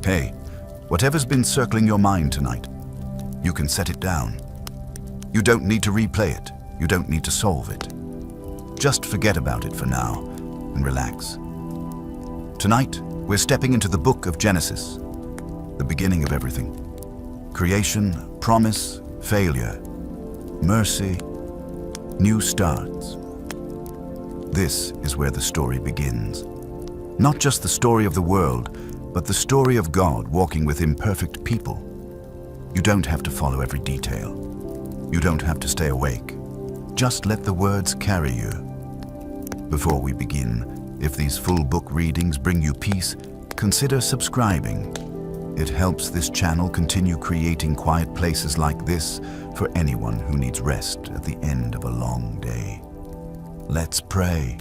Hey, whatever's been circling your mind tonight, you can set it down. You don't need to replay it. You don't need to solve it. Just forget about it for now and relax. Tonight, we're stepping into the book of Genesis, the beginning of everything. Creation, promise, failure, mercy, new starts. This is where the story begins. Not just the story of the world, but the story of God walking with imperfect people. You don't have to follow every detail. You don't have to stay awake. Just let the words carry you. Before we begin, if these full book readings bring you peace, consider subscribing. It helps this channel continue creating quiet places like this for anyone who needs rest at the end of a long day. Let's pray.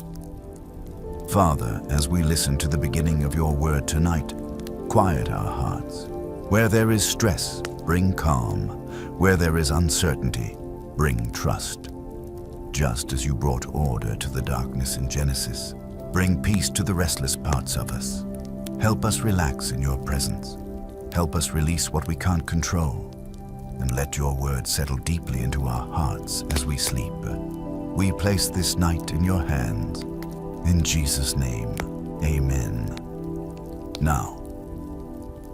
Father, as we listen to the beginning of your word tonight, quiet our hearts. Where there is stress, bring calm. Where there is uncertainty, bring trust. Just as you brought order to the darkness in Genesis, bring peace to the restless parts of us. Help us relax in your presence. Help us release what we can't control. And let your word settle deeply into our hearts as we sleep. We place this night in your hands. In Jesus' name, amen. Now,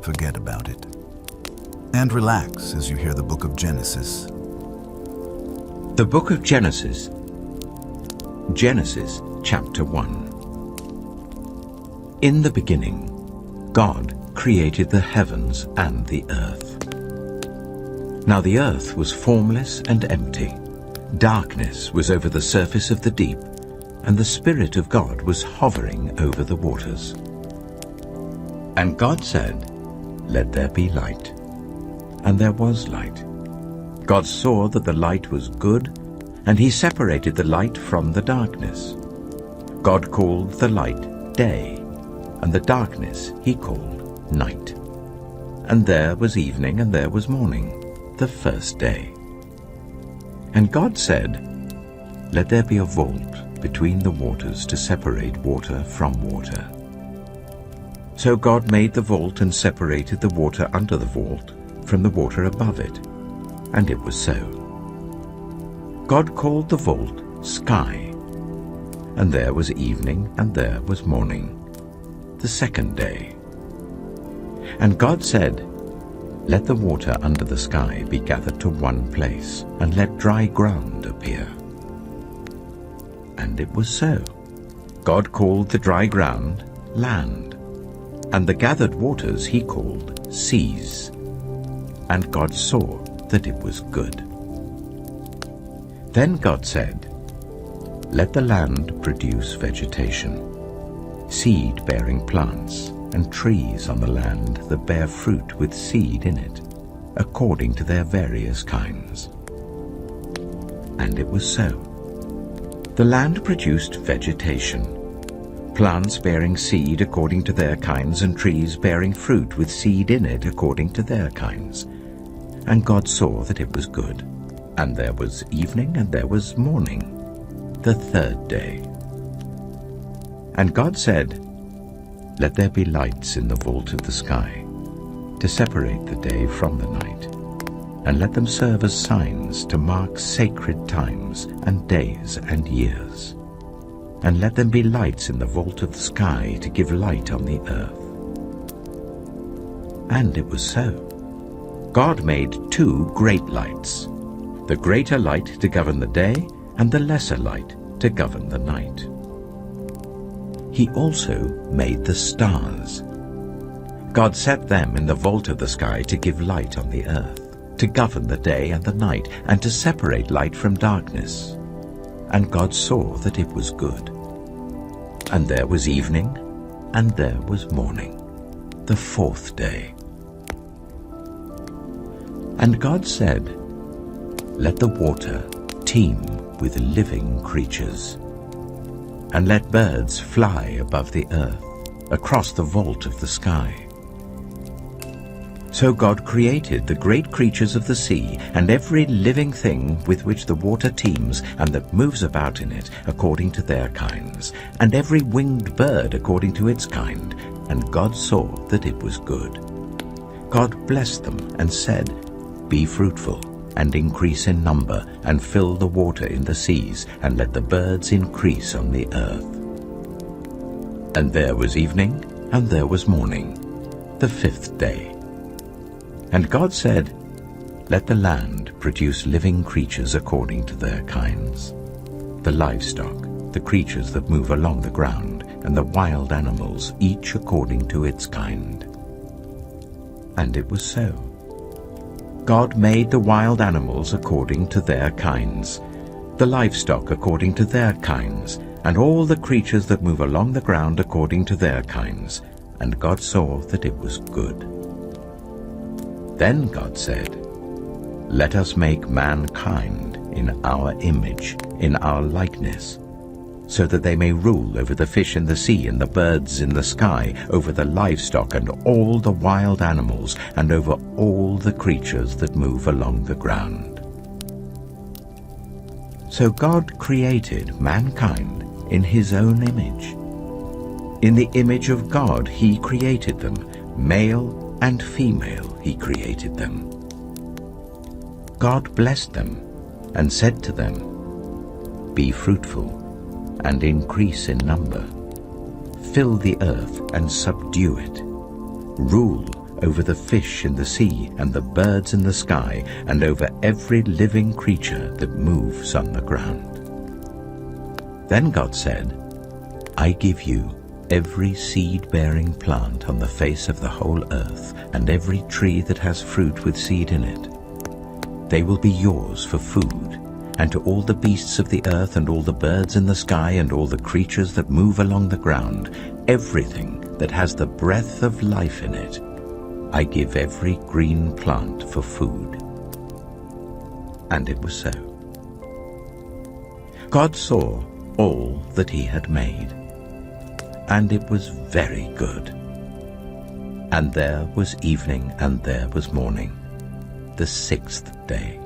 forget about it. And relax as you hear the book of Genesis. The book of Genesis. Genesis chapter 1. In the beginning, God created the heavens and the earth. Now the earth was formless and empty. Darkness was over the surface of the deep, and the Spirit of God was hovering over the waters. And God said, "Let there be light." And there was light. God saw that the light was good, and he separated the light from the darkness. God called the light day, and the darkness he called night. And there was evening and there was morning, the first day. And God said, "Let there be a vault between the waters to separate water from water." So God made the vault and separated the water under the vault from the water above it, and it was so. God called the vault sky, and there was evening and there was morning, the second day. And God said, "Let the water under the sky be gathered to one place, and let dry ground appear." And it was so. God called the dry ground land, and the gathered waters he called seas. And God saw that it was good. Then God said, "Let the land produce vegetation, seed-bearing plants, and trees on the land that bear fruit with seed in it, according to their various kinds." And it was so. The land produced vegetation, plants bearing seed according to their kinds, and trees bearing fruit with seed in it according to their kinds. And God saw that it was good. And there was evening and there was morning, the third day. And God said, "Let there be lights in the vault of the sky, to separate the day from the night, and let them serve as signs to mark sacred times and days and years. And let them be lights in the vault of the sky to give light on the earth." And it was so. God made two great lights, the greater light to govern the day, and the lesser light to govern the night. He also made the stars. God set them in the vault of the sky to give light on the earth, to govern the day and the night, and to separate light from darkness. And God saw that it was good. And there was evening, and there was morning, the fourth day. And God said, "Let the water teem with living creatures, and let birds fly above the earth, across the vault of the sky." So God created the great creatures of the sea, and every living thing with which the water teems and that moves about in it according to their kinds, and every winged bird according to its kind. And God saw that it was good. God blessed them and said, "Be fruitful, and increase in number, and fill the water in the seas, and let the birds increase on the earth." And there was evening, and there was morning, the fifth day. And God said, "Let the land produce living creatures according to their kinds, the livestock, the creatures that move along the ground, and the wild animals, each according to its kind." And it was so. God made the wild animals according to their kinds, the livestock according to their kinds, and all the creatures that move along the ground according to their kinds. And God saw that it was good. Then God said, "Let us make mankind in our image, in our likeness, so that they may rule over the fish in the sea and the birds in the sky, over the livestock and all the wild animals, and over all the creatures that move along the ground." So God created mankind in his own image. In the image of God he created them, male and female he created them. God blessed them and said to them, "Be fruitful and increase in number. Fill the earth and subdue it. Rule over the fish in the sea and the birds in the sky, and over every living creature that moves on the ground." Then God said, "I give you every seed-bearing plant on the face of the whole earth, and every tree that has fruit with seed in it. They will be yours for food, and to all the beasts of the earth, and all the birds in the sky, and all the creatures that move along the ground, everything that has the breath of life in it, I give every green plant for food." And it was so. God saw all that he had made, and it was very good. And there was evening, and there was morning, the sixth day.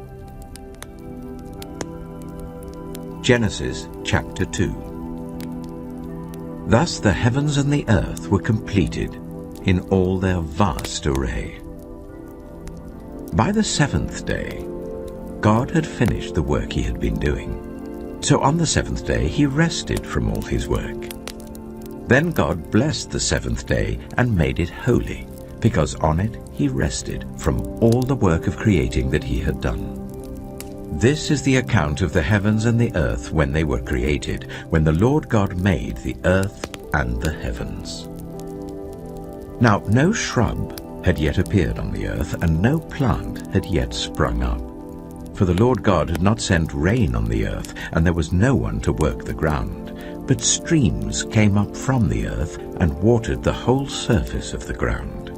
Genesis chapter 2. Thus the heavens and the earth were completed in all their vast array. By the seventh day, God had finished the work he had been doing. So on the seventh day he rested from all his work. Then God blessed the seventh day and made it holy, because on it he rested from all the work of creating that he had done. This is the account of the heavens and the earth when they were created, when the Lord God made the earth and the heavens. Now no shrub had yet appeared on the earth, and no plant had yet sprung up. For the Lord God had not sent rain on the earth, and there was no one to work the ground. But streams came up from the earth and watered the whole surface of the ground.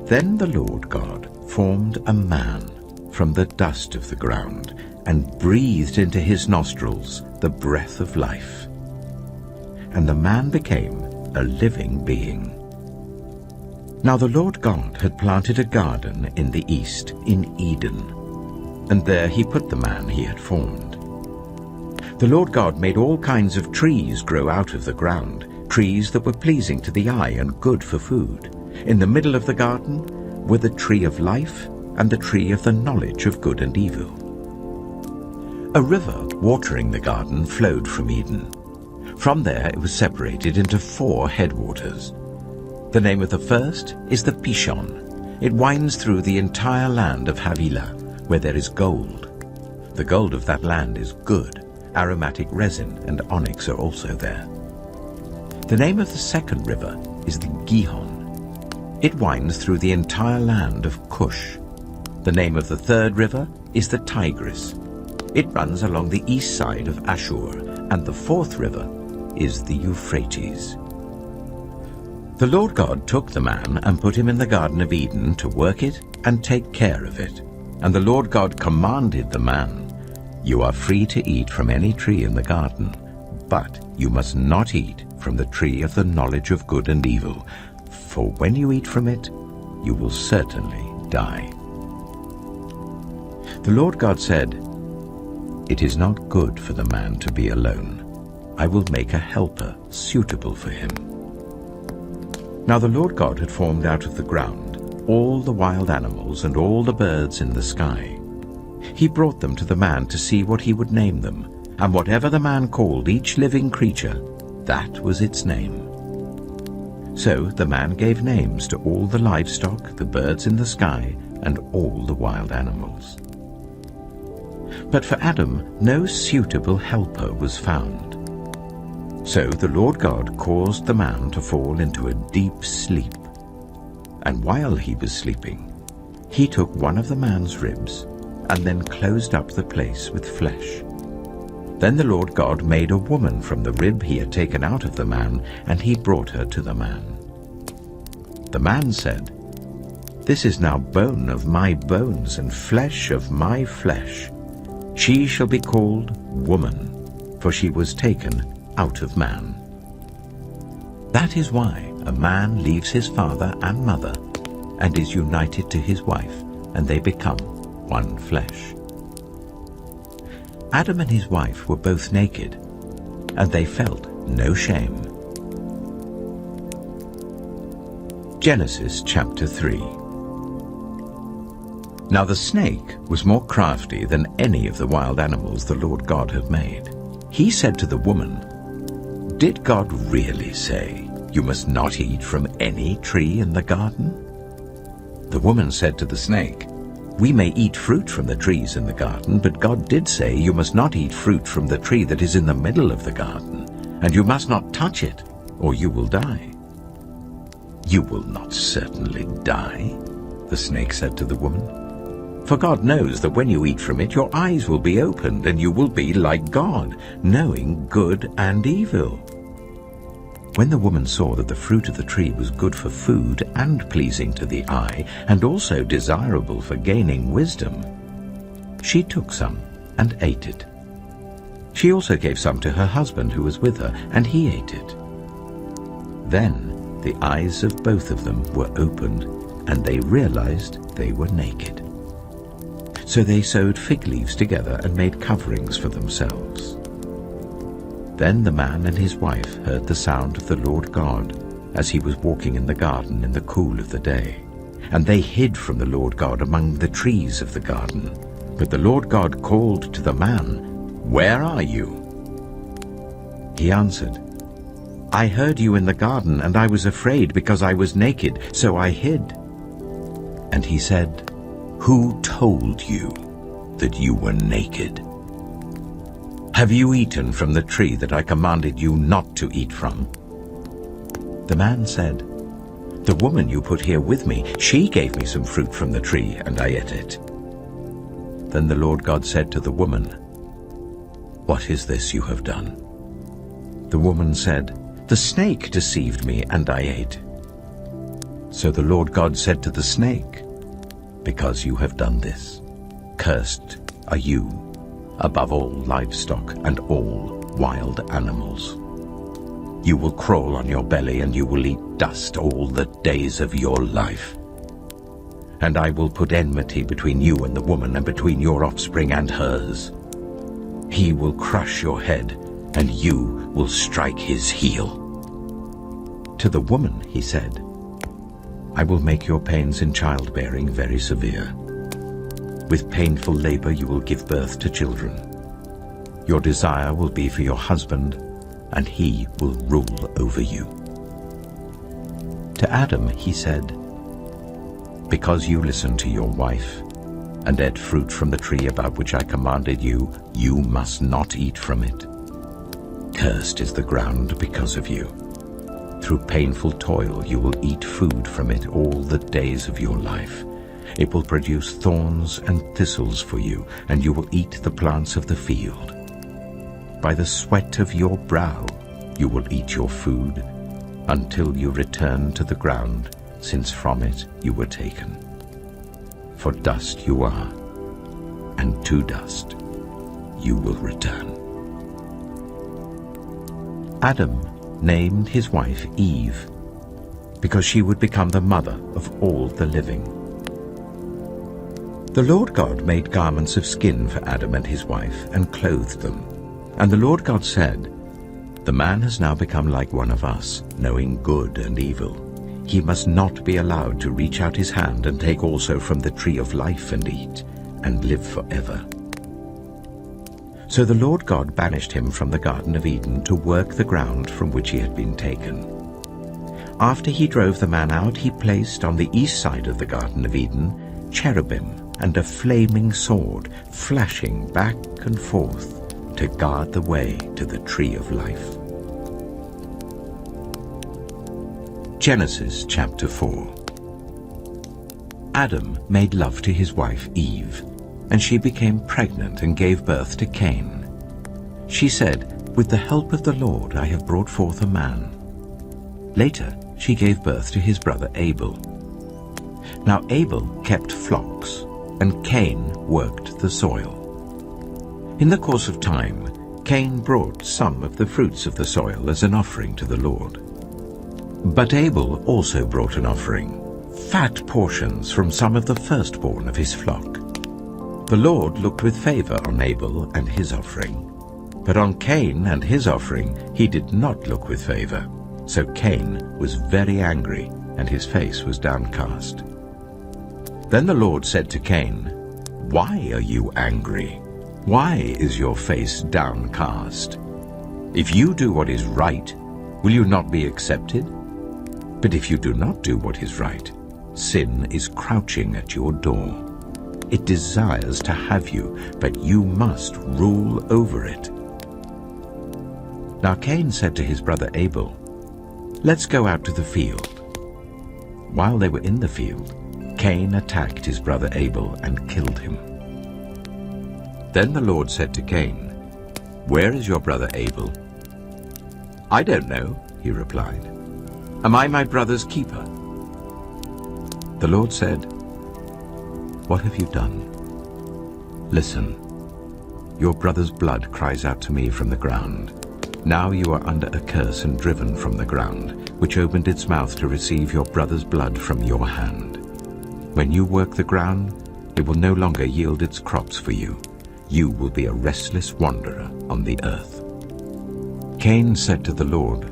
Then the Lord God formed a man from the dust of the ground, and breathed into his nostrils the breath of life. And the man became a living being. Now the Lord God had planted a garden in the east, in Eden, and there he put the man he had formed. The Lord God made all kinds of trees grow out of the ground, trees that were pleasing to the eye and good for food. In the middle of the garden were the tree of life and the tree of the knowledge of good and evil. A river watering the garden flowed from Eden. From there it was separated into 4 headwaters. The name of the first is the Pishon. It winds through the entire land of Havilah, where there is gold. The gold of that land is good. Aromatic resin and onyx are also there. The name of the second river is the Gihon. It winds through the entire land of Cush. The name of the third river is the Tigris. It runs along the east side of Ashur, and the fourth river is the Euphrates. The Lord God took the man and put him in the Garden of Eden to work it and take care of it. And the Lord God commanded the man, "You are free to eat from any tree in the garden, but you must not eat from the tree of the knowledge of good and evil, for when you eat from it, you will certainly die." The Lord God said, "It is not good for the man to be alone. I will make a helper suitable for him." Now the Lord God had formed out of the ground all the wild animals and all the birds in the sky. He brought them to the man to see what he would name them, and whatever the man called each living creature, that was its name. So the man gave names to all the livestock, the birds in the sky, and all the wild animals. But for Adam no suitable helper was found. So the Lord God caused the man to fall into a deep sleep. And while he was sleeping, he took one of the man's ribs and then closed up the place with flesh. Then the Lord God made a woman from the rib he had taken out of the man, and he brought her to the man. The man said, "This is now bone of my bones and flesh of my flesh. She shall be called woman, for she was taken out of man." That is why a man leaves his father and mother and is united to his wife, and they become one flesh. Adam and his wife were both naked, and they felt no shame. Genesis chapter 3. Now the snake was more crafty than any of the wild animals the Lord God had made. He said to the woman, "Did God really say, 'You must not eat from any tree in the garden'?" The woman said to the snake, "We may eat fruit from the trees in the garden, but God did say, 'You must not eat fruit from the tree that is in the middle of the garden, and you must not touch it, or you will die.'" "You will not certainly die," the snake said to the woman. "For God knows that when you eat from it, your eyes will be opened, and you will be like God, knowing good and evil." When the woman saw that the fruit of the tree was good for food and pleasing to the eye, and also desirable for gaining wisdom, she took some and ate it. She also gave some to her husband who was with her, and he ate it. Then the eyes of both of them were opened, and they realized they were naked. So they sewed fig leaves together and made coverings for themselves. Then the man and his wife heard the sound of the Lord God as he was walking in the garden in the cool of the day. And they hid from the Lord God among the trees of the garden. But the Lord God called to the man, "Where are you?" He answered, "I heard you in the garden, and I was afraid because I was naked, so I hid." And he said, "Who told you that you were naked? Have you eaten from the tree that I commanded you not to eat from?" The man said, "The woman you put here with me, she gave me some fruit from the tree, and I ate it." Then the Lord God said to the woman, "What is this you have done?" The woman said, "The snake deceived me, and I ate." So the Lord God said to the snake, "Because you have done this, cursed are you above all livestock and all wild animals. You will crawl on your belly, and you will eat dust all the days of your life. And I will put enmity between you and the woman, and between your offspring and hers. He will crush your head, and you will strike his heel." To the woman he said, "I will make your pains in childbearing very severe. With painful labor you will give birth to children. Your desire will be for your husband, and he will rule over you." To Adam he said, "Because you listened to your wife, and ate fruit from the tree about which I commanded you, you must not eat from it. Cursed is the ground because of you. Through painful toil you will eat food from it all the days of your life. It will produce thorns and thistles for you, and you will eat the plants of the field. By the sweat of your brow you will eat your food, until you return to the ground, since from it you were taken. For dust you are, and to dust you will return." Adam named his wife Eve, because she would become the mother of all the living. The Lord God made garments of skin for Adam and his wife, and clothed them. And the Lord God said, "The man has now become like one of us, knowing good and evil. he must not be allowed to reach out his hand and take also from the tree of life and eat, and live forever. So the Lord God banished him from the Garden of Eden to work the ground from which he had been taken. After he drove the man out, he placed on the east side of the Garden of Eden cherubim and a flaming sword, flashing back and forth to guard the way to the tree of life. Genesis chapter 4. Adam made love to his wife Eve, and she became pregnant and gave birth to Cain. She said, "With the help of the Lord I have brought forth a man." Later she gave birth to his brother Abel. Now Abel kept flocks, and Cain worked the soil. In the course of time, Cain brought some of the fruits of the soil as an offering to the Lord. But Abel also brought an offering, fat portions from some of the firstborn of his flock. The Lord looked with favor on Abel and his offering, but on Cain and his offering he did not look with favor. So Cain was very angry, and his face was downcast. Then the Lord said to Cain, "Why are you angry? Why is your face downcast? If you do what is right, will you not be accepted? But if you do not do what is right, sin is crouching at your door. It desires to have you, but you must rule over it." Now Cain said to his brother Abel, "Let's go out to the field." While they were in the field, Cain attacked his brother Abel and killed him. Then the Lord said to Cain, "Where is your brother Abel?" "I don't know," he replied. "Am I my brother's keeper?" The Lord said, "What have you done? Listen, your brother's blood cries out to me from the ground. Now you are under a curse and driven from the ground, which opened its mouth to receive your brother's blood from your hand. When you work the ground, it will no longer yield its crops for you. You will be a restless wanderer on the earth." Cain said to the Lord,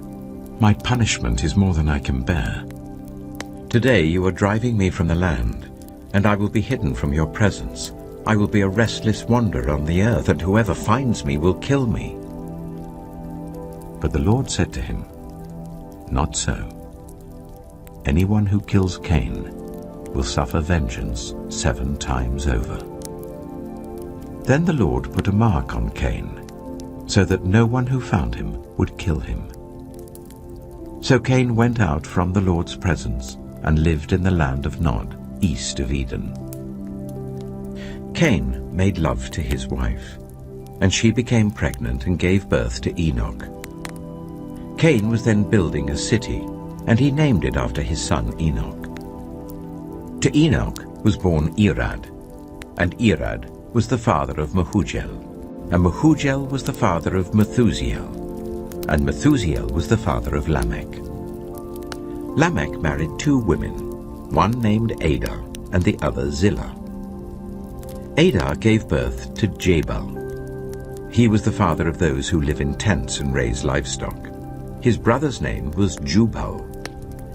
"My punishment is more than I can bear. Today you are driving me from the land, and I will be hidden from your presence. I will be a restless wanderer on the earth, and whoever finds me will kill me." But the Lord said to him, "Not so. Anyone who kills Cain will suffer vengeance 7 times over." Then the Lord put a mark on Cain, so that no one who found him would kill him. So Cain went out from the Lord's presence and lived in the land of Nod, east of Eden. Cain made love to his wife, and she became pregnant and gave birth to Enoch. Cain was then building a city, and he named it after his son Enoch. To Enoch was born Irad, and Irad was the father of Mehujael, and Mehujael was the father of Methusael, and Methusael was the father of Lamech. Lamech married 2 women, one named Ada and the other Zillah. Ada gave birth to Jabal. He was the father of those who live in tents and raise livestock. His brother's name was Jubal.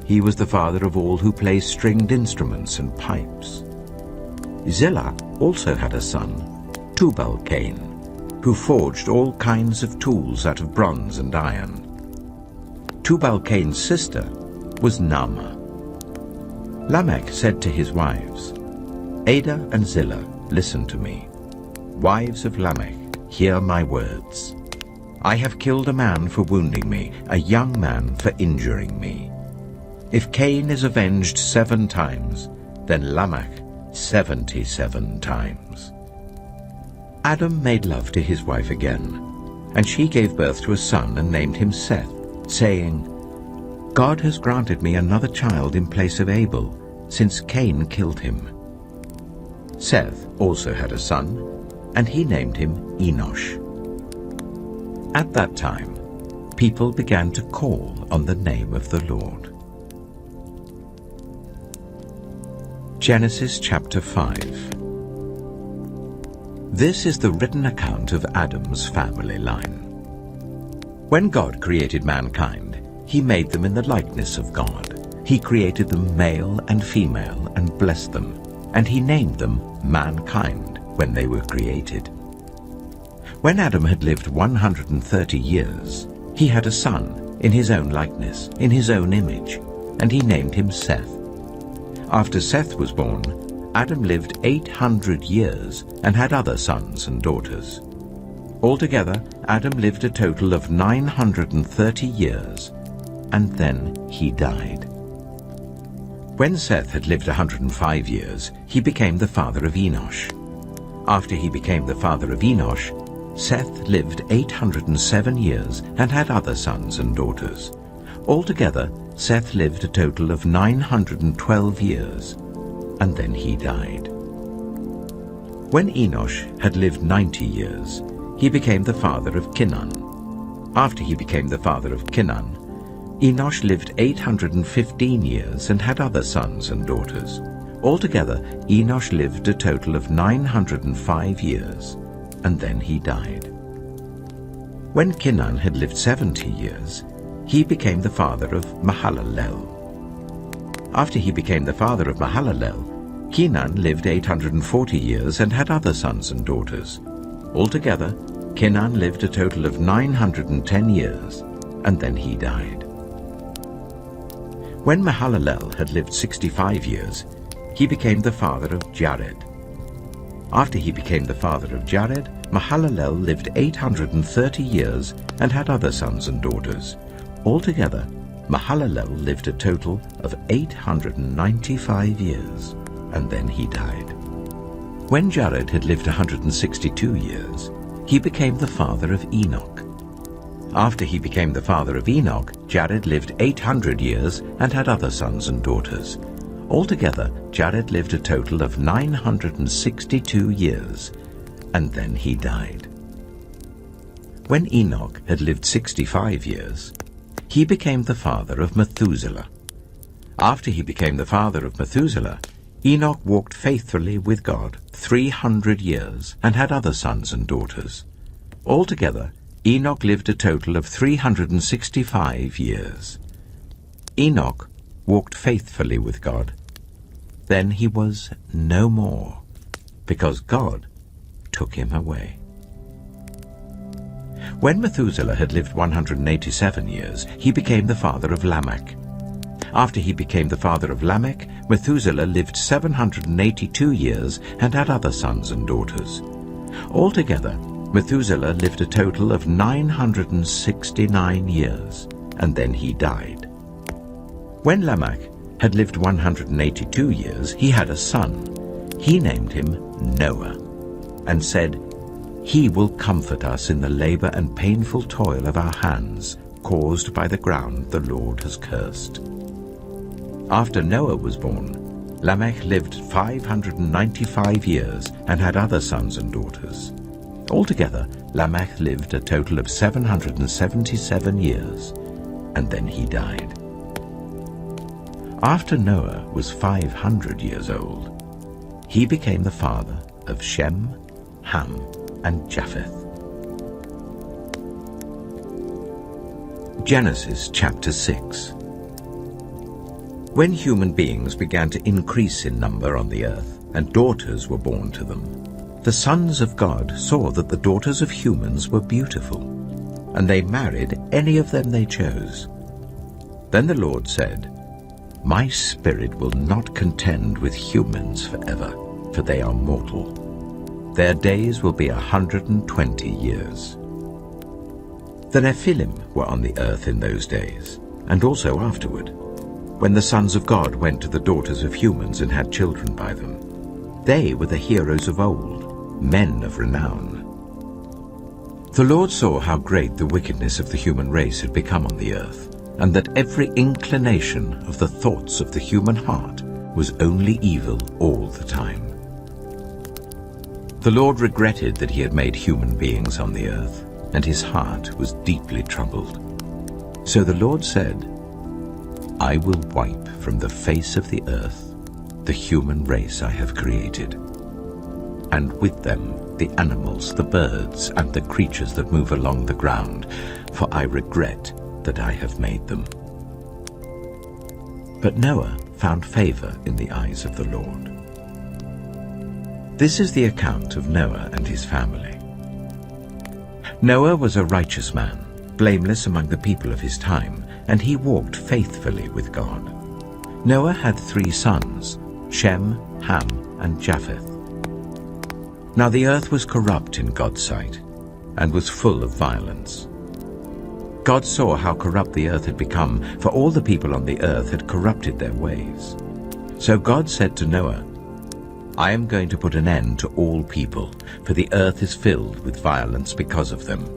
He was the father of all who play stringed instruments and pipes. Zillah also had a son, Tubal-Cain, who forged all kinds of tools out of bronze and iron. Tubal-Cain's sister was Naamah. Lamech said to his wives, "Ada and Zillah, listen to me. Wives of Lamech, hear my words. I have killed a man for wounding me, a young man for injuring me. If Cain is avenged 7 times, then Lamech 77 times." Adam made love to his wife again, and she gave birth to a son and named him Seth, saying, "God has granted me another child in place of Abel, since Cain killed him." Seth also had a son, and he named him Enosh. At that time, people began to call on the name of the Lord. Genesis chapter 5. This is the written account of Adam's family line. When God created mankind, he made them in the likeness of God. He created them male and female and blessed them, and he named them mankind when they were created. When Adam had lived 130 years, he had a son in his own likeness, in his own image, and he named him Seth. After Seth was born, Adam lived 800 years and had other sons and daughters. Altogether, Adam lived a total of 930 years, and then he died. When Seth had lived 105 years, he became the father of Enosh. After he became the father of Enosh, Seth lived 807 years and had other sons and daughters. Altogether, Seth lived a total of 912 years, and then he died. When Enosh had lived 90 years, he became the father of Kenan. After he became the father of Kenan, Enosh lived 815 years and had other sons and daughters. Altogether, Enosh lived a total of 905 years, and then he died. When Kenan had lived 70 years, he became the father of Mahalalel. After he became the father of Mahalalel, Kenan lived 840 years and had other sons and daughters. Altogether, Kenan lived a total of 910 years, and then he died. When Mahalalel had lived 65 years, he became the father of Jared. After he became the father of Jared, Mahalalel lived 830 years and had other sons and daughters. Altogether, Mahalalel lived a total of 895 years, and then he died. When Jared had lived 162 years, he became the father of Enoch. After he became the father of Enoch, Jared lived 800 years and had other sons and daughters. Altogether, Jared lived a total of 962 years, and then he died. When Enoch had lived 65 years, he became the father of Methuselah. After he became the father of Methuselah, Enoch walked faithfully with God 300 years and had other sons and daughters. Altogether, Enoch lived a total of 365 years. Enoch walked faithfully with God. Then he was no more, because God took him away. When Methuselah had lived 187 years, he became the father of Lamech. After he became the father of Lamech, Methuselah lived 782 years and had other sons and daughters. Altogether, Methuselah lived a total of 969 years, and then he died. When Lamech had lived 182 years, he had a son. He named him Noah, and said, "He will comfort us in the labor and painful toil of our hands, caused by the ground the Lord has cursed." After Noah was born, Lamech lived 595 years and had other sons and daughters. Altogether, Lamech lived a total of 777 years, and then he died. After Noah was 500 years old, he became the father of Shem, Ham, and Japheth. Genesis chapter 6. When human beings began to increase in number on the earth, and daughters were born to them, the sons of God saw that the daughters of humans were beautiful, and they married any of them they chose. Then the Lord said, "My spirit will not contend with humans forever, for they are mortal. Their days will be 120 years. The Nephilim were on the earth in those days, and also afterward, when the sons of God went to the daughters of humans and had children by them. They were the heroes of old, men of renown. The Lord saw how great the wickedness of the human race had become on the earth, and that every inclination of the thoughts of the human heart was only evil all the time. The Lord regretted that he had made human beings on the earth, and his heart was deeply troubled. So the Lord said, "I will wipe from the face of the earth the human race I have created, and with them the animals, the birds, and the creatures that move along the ground, for I regret that I have made them." But Noah found favor in the eyes of the Lord. This is the account of Noah and his family. Noah was a righteous man, blameless among the people of his time, and he walked faithfully with God. Noah had 3 sons, Shem, Ham, and Japheth. Now the earth was corrupt in God's sight, and was full of violence. God saw how corrupt the earth had become, for all the people on the earth had corrupted their ways. So God said to Noah, I am going to put an end to all people, for the earth is filled with violence because of them.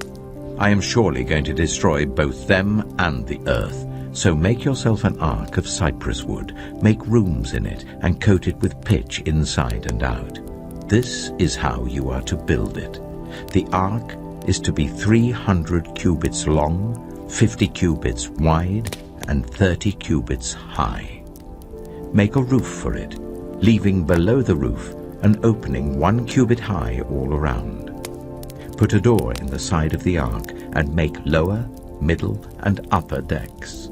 I am surely going to destroy both them and the earth. So make yourself an ark of cypress wood, make rooms in it, and coat it with pitch inside and out. This is how you are to build it. The ark is to be 300 cubits long, 50 cubits wide, and 30 cubits high. Make a roof for it, leaving below the roof an opening 1 cubit high all around. Put a door in the side of the ark, and make lower, middle, and upper decks.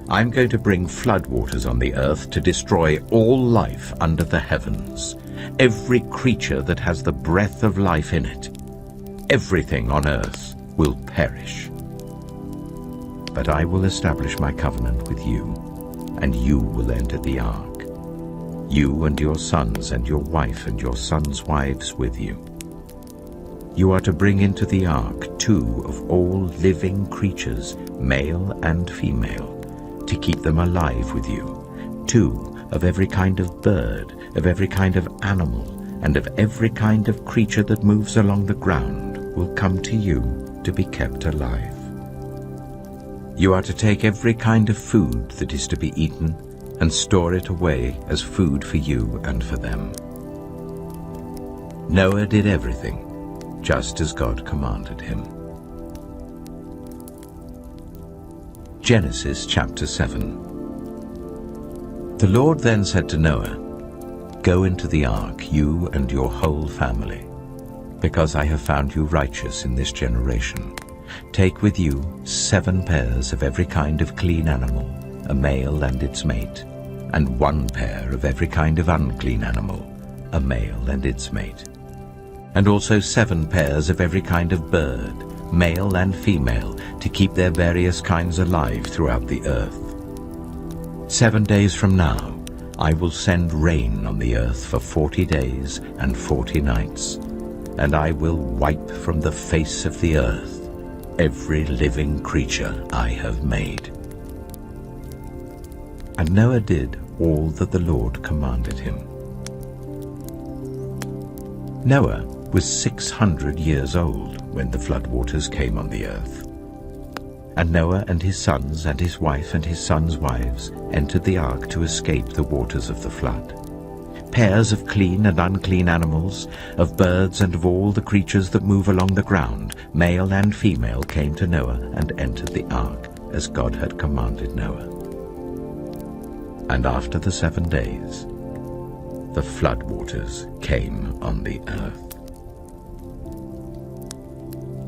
I'm going to bring floodwaters on the earth to destroy all life under the heavens, every creature that has the breath of life in it. Everything on earth will perish. But I will establish my covenant with you, and you will enter the ark, you and your sons and your wife and your sons' wives with you. You are to bring into the ark 2 of all living creatures, male and female, to keep them alive with you. 2 of every kind of bird, of every kind of animal, and of every kind of creature that moves along the ground will come to you to be kept alive. You are to take every kind of food that is to be eaten and store it away as food for you and for them. Noah did everything just as God commanded him. Genesis chapter 7. The Lord then said to Noah, Go into the ark, you and your whole family, because I have found you righteous in this generation. Take with you 7 pairs of every kind of clean animal, a male and its mate, and 1 pair of every kind of unclean animal, a male and its mate. And also 7 pairs of every kind of bird, male and female, to keep their various kinds alive throughout the earth. 7 days from now, I will send rain on the earth for 40 days and 40 nights, and I will wipe from the face of the earth every living creature I have made. And Noah did all that the Lord commanded him. Noah was 600 years old when the floodwaters came on the earth. And Noah and his sons and his wife and his sons' wives entered the ark to escape the waters of the flood. Pairs of clean and unclean animals, of birds and of all the creatures that move along the ground, male and female, came to Noah and entered the ark, as God had commanded Noah. And after the 7 days, the floodwaters came on the earth.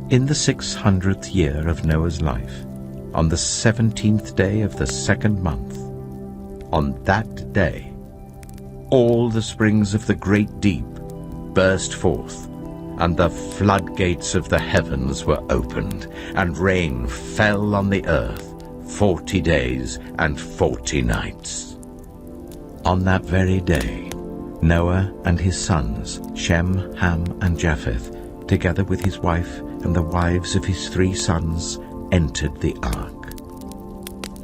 In the 600th year of Noah's life, on the 17th day of the 2nd month, on that day, all the springs of the great deep burst forth, and the floodgates of the heavens were opened, and rain fell on the earth 40 days and 40 nights. On that very day, Noah and his sons, Shem, Ham, and Japheth, together with his wife and the wives of his 3 sons, entered the ark.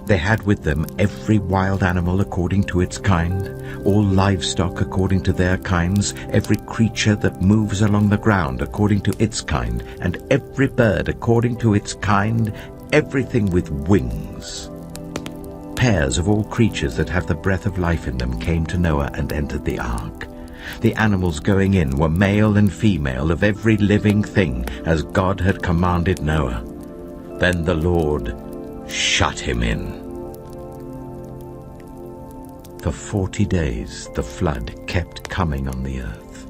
They had with them every wild animal according to its kind, all livestock according to their kinds, every creature that moves along the ground according to its kind, and every bird according to its kind, everything with wings. Pairs of all creatures that have the breath of life in them came to Noah and entered the ark. The animals going in were male and female of every living thing, as God had commanded Noah. Then the Lord shut him in. For 40 days the flood kept coming on the earth.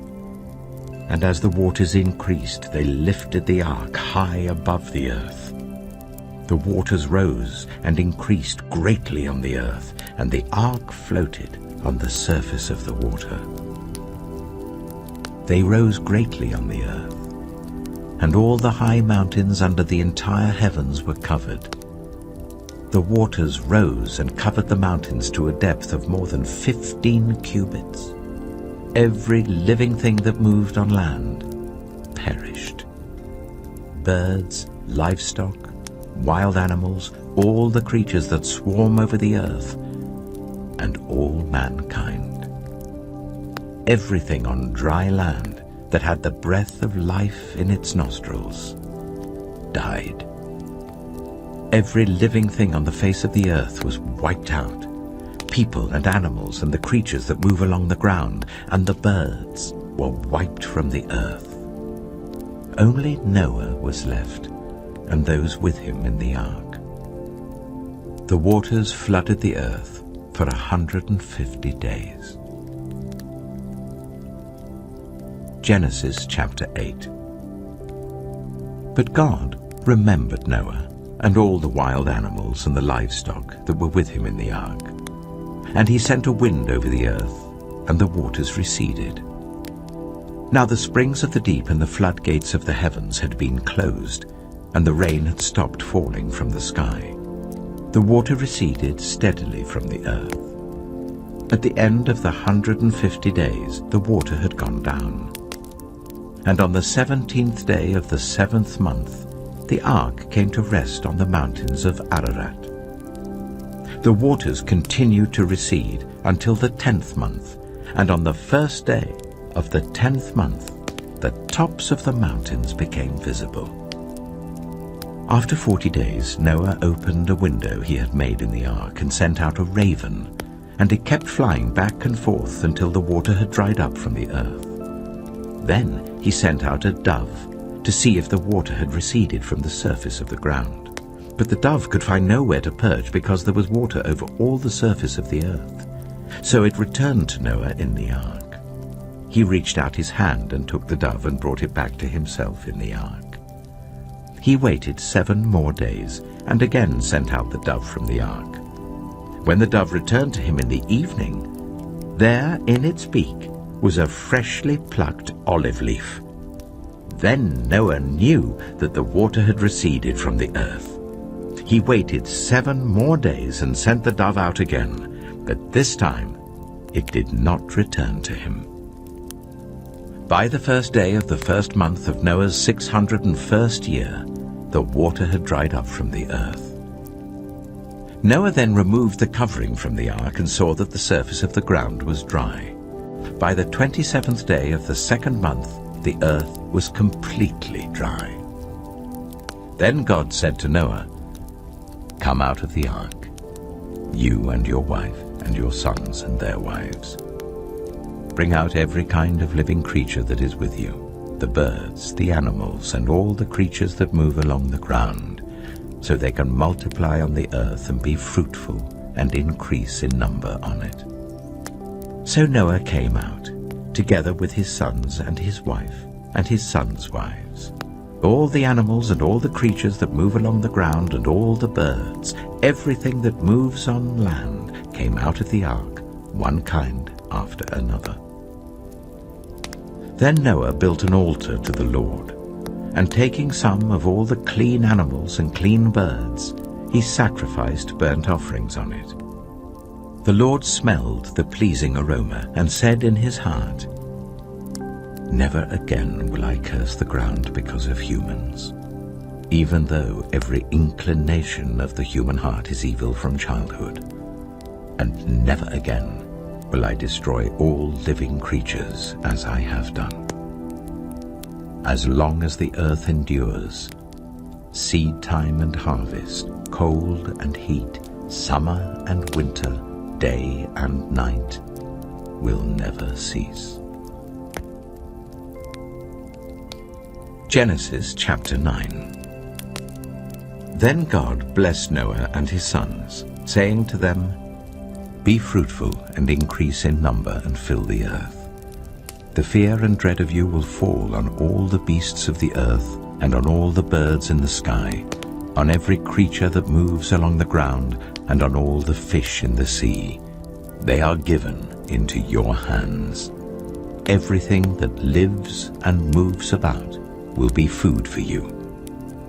And as the waters increased, they lifted the ark high above the earth. The waters rose and increased greatly on the earth, and the ark floated on the surface of the water. They rose greatly on the earth, and all the high mountains under the entire heavens were covered. The waters rose and covered the mountains to a depth of more than 15 cubits. Every living thing that moved on land perished. Birds, livestock, wild animals, all the creatures that swarm over the earth, and all mankind. Everything on dry land that had the breath of life in its nostrils died. Every living thing on the face of the earth was wiped out. People and animals and the creatures that move along the ground and the birds were wiped from the earth. Only Noah was left, and those with him in the ark. The waters flooded the earth for 150 days. Genesis chapter 8. But God remembered Noah and all the wild animals and the livestock that were with him in the ark. And he sent a wind over the earth, and the waters receded. Now the springs of the deep and the floodgates of the heavens had been closed, and the rain had stopped falling from the sky. The water receded steadily from the earth. At the end of the 150 days, the water had gone down. And on the 17th day of the 7th month, the ark came to rest on the mountains of Ararat. The waters continued to recede until the 10th month, and on the first day of the 10th month, the tops of the mountains became visible. After 40 days, Noah opened a window he had made in the ark and sent out a raven, and it kept flying back and forth until the water had dried up from the earth. Then he sent out a dove to see if the water had receded from the surface of the ground. But the dove could find nowhere to perch because there was water over all the surface of the earth. So it returned to Noah in the ark. He reached out his hand and took the dove and brought it back to himself in the ark. He waited 7 more days and again sent out the dove from the ark. When the dove returned to him in the evening, there in its beak was a freshly plucked olive leaf. Then Noah knew that the water had receded from the earth. He waited 7 more days and sent the dove out again, but this time it did not return to him. By the first day of the 1st month of Noah's 601st year, the water had dried up from the earth. Noah then removed the covering from the ark and saw that the surface of the ground was dry. By the 27th day of the 2nd month, the earth was completely dry. Then God said to Noah, "Come out of the ark, you and your wife and your sons and their wives. Bring out every kind of living creature that is with you, the birds, the animals, and all the creatures that move along the ground, so they can multiply on the earth and be fruitful and increase in number on it." So Noah came out, together with his sons and his wife and his sons' wives. All the animals and all the creatures that move along the ground and all the birds, everything that moves on land, came out of the ark, one kind after another. Then Noah built an altar to the Lord, and taking some of all the clean animals and clean birds, he sacrificed burnt offerings on it. The Lord smelled the pleasing aroma and said in his heart, "Never again will I curse the ground because of humans, even though every inclination of the human heart is evil from childhood. And never again will I destroy all living creatures as I have done. As long as the earth endures, seed time and harvest, cold and heat, summer and winter, day and night will never cease." Genesis chapter 9. Then God blessed Noah and his sons, saying to them, "Be fruitful and increase in number and fill the earth. The fear and dread of you will fall on all the beasts of the earth and on all the birds in the sky, on every creature that moves along the ground, and on all the fish in the sea. They are given into your hands. Everything that lives and moves about will be food for you.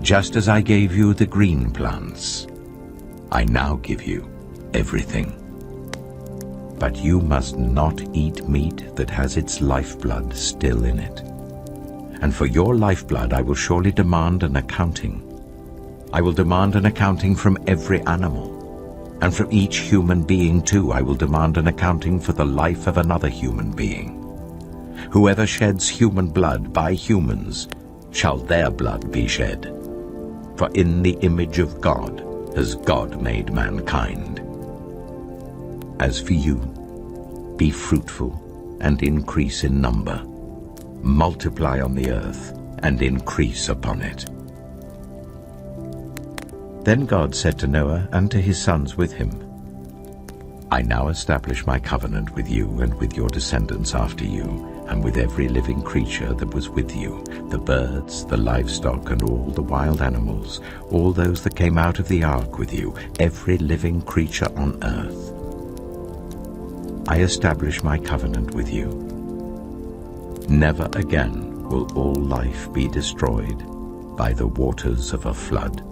Just as I gave you the green plants, I now give you everything. But you must not eat meat that has its lifeblood still in it. And for your lifeblood I will surely demand an accounting. I will demand an accounting from every animal, and from each human being too I will demand an accounting for the life of another human being. Whoever sheds human blood by humans, shall their blood be shed. For in the image of God has God made mankind. As for you, be fruitful and increase in number. Multiply on the earth and increase upon it. Then God said to Noah and to his sons with him, I now establish my covenant with you and with your descendants after you, and with every living creature that was with you, the birds, the livestock, and all the wild animals, all those that came out of the ark with you, every living creature on earth. I establish my covenant with you. Never again will all life be destroyed by the waters of a flood.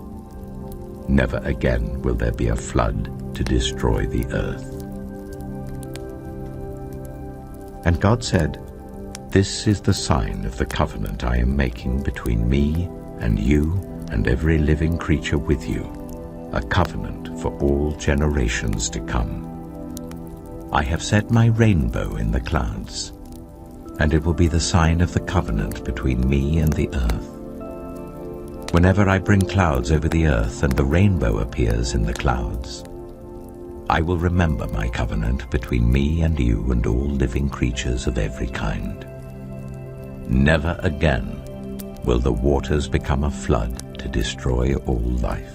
Never again will there be a flood to destroy the earth. And God said, This is the sign of the covenant I am making between me and you and every living creature with you, a covenant for all generations to come. I have set my rainbow in the clouds, and it will be the sign of the covenant between me and the earth. Whenever I bring clouds over the earth and the rainbow appears in the clouds, I will remember my covenant between me and you and all living creatures of every kind. Never again will the waters become a flood to destroy all life.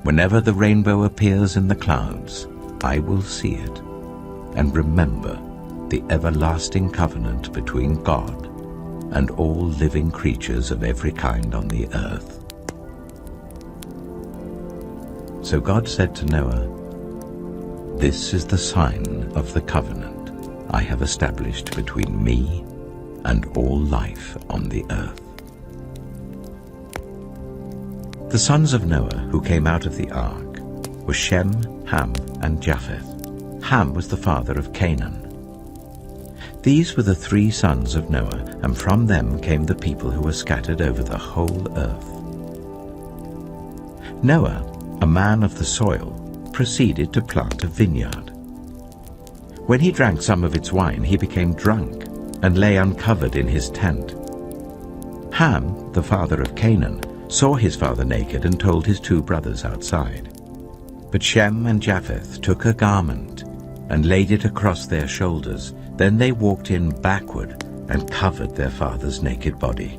Whenever the rainbow appears in the clouds, I will see it and remember the everlasting covenant between God and all living creatures of every kind on the earth. So God said to Noah, This is the sign of the covenant I have established between me and all life on the earth. The sons of Noah who came out of the ark were Shem, Ham, and Japheth. Ham was the father of Canaan. These were the 3 sons of Noah, and from them came the people who were scattered over the whole earth. Noah, a man of the soil, proceeded to plant a vineyard. When he drank some of its wine, he became drunk and lay uncovered in his tent. Ham, the father of Canaan, saw his father naked and told his 2 brothers outside. But Shem and Japheth took a garment and laid it across their shoulders. Then they walked in backward and covered their father's naked body.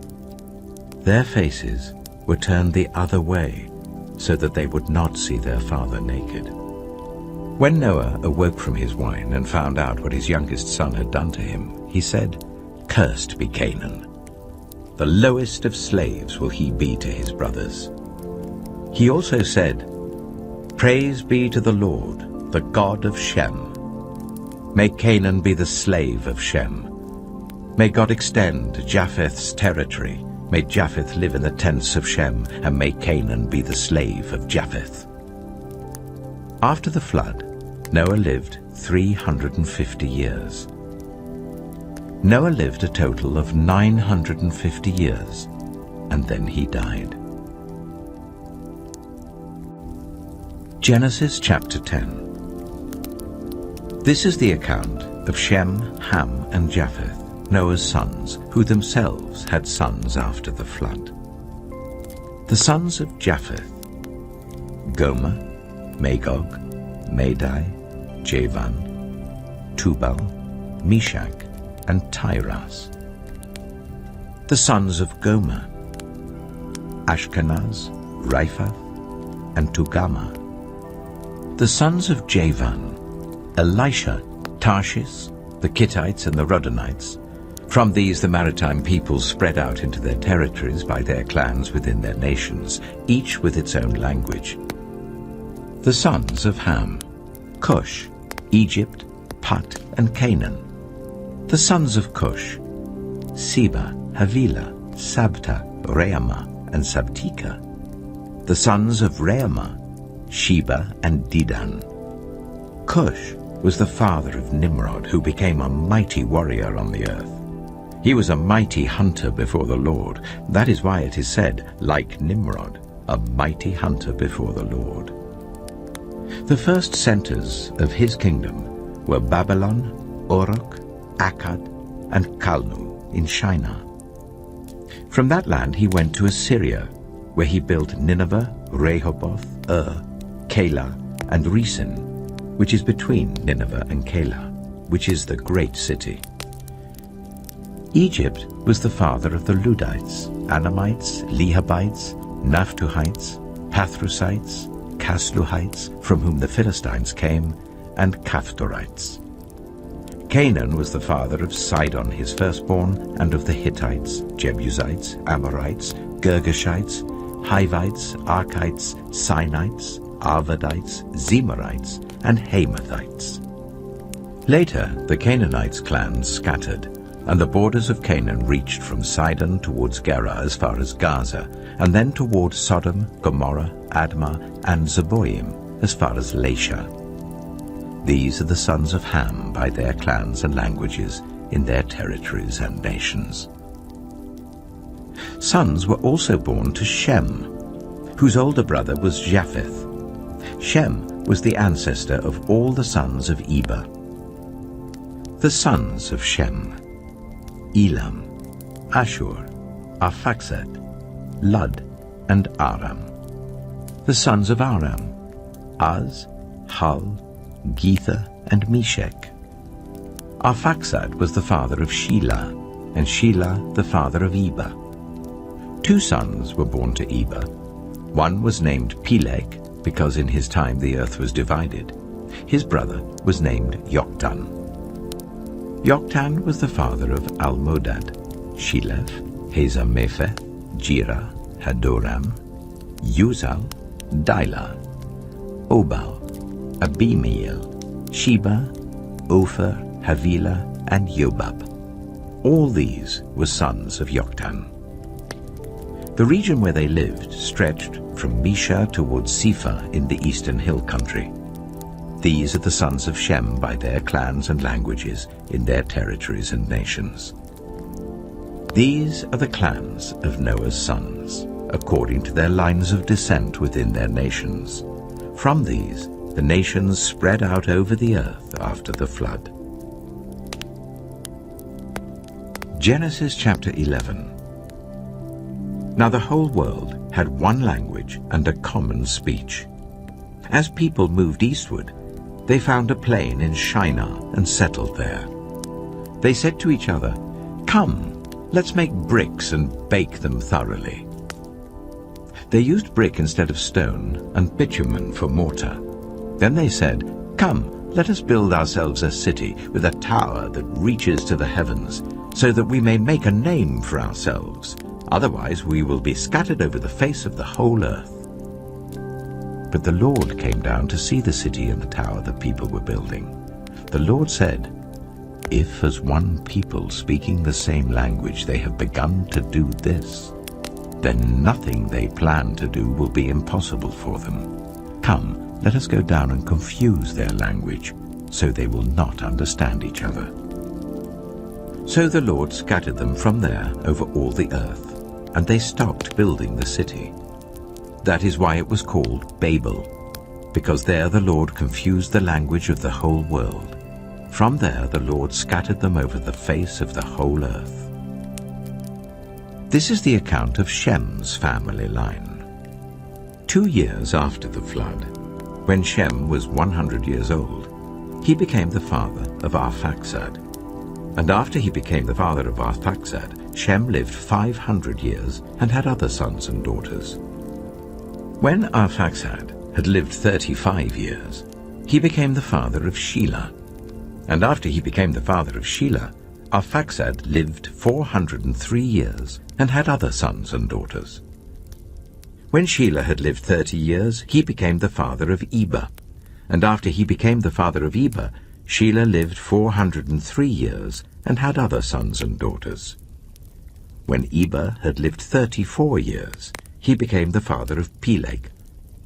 Their faces were turned the other way, so that they would not see their father naked. When Noah awoke from his wine and found out what his youngest son had done to him, he said, Cursed be Canaan. The lowest of slaves will he be to his brothers. He also said, Praise be to the Lord, the God of Shem. May Canaan be the slave of Shem. May God extend Japheth's territory. May Japheth live in the tents of Shem, and may Canaan be the slave of Japheth. After the flood, Noah lived 350 years. Noah lived a total of 950 years, and then he died. Genesis chapter 10. This is the account of Shem, Ham, and Japheth, Noah's sons, who themselves had sons after the flood. The sons of Japheth: Gomer, Magog, Madai, Javan, Tubal, Meshach, and Tyras. The sons of Gomer: Ashkenaz, Riphath, and Togarmah. The sons of Javan: Elisha, Tarshish, the Kittites and the Rodanites, From these the maritime peoples spread out into their territories by their clans within their nations, each with its own language. The sons of Ham: Cush, Egypt, Put, and Canaan. The sons of Cush: Seba, Havilah, Sabta, Reama, and Sabtika. The sons of Reama: Sheba and Dedan. Cush was the father of Nimrod, who became a mighty warrior on the earth. He was a mighty hunter before the Lord. That is why it is said, like Nimrod, a mighty hunter before the Lord. The first centers of his kingdom were Babylon, Uruk, Akkad, and Calnu in Shinar. From that land he went to Assyria, where he built Nineveh, Rehoboth, Calah, and Resen, which is between Nineveh and Calah, which is the great city. Egypt was the father of the Ludites, Anamites, Lehabites, Naphtuhites, Pathrusites, Casluhites, from whom the Philistines came, and Caphtorites. Canaan was the father of Sidon his firstborn, and of the Hittites, Jebusites, Amorites, Girgashites, Hivites, Archites, Sinites, Arvadites, Zemarites, and Hamathites. Later the Canaanites' clans scattered, and the borders of Canaan reached from Sidon towards Gerar as far as Gaza, and then toward Sodom, Gomorrah, Admah, and Zeboim as far as Lasha. These are the sons of Ham by their clans and languages, in their territories and nations. Sons were also born to Shem, whose older brother was Japheth. Shem was the ancestor of all the sons of Eber. The sons of Shem: Elam, Ashur, Arphaxad, Lud, and Aram. The sons of Aram: Az, Hul, Gether, and Meshech. Arphaxad was the father of Shelah, and Shelah the father of Eber. 2 sons were born to Eber. One was named Peleg, because in his time the earth was divided. His brother was named Yoktan. Yoktan was the father of Almodad, Sheleph, Hazamepheth, Jirah, Hadoram, Uzal, Dilah, Obal, Abimeel, Sheba, Ophir, Havilah, and Yobab. All these were sons of Yoktan. The region where they lived stretched from Mesha towards Sephah in the eastern hill country. These are the sons of Shem by their clans and languages, in their territories and nations. These are the clans of Noah's sons, according to their lines of descent within their nations. From these, the nations spread out over the earth after the flood. Genesis chapter 11. Now the whole world had one language and a common speech. As people moved eastward, they found a plain in Shinar and settled there. They said to each other, "Come, let's make bricks and bake them thoroughly." They used brick instead of stone and bitumen for mortar. Then they said, "Come, let us build ourselves a city with a tower that reaches to the heavens, so that we may make a name for ourselves. Otherwise we will be scattered over the face of the whole earth." But the Lord came down to see the city and the tower the people were building. The Lord said, "If as one people speaking the same language they have begun to do this, then nothing they plan to do will be impossible for them. Come, let us go down and confuse their language, so they will not understand each other." So the Lord scattered them from there over all the earth, and they stopped building the city. That is why it was called Babel, because there the Lord confused the language of the whole world. From there the Lord scattered them over the face of the whole earth. This is the account of Shem's family line. 2 years after the flood, when Shem was 100 years old, he became the father of Arphaxad. And after he became the father of Arphaxad, Shem lived 500 years and had other sons and daughters. When Arphaxad had lived 35 years, he became the father of Shelah. And after he became the father of Shelah, Arphaxad lived 403 years and had other sons and daughters. When Shelah had lived 30 years, he became the father of Eber. And after he became the father of Eber, Shelah lived 403 years and had other sons and daughters. When Eber had lived 34 years, he became the father of Peleg.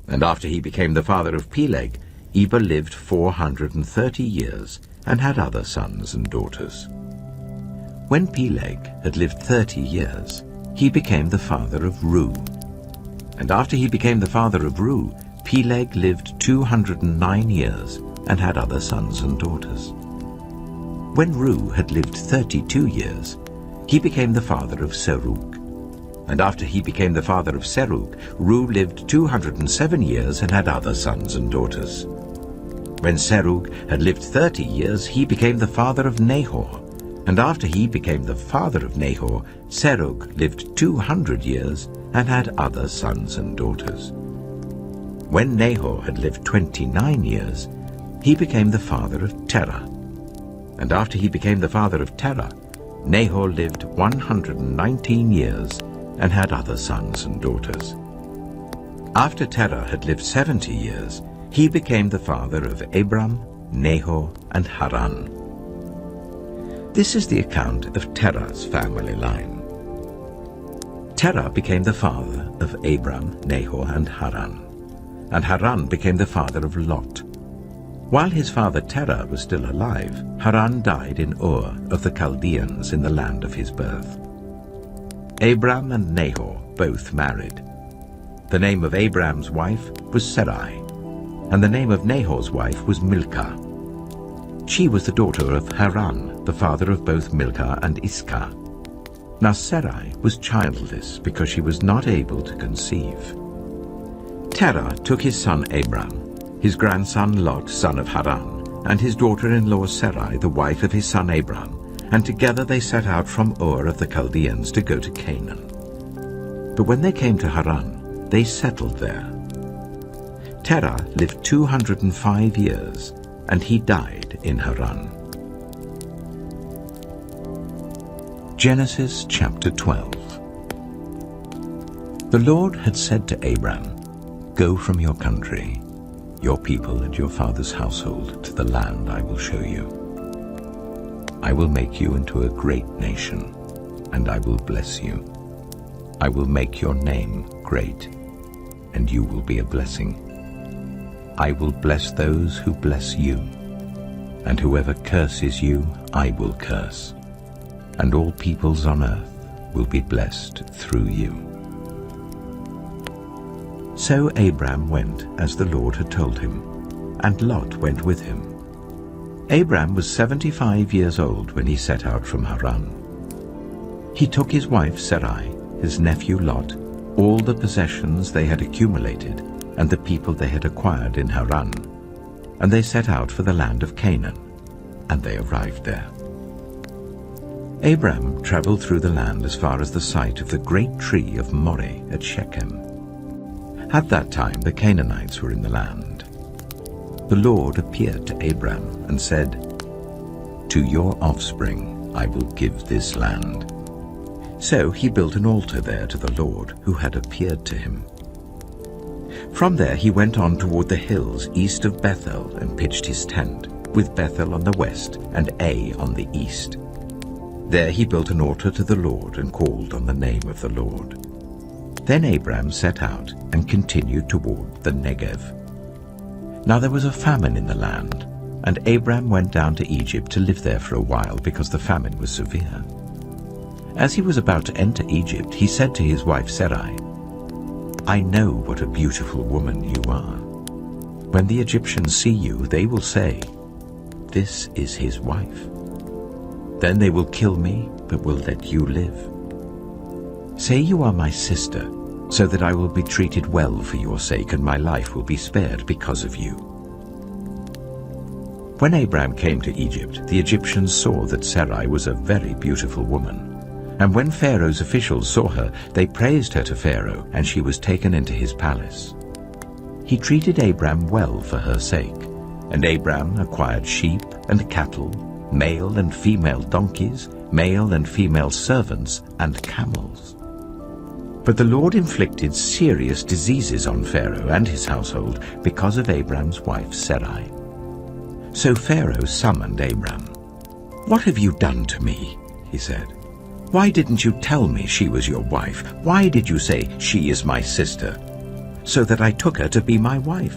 And after he became the father of Peleg, Eber lived 430 years and had other sons and daughters. When Peleg had lived 30 years, he became the father of Reu. And after he became the father of Reu, Peleg lived 209 years and had other sons and daughters. When Reu had lived 32 years, he became the father of Serug. And after he became the father of Serug, Reu lived 207 years and had other sons and daughters. When Serug had lived 30 years, he became the father of Nahor. And after he became the father of Nahor, Serug lived 200 years and had other sons and daughters. When Nahor had lived 29 years, he became the father of Terah. And after he became the father of Terah, Nahor lived 119 years and had other sons and daughters. After Terah had lived 70 years, he became the father of Abram, Nahor, and Haran. This is the account of Terah's family line. Terah became the father of Abram, Nahor, and Haran became the father of Lot. While his father Terah was still alive, Haran died in Ur of the Chaldeans in the land of his birth. Abram and Nahor both married. The name of Abram's wife was Sarai, and the name of Nahor's wife was Milcah. She was the daughter of Haran, the father of both Milcah and Iscah. Now Sarai was childless because she was not able to conceive. Terah took his son Abram, his grandson Lot, son of Haran, and his daughter-in-law Sarai, the wife of his son Abram, and together they set out from Ur of the Chaldeans to go to Canaan. But when they came to Haran, they settled there. Terah lived 205 years, and he died in Haran. Genesis chapter 12. The Lord had said to Abram, "Go from your country, your people and your father's household to the land I will show you. I will make you into a great nation, and I will bless you. I will make your name great, and you will be a blessing. I will bless those who bless you, and whoever curses you I will curse, and all peoples on earth will be blessed through you." So Abram went as the Lord had told him, and Lot went with him. Abram was 75 years old when he set out from Haran. He took his wife Sarai, his nephew Lot, all the possessions they had accumulated, and the people they had acquired in Haran, and they set out for the land of Canaan, and they arrived there. Abram traveled through the land as far as the site of the great tree of Moreh at Shechem. At that time the Canaanites were in the land. The Lord appeared to Abram and said, "To your offspring I will give this land." So he built an altar there to the Lord who had appeared to him. From there he went on toward the hills east of Bethel and pitched his tent, with Bethel on the west and Ai on the east. There he built an altar to the Lord and called on the name of the Lord. Then Abram set out and continued toward the Negev. Now there was a famine in the land, and Abram went down to Egypt to live there for a while because the famine was severe. As he was about to enter Egypt, he said to his wife Sarai, "I know what a beautiful woman you are. When the Egyptians see you, they will say, 'This is his wife.' Then they will kill me, but will let you live. Say you are my sister, so that I will be treated well for your sake, and my life will be spared because of you." When Abram came to Egypt, the Egyptians saw that Sarai was a very beautiful woman. And when Pharaoh's officials saw her, they praised her to Pharaoh, and she was taken into his palace. He treated Abram well for her sake, and Abram acquired sheep and cattle, male and female donkeys, male and female servants, and camels. But the Lord inflicted serious diseases on Pharaoh and his household because of Abram's wife Sarai. So Pharaoh summoned Abram. "What have you done to me?" he said. "Why didn't you tell me she was your wife? Why did you say, 'She is my sister,' so that I took her to be my wife?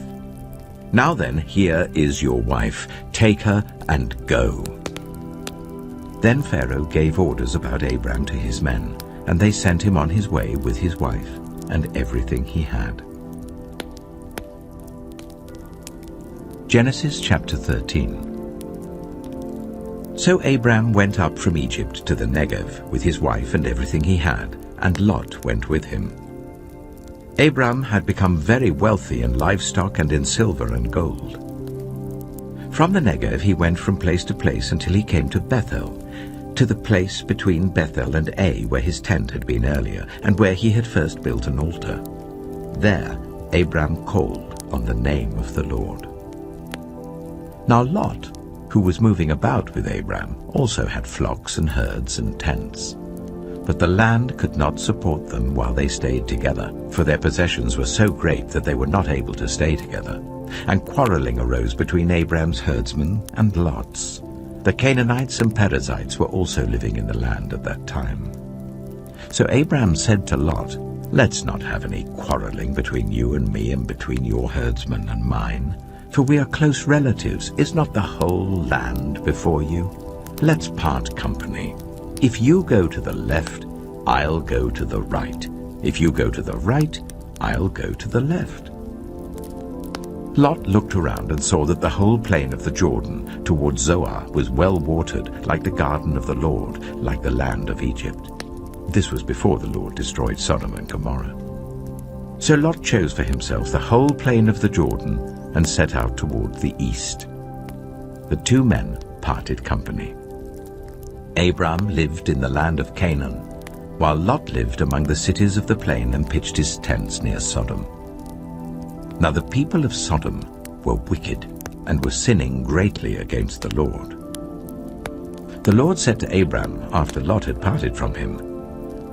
Now then, here is your wife. Take her and go." Then Pharaoh gave orders about Abram to his men, and they sent him on his way with his wife and everything he had. Genesis chapter 13. So Abram went up from Egypt to the Negev with his wife and everything he had, and Lot went with him. Abram had become very wealthy in livestock and in silver and gold. From the Negev he went from place to place until he came to Bethel, to the place between Bethel and Ai, where his tent had been earlier, and where he had first built an altar. There Abram called on the name of the Lord. Now Lot, who was moving about with Abram, also had flocks and herds and tents. But the land could not support them while they stayed together, for their possessions were so great that they were not able to stay together. And quarreling arose between Abram's herdsmen and Lot's. The Canaanites and Perizzites were also living in the land at that time. So Abram said to Lot, "Let's not have any quarreling between you and me and between your herdsmen and mine, for we are close relatives. Is not the whole land before you? Let's part company. If you go to the left, I'll go to the right. If you go to the right, I'll go to the left." Lot looked around and saw that the whole plain of the Jordan toward Zoar was well watered, like the garden of the Lord, like the land of Egypt. This was before the Lord destroyed Sodom and Gomorrah. So Lot chose for himself the whole plain of the Jordan and set out toward the east. The two men parted company. Abram lived in the land of Canaan, while Lot lived among the cities of the plain and pitched his tents near Sodom. Now the people of Sodom were wicked and were sinning greatly against the Lord. The Lord said to Abram after Lot had parted from him,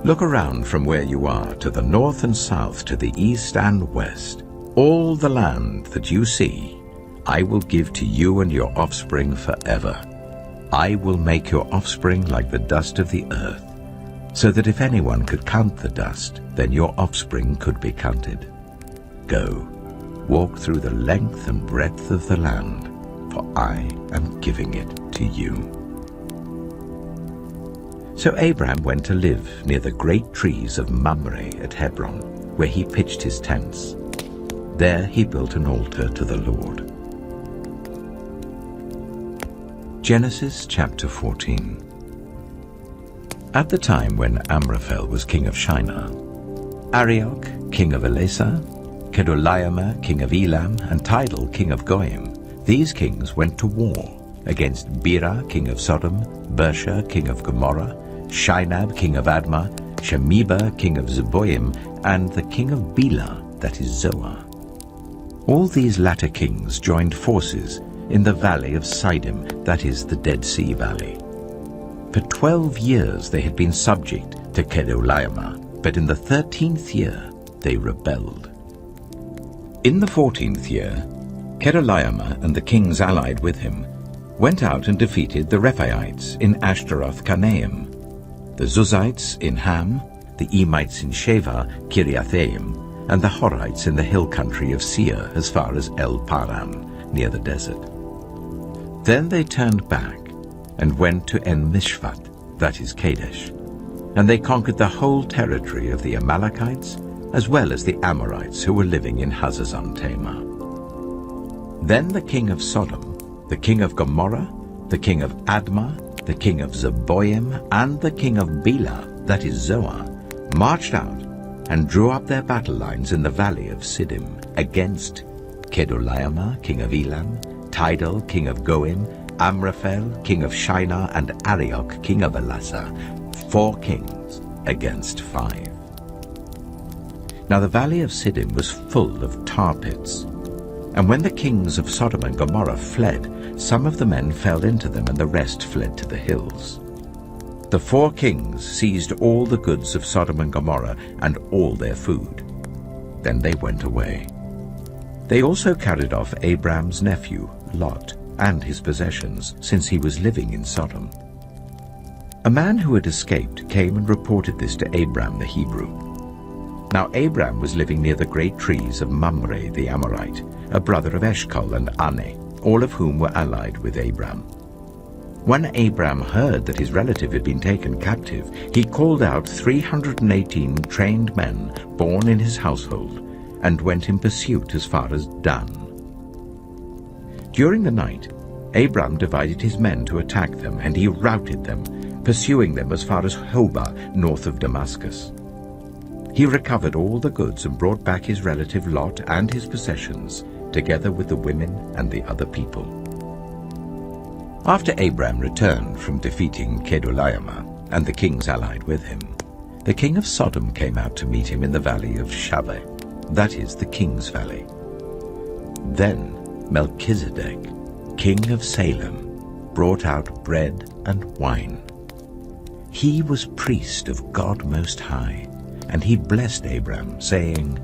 "Look around from where you are to the north and south, to the east and west. All the land that you see I will give to you and your offspring forever. I will make your offspring like the dust of the earth, so that if anyone could count the dust, then your offspring could be counted. Go, walk through the length and breadth of the land, for I am giving it to you." So Abram went to live near the great trees of Mamre at Hebron, where he pitched his tents. There he built an altar to the Lord. Genesis chapter 14. At the time when Amraphel was king of Shinar, Arioch, king of Elasah, Kedorlaomer, king of Elam, and Tidal, king of Goyim, these kings went to war against Bera, king of Sodom, Bersha, king of Gomorrah, Shinab, king of Admah, Shemeba, king of Zeboim, and the king of Bela, that is Zoar. All these latter kings joined forces in the valley of Siddim, that is the Dead Sea Valley. For 12 years they had been subject to Kedorlaomer, but in the 13th year they rebelled. In the 14th year, Kedorlaomer and the kings allied with him went out and defeated the Rephaites in Ashtaroth-Karnaim, the Zuzites in Ham, the Emites in Sheva, Kiriathaim, and the Horites in the hill country of Seir as far as El-Paran, near the desert. Then they turned back and went to En-Mishpat, that is Kadesh, and they conquered the whole territory of the Amalekites, as well as the Amorites who were living in Hazazon-Tamar. Then the king of Sodom, the king of Gomorrah, the king of Admah, the king of Zeboim, and the king of Bela, that is Zoar, marched out and drew up their battle lines in the valley of Siddim against Kedorlaomer, king of Elam, Tidal, king of Goim, Amraphel, king of Shinar, and Arioch, king of Elasah, 4 kings against 5. Now the valley of Siddim was full of tar pits. And when the kings of Sodom and Gomorrah fled, some of the men fell into them, and the rest fled to the hills. The 4 kings seized all the goods of Sodom and Gomorrah and all their food. Then they went away. They also carried off Abram's nephew, Lot, and his possessions, since he was living in Sodom. A man who had escaped came and reported this to Abram the Hebrew. Now Abram was living near the great trees of Mamre the Amorite, a brother of Eshcol and Ane, all of whom were allied with Abram. When Abram heard that his relative had been taken captive, he called out 318 trained men born in his household and went in pursuit as far as Dan. During the night, Abram divided his men to attack them, and he routed them, pursuing them as far as Hobah, north of Damascus. He recovered all the goods and brought back his relative Lot and his possessions, together with the women and the other people. After Abram returned from defeating Kedorlaomer and the kings allied with him, the king of Sodom came out to meet him in the valley of Shaveh, that is, the king's valley. Then Melchizedek, king of Salem, brought out bread and wine. He was priest of God Most High, and he blessed Abram, saying,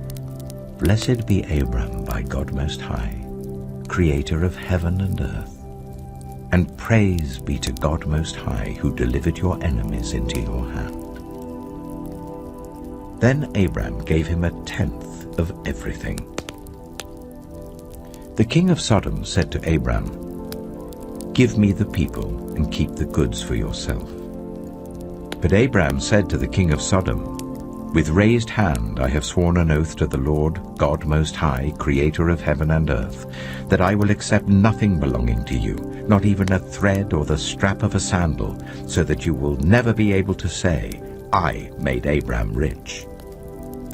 "Blessed be Abram by God Most High, creator of heaven and earth. And praise be to God Most High, who delivered your enemies into your hand." Then Abram gave him 1/10 of everything. The king of Sodom said to Abram, "Give me the people and keep the goods for yourself." But Abram said to the king of Sodom, "With raised hand I have sworn an oath to the Lord, God Most High, creator of heaven and earth, that I will accept nothing belonging to you, not even a thread or the strap of a sandal, so that you will never be able to say, 'I made Abram rich.'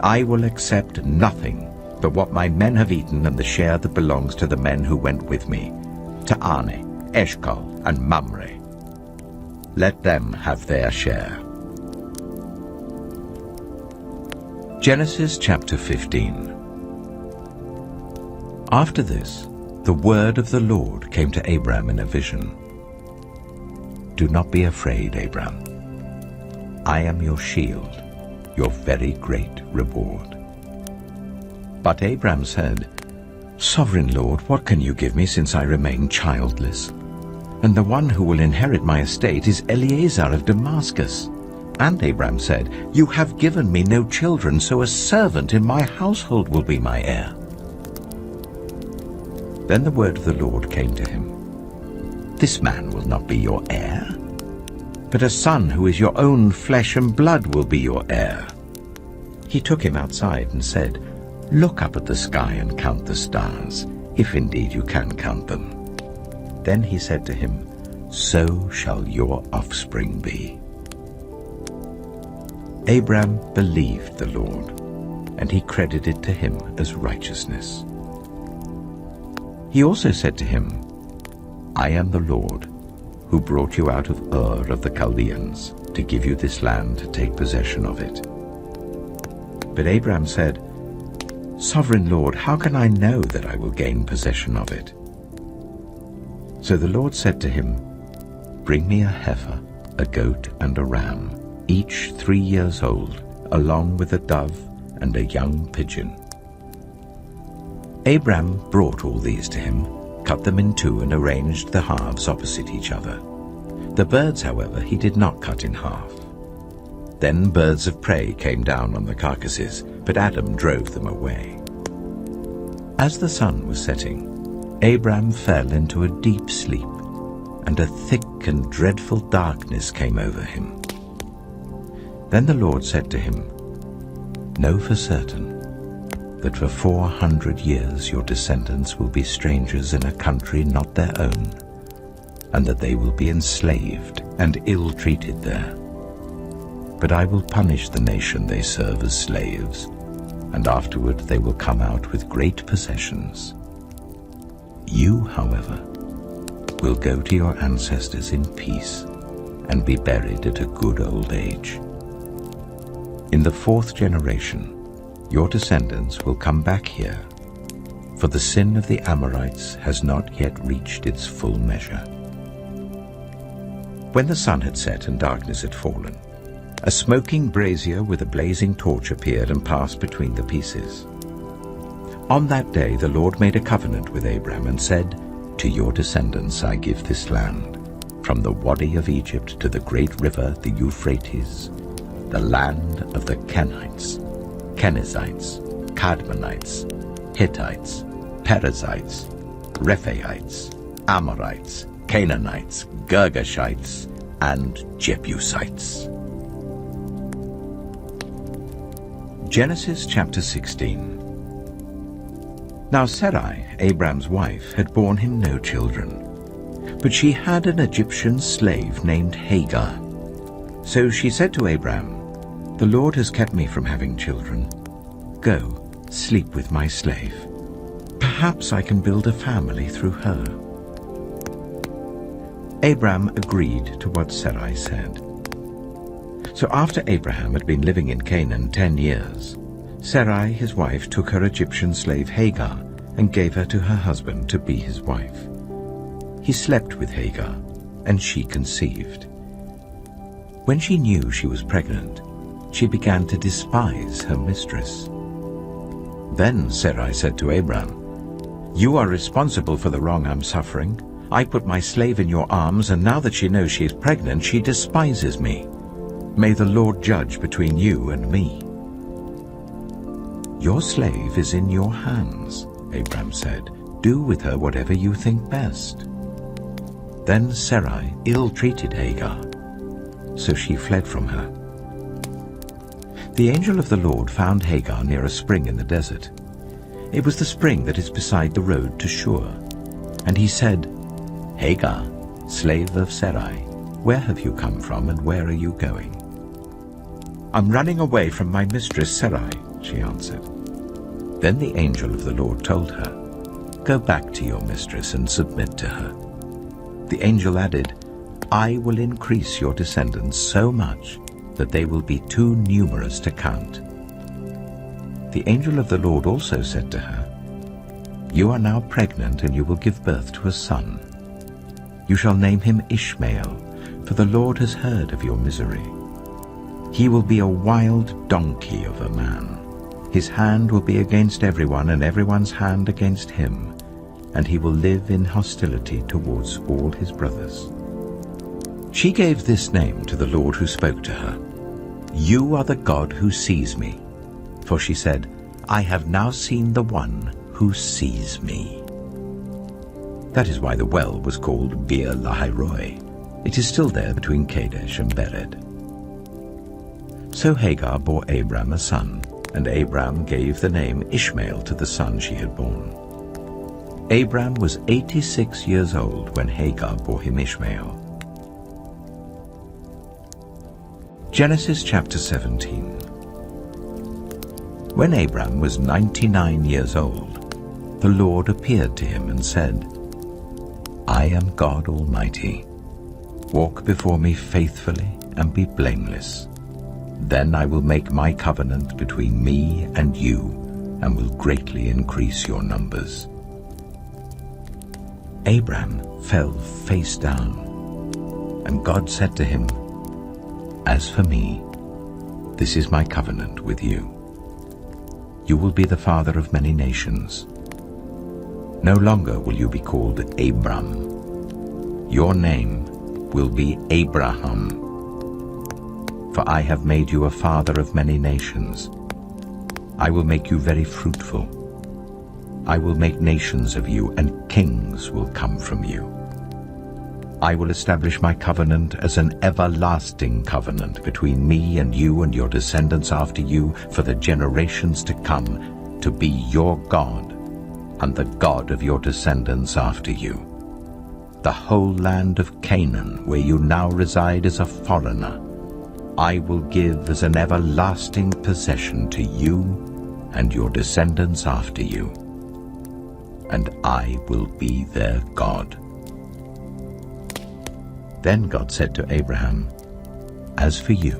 I will accept nothing but what my men have eaten and the share that belongs to the men who went with me, to Ane, Eshcol, and Mamre. Let them have their share." Genesis chapter 15. After this, the word of the Lord came to Abram in a vision. "Do not be afraid, Abram. I am your shield, your very great reward." But Abram said, "Sovereign Lord, what can you give me, since I remain childless? And the one who will inherit my estate is Eliezer of Damascus." And Abram said, "You have given me no children, so a servant in my household will be my heir." Then the word of the Lord came to him, "This man will not be your heir, but a son who is your own flesh and blood will be your heir." He took him outside and said, "Look up at the sky and count the stars, if indeed you can count them." Then he said to him, "So shall your offspring be." Abram believed the Lord, and he credited to him as righteousness. He also said to him, "I am the Lord, who brought you out of Ur of the Chaldeans, to give you this land to take possession of it." But Abram said, "Sovereign Lord, how can I know that I will gain possession of it?" So the Lord said to him, "Bring me a heifer, a goat, and a ram, each 3 years old, along with a dove and a young pigeon." Abram brought all these to him, cut them in two, and arranged the halves opposite each other. The birds, however, he did not cut in half. Then birds of prey came down on the carcasses, but Adam drove them away. As the sun was setting, Abram fell into a deep sleep, and a thick and dreadful darkness came over him. Then the Lord said to him, "Know for certain that for 400 years your descendants will be strangers in a country not their own, and that they will be enslaved and ill-treated there. But I will punish the nation they serve as slaves, and afterward they will come out with great possessions. You, however, will go to your ancestors in peace and be buried at a good old age. In the 4th generation, your descendants will come back here, for the sin of the Amorites has not yet reached its full measure. When the sun had set and darkness had fallen, a smoking brazier with a blazing torch appeared and passed between the pieces. On that day the Lord made a covenant with Abram and said, "To your descendants I give this land, from the Wadi of Egypt to the great river, the Euphrates, the land of the Kenites, Kenizzites, Kadmonites, Hittites, Perizzites, Rephaites, Amorites, Canaanites, Girgashites, and Jebusites." Genesis chapter 16. Now Sarai, Abram's wife, had borne him no children, but she had an Egyptian slave named Hagar. So she said to Abram, "The Lord has kept me from having children. Go, sleep with my slave. Perhaps I can build a family through her." Abram agreed to what Sarai said. So after Abraham had been living in Canaan 10 years, Sarai his wife took her Egyptian slave Hagar and gave her to her husband to be his wife. He slept with Hagar, and she conceived. When she knew she was pregnant, she began to despise her mistress. Then Sarai said to Abram, "You are responsible for the wrong I'm suffering. I put my slave in your arms, and now that she knows she is pregnant, she despises me. May the Lord judge between you and me." "Your slave is in your hands," Abram said. "Do with her whatever you think best." Then Sarai ill-treated Hagar, so she fled from her. The angel of the Lord found Hagar near a spring in the desert. It was the spring that is beside the road to Shur. And he said, "Hagar, slave of Sarai, where have you come from and where are you going?" "I'm running away from my mistress Sarai," she answered. Then the angel of the Lord told her, "Go back to your mistress and submit to her." The angel added, "I will increase your descendants so much that they will be too numerous to count." The angel of the Lord also said to her, "You are now pregnant, and you will give birth to a son. You shall name him Ishmael, for the Lord has heard of your misery. He will be a wild donkey of a man. His hand will be against everyone, and everyone's hand against him, and he will live in hostility towards all his brothers." She gave this name to the Lord who spoke to her, "You are the God who sees me." For she said, "I have now seen the one who sees me." That is why the well was called Beer Lahairoi. It is still there between Kadesh and Bered. So Hagar bore Abram a son, and Abram gave the name Ishmael to the son she had borne. Abram was 86 years old when Hagar bore him Ishmael. Genesis chapter 17. When Abram was 99 years old, the Lord appeared to him and said, "I am God Almighty. Walk before me faithfully and be blameless. Then I will make my covenant between me and you and will greatly increase your numbers." Abram fell face down, and God said to him, "As for me, this is my covenant with you. You will be the father of many nations. No longer will you be called Abram. Your name will be Abraham. For I have made you a father of many nations. I will make you very fruitful. I will make nations of you, and kings will come from you. I will establish my covenant as an everlasting covenant between me and you and your descendants after you for the generations to come, to be your God and the God of your descendants after you. The whole land of Canaan, where you now reside as a foreigner, I will give as an everlasting possession to you and your descendants after you, and I will be their God." Then God said to Abraham, "As for you,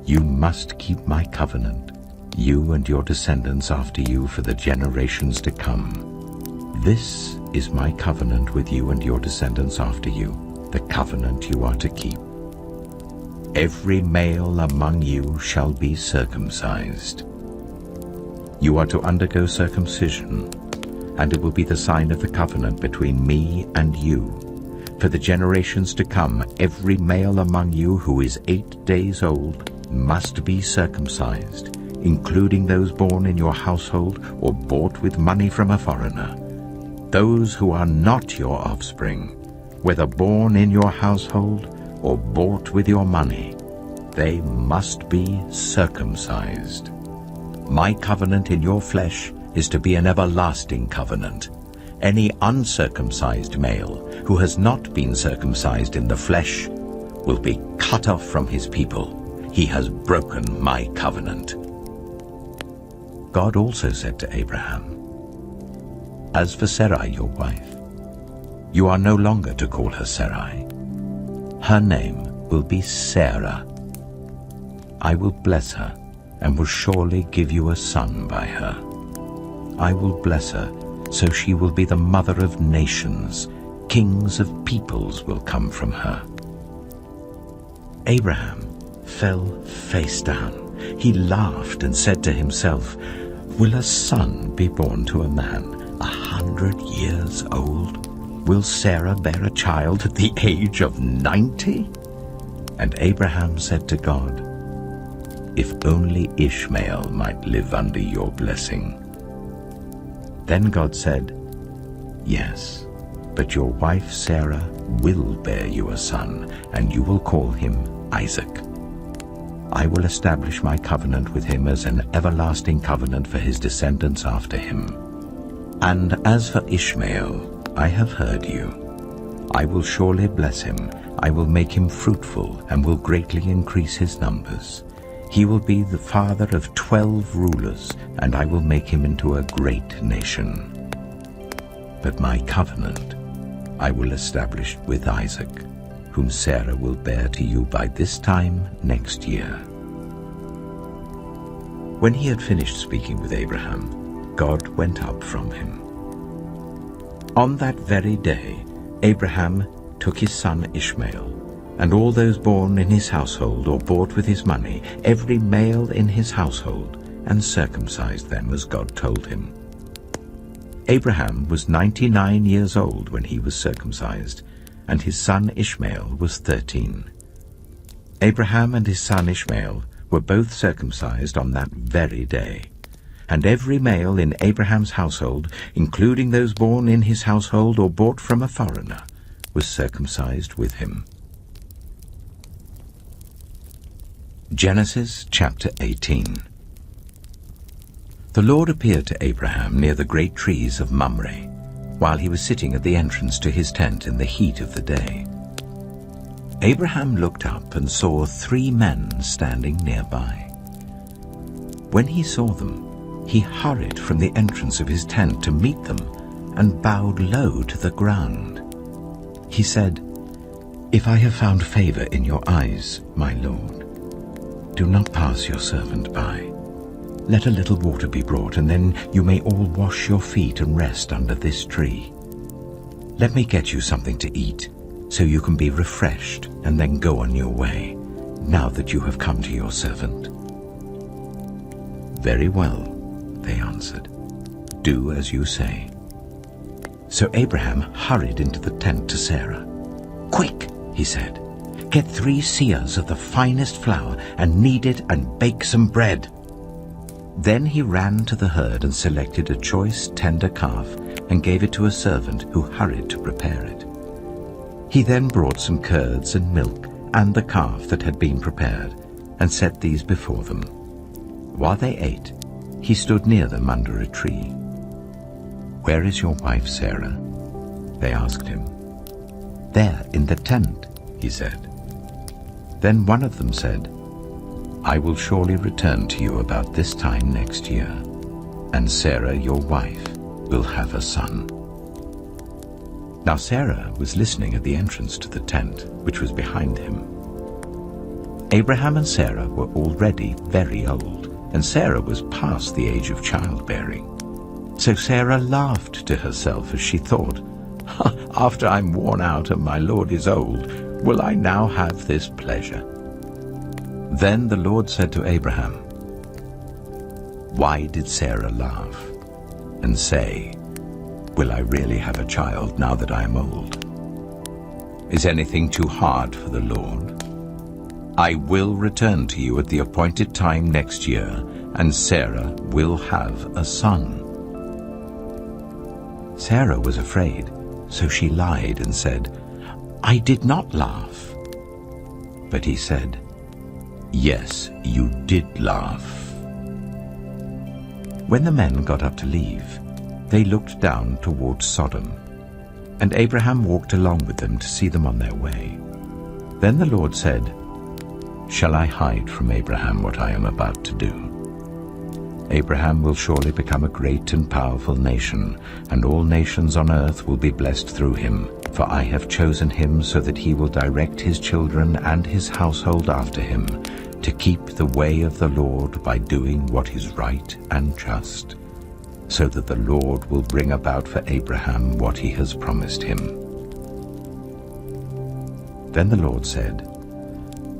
you must keep my covenant you and your descendants after you for the generations to come. This is my covenant with you and your descendants after you, the covenant you are to keep. Every male among you shall be circumcised. You are to undergo circumcision, and it will be the sign of the covenant between me and you. For the generations to come, every male among you who is 8 days old must be circumcised, including those born in your household or bought with money from a foreigner. Those who are not your offspring, whether born in your household or bought with your money, they must be circumcised. My covenant in your flesh is to be an everlasting covenant. Any uncircumcised male who has not been circumcised in the flesh will be cut off from his people. He has broken my covenant. God also said to Abraham, As for Sarai, your wife, you are no longer to call her Sarai. Her name will be Sarah. I will bless her and will surely give you a son by her. I will bless her, so she will be the mother of nations. Kings of peoples will come from her. Abraham fell face down. He laughed and said to himself, Will a son be born to a man 100 years old? Will Sarah bear a child at the age of 90? And Abraham said to God, If only Ishmael might live under your blessing. Then God said, Yes, but your wife Sarah will bear you a son, and you will call him Isaac. I will establish my covenant with him as an everlasting covenant for his descendants after him. And as for Ishmael, I have heard you. I will surely bless him. I will make him fruitful and will greatly increase his numbers. He will be the father of 12 rulers, and I will make him into a great nation. But my covenant I will establish with Isaac, whom Sarah will bear to you by this time next year. When he had finished speaking with Abraham, God went up from him. On that very day, Abraham took his son Ishmael, and all those born in his household or bought with his money, every male in his household, and circumcised them as God told him. Abraham was 99 years old when he was circumcised, and his son Ishmael was 13. Abraham and his son Ishmael were both circumcised on that very day, and every male in Abraham's household, including those born in his household or bought from a foreigner, was circumcised with him. Genesis chapter 18. The Lord appeared to Abraham near the great trees of Mamre, while he was sitting at the entrance to his tent in the heat of the day. Abraham looked up and saw 3 men standing nearby. When he saw them, he hurried from the entrance of his tent to meet them and bowed low to the ground. He said, "If I have found favor in your eyes, my Lord, do not pass your servant by. Let a little water be brought, and then you may all wash your feet and rest under this tree. Let me get you something to eat, so you can be refreshed and then go on your way, now that you have come to your servant." "Very well," they answered. "Do as you say." So Abraham hurried into the tent to Sarah. "Quick," he said, "get 3 seahs of the finest flour and knead it and bake some bread." Then he ran to the herd and selected a choice tender calf and gave it to a servant who hurried to prepare it. He then brought some curds and milk and the calf that had been prepared and set these before them. While they ate, he stood near them under a tree. "Where is your wife Sarah?" they asked him. "There in the tent," he said. Then one of them said, "I will surely return to you about this time next year, and Sarah your wife will have a son." Now Sarah was listening at the entrance to the tent, which was behind him. Abraham and Sarah were already very old, and Sarah was past the age of childbearing. So Sarah laughed to herself as she thought, "After I'm worn out and my Lord is old, will I now have this pleasure?" Then the Lord said to Abraham, "Why did Sarah laugh and say, 'Will I really have a child now that I am old?' Is anything too hard for the Lord? I will return to you at the appointed time next year, and Sarah will have a son." Sarah was afraid, so she lied and said, "I did not laugh." But he said, "Yes, you did laugh." When the men got up to leave, they looked down towards Sodom, and Abraham walked along with them to see them on their way. Then the Lord said, "Shall I hide from Abraham what I am about to do? Abraham will surely become a great and powerful nation, and all nations on earth will be blessed through him, for I have chosen him so that he will direct his children and his household after him, to keep the way of the Lord by doing what is right and just, so that the Lord will bring about for Abraham what he has promised him." Then the Lord said,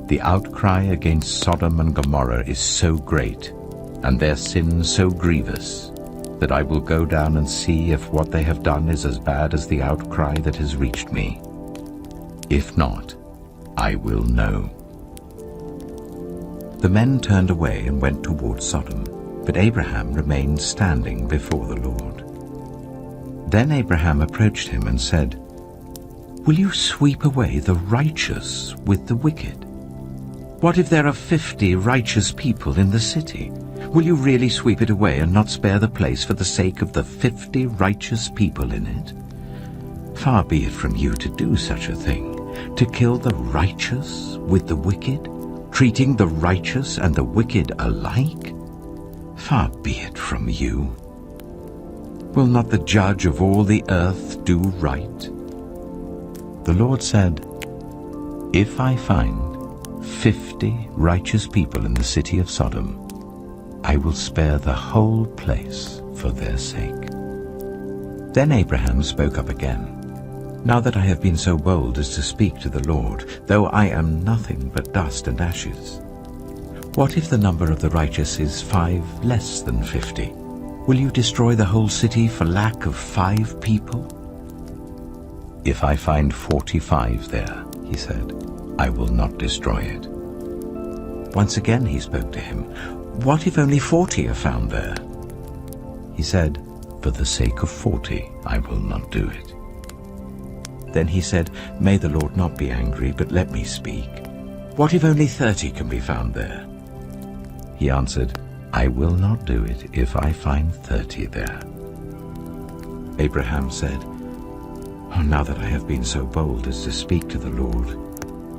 "The outcry against Sodom and Gomorrah is so great, and their sin so grievous, that I will go down and see if what they have done is as bad as the outcry that has reached me. If not, I will know." The men turned away and went towards Sodom, but Abraham remained standing before the Lord. Then Abraham approached him and said, "Will you sweep away the righteous with the wicked? What if there are 50 righteous people in the city? Will you really sweep it away and not spare the place for the sake of the 50 righteous people in it? Far be it from you to do such a thing, to kill the righteous with the wicked, treating the righteous and the wicked alike? Far be it from you. Will not the judge of all the earth do right?" The Lord said, "If I find 50 righteous people in the city of Sodom, I will spare the whole place for their sake." Then Abraham spoke up again, "Now that I have been so bold as to speak to the Lord, though I am nothing but dust and ashes, what if the number of the righteous is 5 less than 50? Will you destroy the whole city for lack of 5 people?" "If I find 45 there," he said, "I will not destroy it." Once again he spoke to him, "What if only 40 are found there?" He said, "For the sake of 40, I will not do it." Then he said, "May the Lord not be angry, but let me speak. What if only 30 can be found there?" He answered, "I will not do it if I find 30 there." Abraham said, "Now that I have been so bold as to speak to the Lord,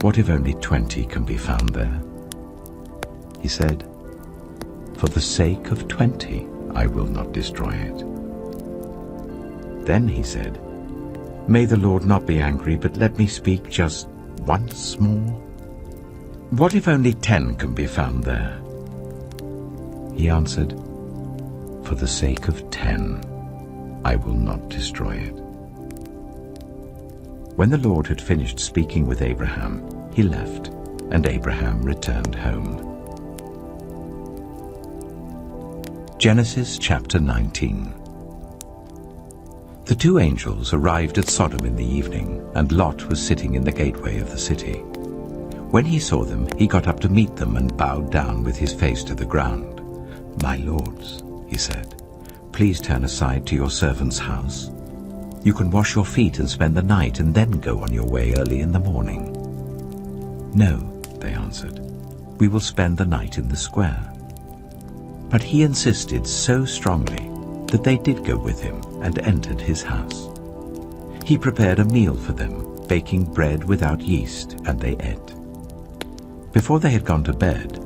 what if only 20 can be found there?" He said, "For the sake of 20, I will not destroy it." Then he said, "May the Lord not be angry, but let me speak just once more. What if only 10 can be found there?" He answered, "For the sake of 10, I will not destroy it." When the Lord had finished speaking with Abraham, he left, and Abraham returned home. Genesis chapter 19. The 2 angels arrived at Sodom in the evening, and Lot was sitting in the gateway of the city. When he saw them, he got up to meet them and bowed down with his face to the ground. "My lords," he said, "please turn aside to your servant's house. You can wash your feet and spend the night and then go on your way early in the morning." "No," they answered, "we will spend the night in the square." But he insisted so strongly that they did go with him and entered his house. He prepared a meal for them, baking bread without yeast, and they ate. Before they had gone to bed,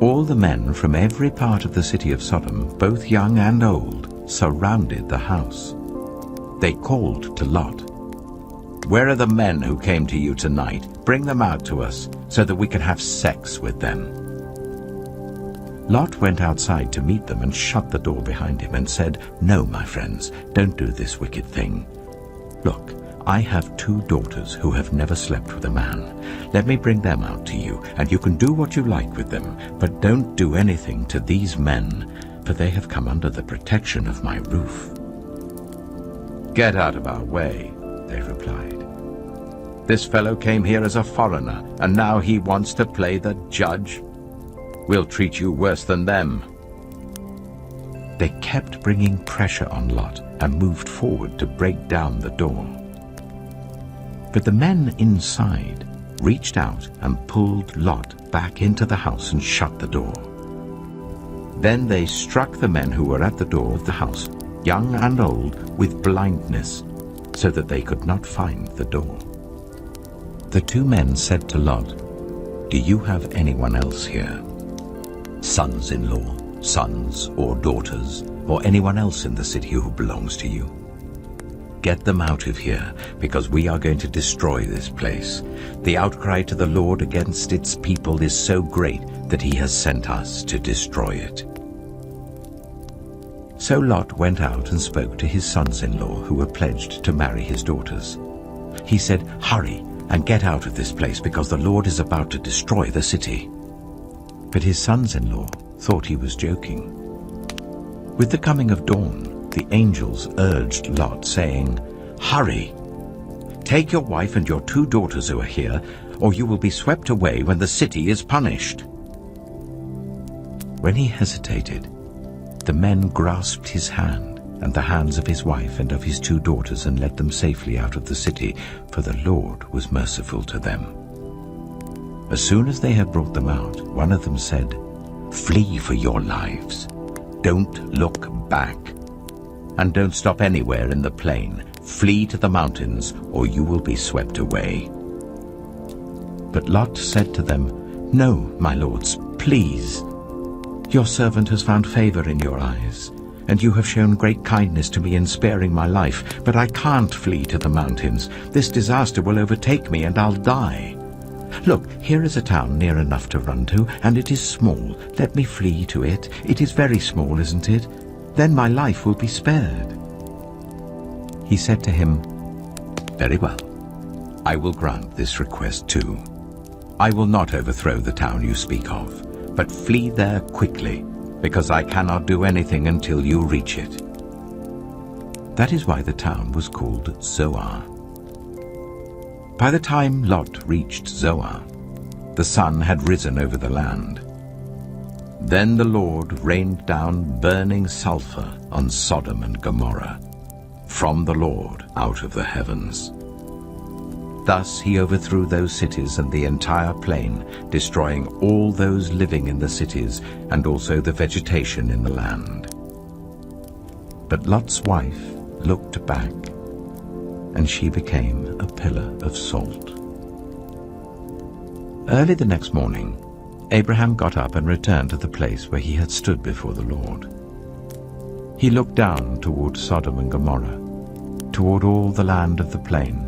all the men from every part of the city of Sodom, both young and old, surrounded the house. They called to Lot, "Where are the men who came to you tonight? Bring them out to us, so that we can have sex with them." Lot went outside to meet them and shut the door behind him and said, "No, my friends, don't do this wicked thing. Look, I have 2 daughters who have never slept with a man. Let me bring them out to you, and you can do what you like with them, but don't do anything to these men, for they have come under the protection of my roof." "Get out of our way," they replied. "This fellow came here as a foreigner, and now he wants to play the judge. We'll treat you worse than them." They kept bringing pressure on Lot and moved forward to break down the door. But the men inside reached out and pulled Lot back into the house and shut the door. Then they struck the men who were at the door of the house, young and old, with blindness, so that they could not find the door. The 2 men said to Lot, "Do you have anyone else here? Sons-in-law, sons or daughters, or anyone else in the city who belongs to you? Get them out of here, because we are going to destroy this place. The outcry to the Lord against its people is so great that he has sent us to destroy it." So Lot went out and spoke to his sons-in-law who were pledged to marry his daughters. He said, "Hurry and get out of this place, because the Lord is about to destroy the city." But his sons-in-law thought he was joking. With the coming of dawn, the angels urged Lot, saying, "Hurry! Take your wife and your 2 daughters who are here, or you will be swept away when the city is punished." When he hesitated, the men grasped his hand and the hands of his wife and of his 2 daughters and led them safely out of the city, for the Lord was merciful to them. As soon as they had brought them out, one of them said, "Flee for your lives. Don't look back. And don't stop anywhere in the plain. Flee to the mountains, or you will be swept away." But Lot said to them, "No, my lords, please. Your servant has found favor in your eyes, and you have shown great kindness to me in sparing my life, but I can't flee to the mountains. This disaster will overtake me, and I'll die. Look, here is a town near enough to run to, and it is small. Let me flee to it. It is very small, isn't it? Then my life will be spared." He said to him, "Very well. I will grant this request too. I will not overthrow the town you speak of, but flee there quickly, because I cannot do anything until you reach it." That is why the town was called Zoar. By the time Lot reached Zoar, the sun had risen over the land. Then the Lord rained down burning sulfur on Sodom and Gomorrah, from the Lord out of the heavens. Thus he overthrew those cities and the entire plain, destroying all those living in the cities and also the vegetation in the land. But Lot's wife looked back, and she became a pillar of salt. Early the next morning, Abraham got up and returned to the place where he had stood before the Lord. He looked down toward Sodom and Gomorrah, toward all the land of the plain,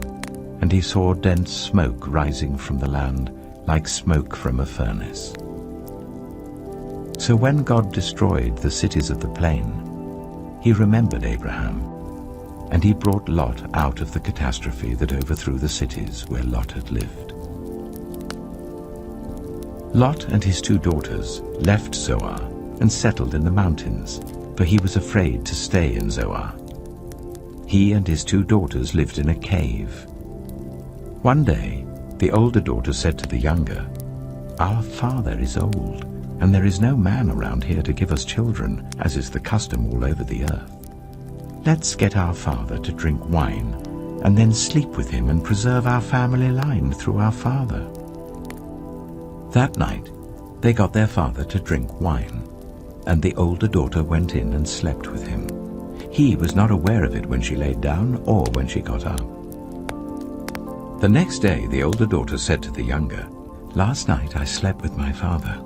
and he saw dense smoke rising from the land, like smoke from a furnace. So when God destroyed the cities of the plain, he remembered Abraham, and he brought Lot out of the catastrophe that overthrew the cities where Lot had lived. Lot and his 2 daughters left Zoar and settled in the mountains, for he was afraid to stay in Zoar. He and his 2 daughters lived in a cave. One day, the older daughter said to the younger, "Our father is old, and there is no man around here to give us children, as is the custom all over the earth. Let's get our father to drink wine, and then sleep with him and preserve our family line through our father." That night, they got their father to drink wine, and the older daughter went in and slept with him. He was not aware of it when she laid down or when she got up. The next day, the older daughter said to the younger, "Last night I slept with my father.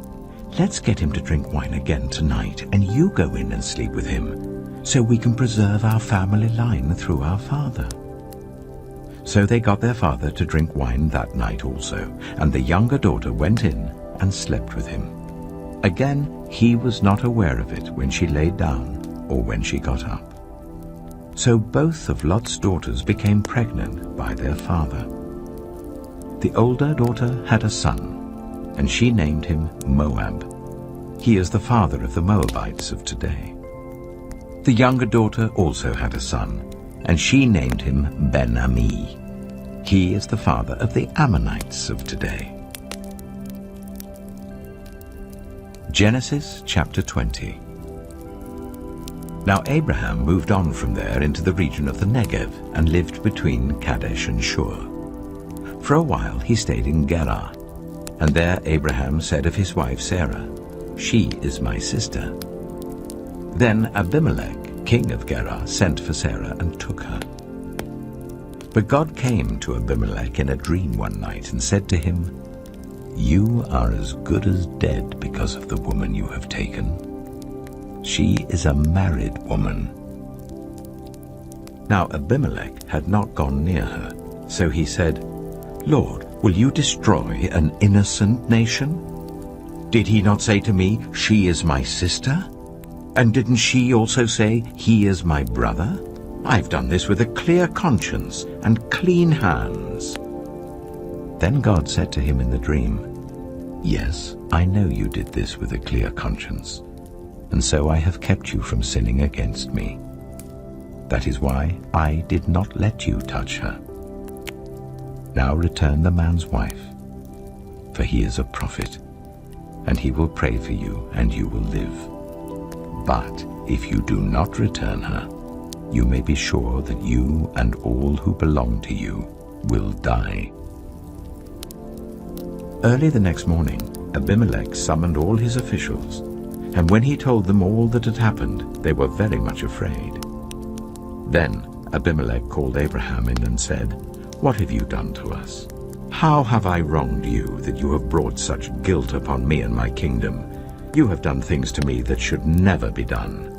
Let's get him to drink wine again tonight, and you go in and sleep with him, so we can preserve our family line through our father." So they got their father to drink wine that night also, and the younger daughter went in and slept with him. Again, he was not aware of it when she lay down or when she got up. So both of Lot's daughters became pregnant by their father. The older daughter had a son, and she named him Moab. He is the father of the Moabites of today. The younger daughter also had a son, and she named him Ben-Ami. He is the father of the Ammonites of today. Genesis chapter 20. Now Abraham moved on from there into the region of the Negev and lived between Kadesh and Shur. For a while he stayed in Gerar, and there Abraham said of his wife Sarah, "She is my sister." Then Abimelech, king of Gerar, sent for Sarah and took her. But God came to Abimelech in a dream one night and said to him, "You are as good as dead because of the woman you have taken. She is a married woman." Now Abimelech had not gone near her, so he said, "Lord, will you destroy an innocent nation? Did he not say to me, 'She is my sister'? And didn't she also say, 'He is my brother'? I've done this with a clear conscience and clean hands." Then God said to him in the dream, "Yes, I know you did this with a clear conscience, and so I have kept you from sinning against me. That is why I did not let you touch her. Now return the man's wife, for he is a prophet, and he will pray for you, and you will live. But if you do not return her, you may be sure that you and all who belong to you will die." Early the next morning, Abimelech summoned all his officials, and when he told them all that had happened, they were very much afraid. Then Abimelech called Abraham in and said, "What have you done to us? How have I wronged you that you have brought such guilt upon me and my kingdom? You have done things to me that should never be done."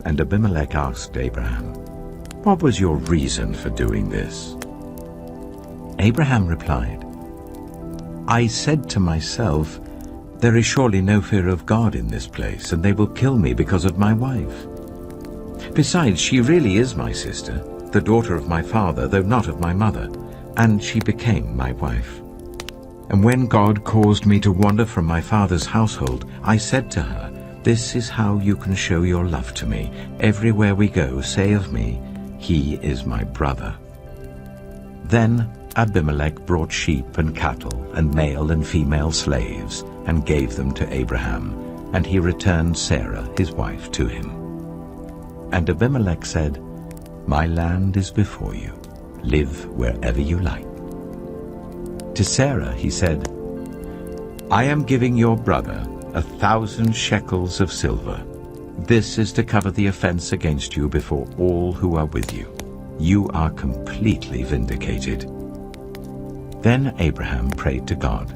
And Abimelech asked Abraham, "What was your reason for doing this?" Abraham replied, "I said to myself, 'There is surely no fear of God in this place, and they will kill me because of my wife. Besides, she really is my sister, the daughter of my father, though not of my mother, and she became my wife. And when God caused me to wander from my father's household, I said to her, "This is how you can show your love to me. Everywhere we go, say of me, 'He is my brother.'" Then Abimelech brought sheep and cattle and male and female slaves and gave them to Abraham, and he returned Sarah his wife to him. And Abimelech said, "My land is before you. Live wherever you like." To Sarah he said, "I am giving your brother 1,000 shekels of silver. This is to cover the offense against you before all who are with you. You are completely vindicated." Then Abraham prayed to God,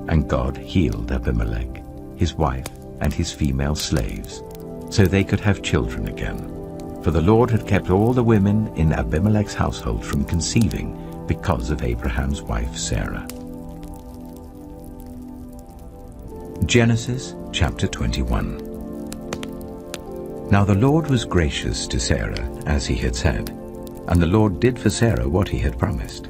and God healed Abimelech, his wife, and his female slaves, so they could have children again. For the Lord had kept all the women in Abimelech's household from conceiving because of Abraham's wife Sarah. Genesis chapter 21. Now the Lord was gracious to Sarah, as he had said, and the Lord did for Sarah what he had promised.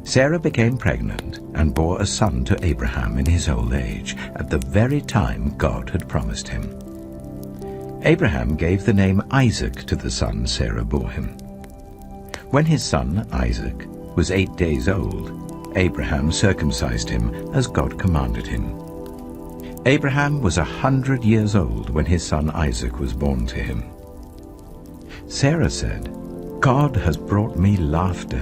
Sarah became pregnant and bore a son to Abraham in his old age, at the very time God had promised him. Abraham gave the name Isaac to the son Sarah bore him. When his son Isaac was 8 days old, Abraham circumcised him as God commanded him. Abraham was 100 years old when his son Isaac was born to him. Sarah said, "God has brought me laughter,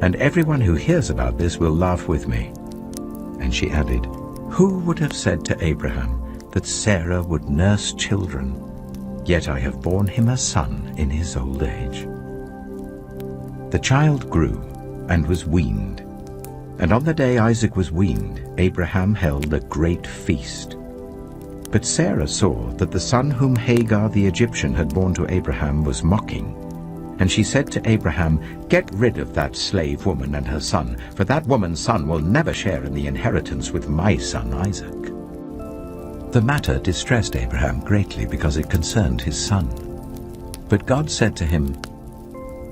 and everyone who hears about this will laugh with me." And she added, "Who would have said to Abraham that Sarah would nurse children? Yet I have borne him a son in his old age." The child grew and was weaned. And on the day Isaac was weaned, Abraham held a great feast. But Sarah saw that the son whom Hagar the Egyptian had borne to Abraham was mocking. And she said to Abraham, "Get rid of that slave woman and her son, for that woman's son will never share in the inheritance with my son Isaac." The matter distressed Abraham greatly because it concerned his son. But God said to him,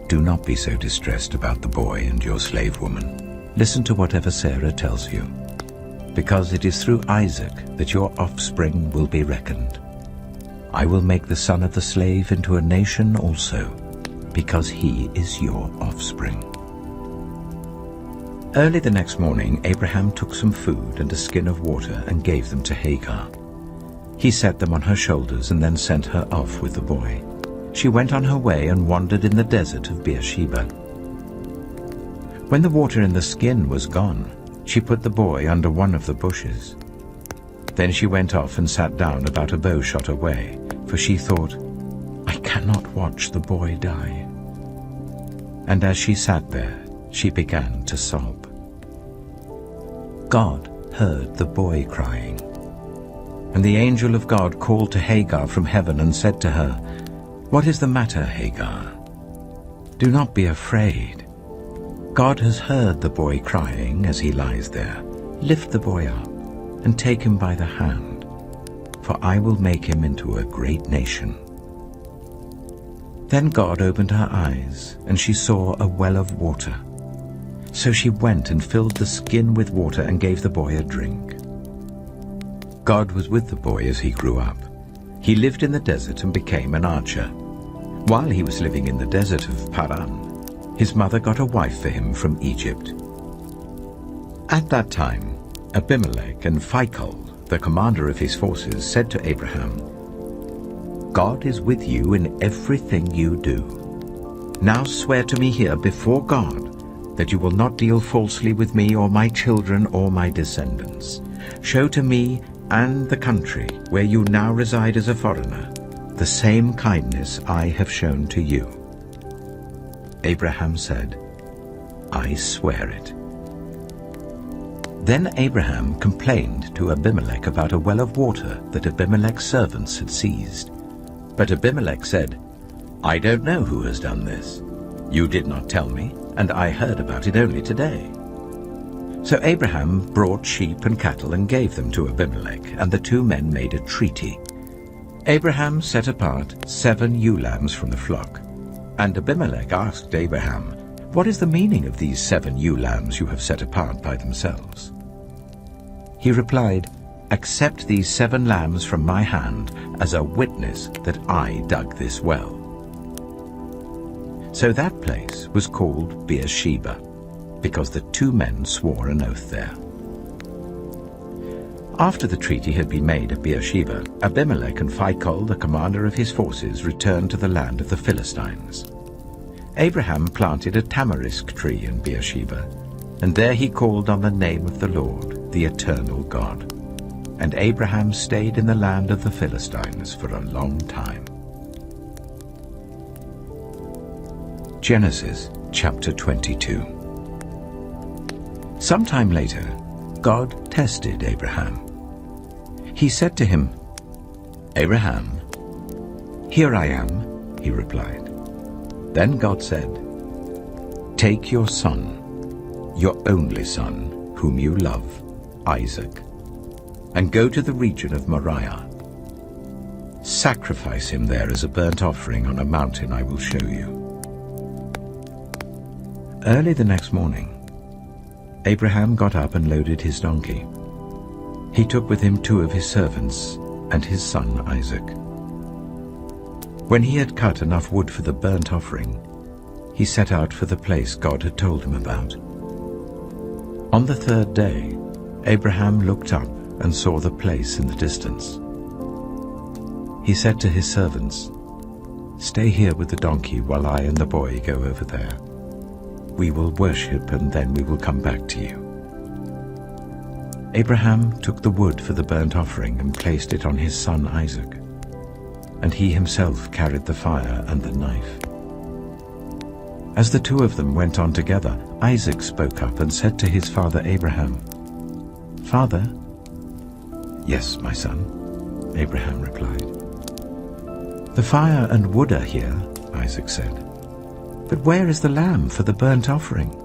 "Do not be so distressed about the boy and your slave woman. Listen to whatever Sarah tells you, because it is through Isaac that your offspring will be reckoned. I will make the son of the slave into a nation also, because he is your offspring." Early the next morning, Abraham took some food and a skin of water and gave them to Hagar. He set them on her shoulders and then sent her off with the boy. She went on her way and wandered in the desert of Beersheba. When the water in the skin was gone, she put the boy under one of the bushes. Then she went off and sat down about a bow shot away, for she thought, "I cannot watch the boy die." And as she sat there, she began to sob. God heard the boy crying. And the angel of God called to Hagar from heaven and said to her, "What is the matter, Hagar? Do not be afraid. God has heard the boy crying as he lies there. Lift the boy up and take him by the hand, for I will make him into a great nation." Then God opened her eyes, and she saw a well of water. So she went and filled the skin with water and gave the boy a drink. God was with the boy as he grew up. He lived in the desert and became an archer. While he was living in the desert of Paran, his mother got a wife for him from Egypt. At that time, Abimelech and Phicol, the commander of his forces, said to Abraham, "God is with you in everything you do. Now swear to me here before God that you will not deal falsely with me or my children or my descendants. Show to me and the country where you now reside as a foreigner the same kindness I have shown to you." Abraham said, "I swear it." Then Abraham complained to Abimelech about a well of water that Abimelech's servants had seized. But Abimelech said, "I don't know who has done this. You did not tell me, and I heard about it only today." So Abraham brought sheep and cattle and gave them to Abimelech, and the two men made a treaty. Abraham set apart 7 ewe lambs from the flock. And Abimelech asked Abraham, "What is the meaning of these 7 ewe lambs you have set apart by themselves?" He replied, "Accept these 7 lambs from my hand as a witness that I dug this well." So that place was called Beersheba, because the 2 men swore an oath there. After the treaty had been made at Beersheba, Abimelech and Phicol, the commander of his forces, returned to the land of the Philistines. Abraham planted a tamarisk tree in Beersheba, and there he called on the name of the Lord, the eternal God. And Abraham stayed in the land of the Philistines for a long time. Genesis chapter 22. Sometime later, God tested Abraham. He said to him, "Abraham." "Here I am," he replied. Then God said, "Take your son, your only son, whom you love, Isaac, and go to the region of Moriah. Sacrifice him there as a burnt offering on a mountain I will show you." Early the next morning, Abraham got up and loaded his donkey. He took with him 2 of his servants and his son Isaac. When he had cut enough wood for the burnt offering, he set out for the place God had told him about. On the 3rd day, Abraham looked up and saw the place in the distance. He said to his servants, "Stay here with the donkey while I and the boy go over there. We will worship and then we will come back to you." Abraham took the wood for the burnt offering and placed it on his son Isaac, and he himself carried the fire and the knife. As the 2 of them went on together, Isaac spoke up and said to his father Abraham, "Father?" "Yes, my son," Abraham replied. "The fire and wood are here," Isaac said. "But where is the lamb for the burnt offering?"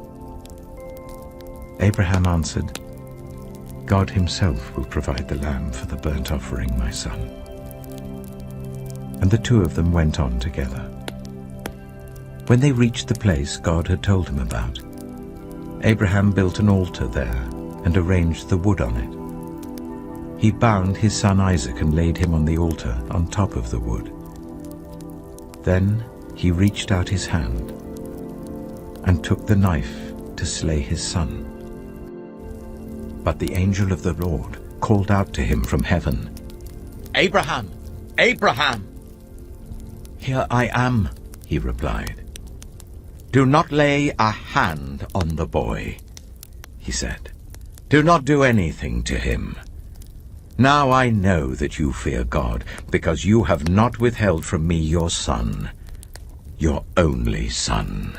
Abraham answered, God himself will provide the lamb for the burnt offering, my son." And the two of them went on together. When they reached the place God had told him about, Abraham built an altar there and arranged the wood on it. He bound his son Isaac and laid him on the altar on top of the wood. Then he reached out his hand and took the knife to slay his son. But the angel of the Lord called out to him from heaven, "Abraham! Abraham!" "Here I am," he replied. "Do not lay a hand on the boy," he said. "Do not do anything to him. Now I know that you fear God, because you have not withheld from me your son, your only son."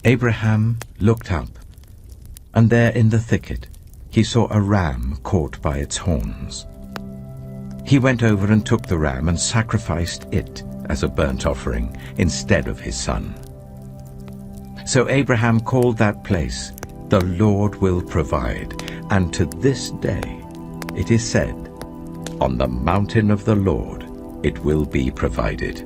Abraham looked up, and there in the thicket he saw a ram caught by its horns. He went over and took the ram and sacrificed it as a burnt offering instead of his son. So Abraham called that place, "The Lord will provide," and to this day it is said, "On the mountain of the Lord it will be provided."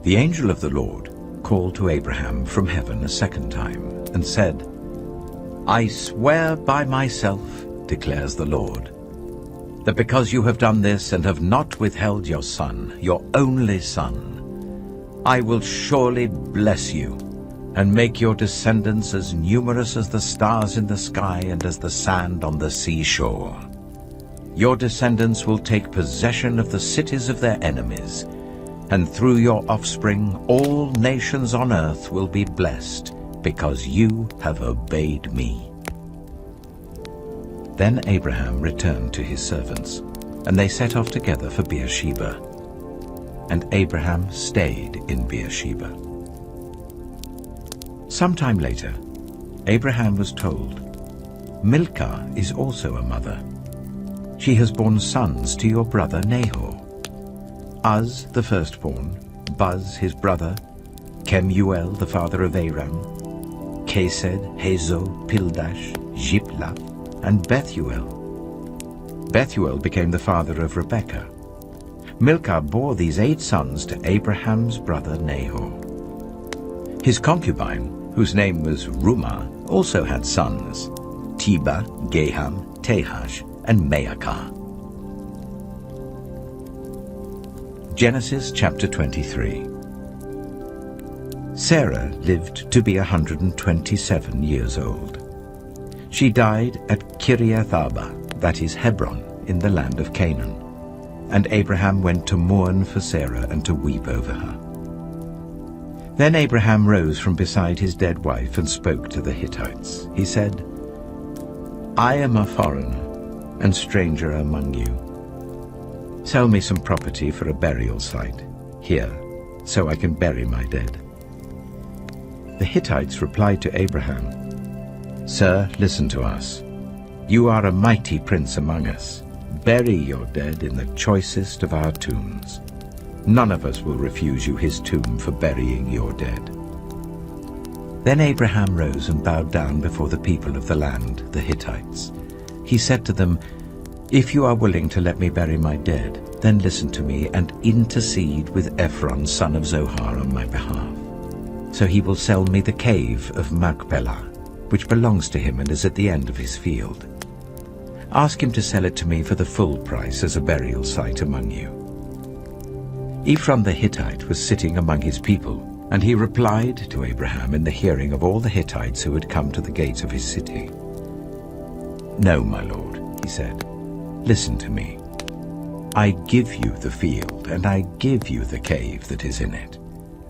The angel of the Lord called to Abraham from heaven a second time and said, "I swear by myself, declares the Lord, that because you have done this and have not withheld your son, your only son, I will surely bless you and make your descendants as numerous as the stars in the sky and as the sand on the seashore. Your descendants will take possession of the cities of their enemies, and through your offspring all nations on earth will be blessed, because you have obeyed me." Then Abraham returned to his servants, and they set off together for Beersheba. And Abraham stayed in Beersheba. Sometime later, Abraham was told, "Milcah is also a mother. She has borne sons to your brother Nahor. Uz the firstborn, Buz his brother, Kemuel the father of Aram, Kesed, Hazo, Pildash, Jiplah, and Bethuel. Bethuel became the father of Rebekah. Milcah bore these 8 sons to Abraham's brother Nahor. His concubine, whose name was Rumah, also had sons, Tebah, Gaham, Tahash, and Maacah. Genesis chapter 23. Sarah lived to be 127 years old. She died at Kiriath Arba, that is Hebron, in the land of Canaan. And Abraham went to mourn for Sarah and to weep over her. Then Abraham rose from beside his dead wife and spoke to the Hittites. He said, "I am a foreigner and stranger among you. Sell me some property for a burial site here, so I can bury my dead." The Hittites replied to Abraham, "Sir, listen to us. You are a mighty prince among us. Bury your dead in the choicest of our tombs. None of us will refuse you his tomb for burying your dead." Then Abraham rose and bowed down before the people of the land, the Hittites. He said to them, "If you are willing to let me bury my dead, then listen to me and intercede with Ephron, son of Zohar, on my behalf. So he will sell me the cave of Machpelah, which belongs to him and is at the end of his field. Ask him to sell it to me for the full price as a burial site among you." Ephron the Hittite was sitting among his people, and he replied to Abraham in the hearing of all the Hittites who had come to the gate of his city. "No, my lord," he said, "listen to me. I give you the field, and I give you the cave that is in it.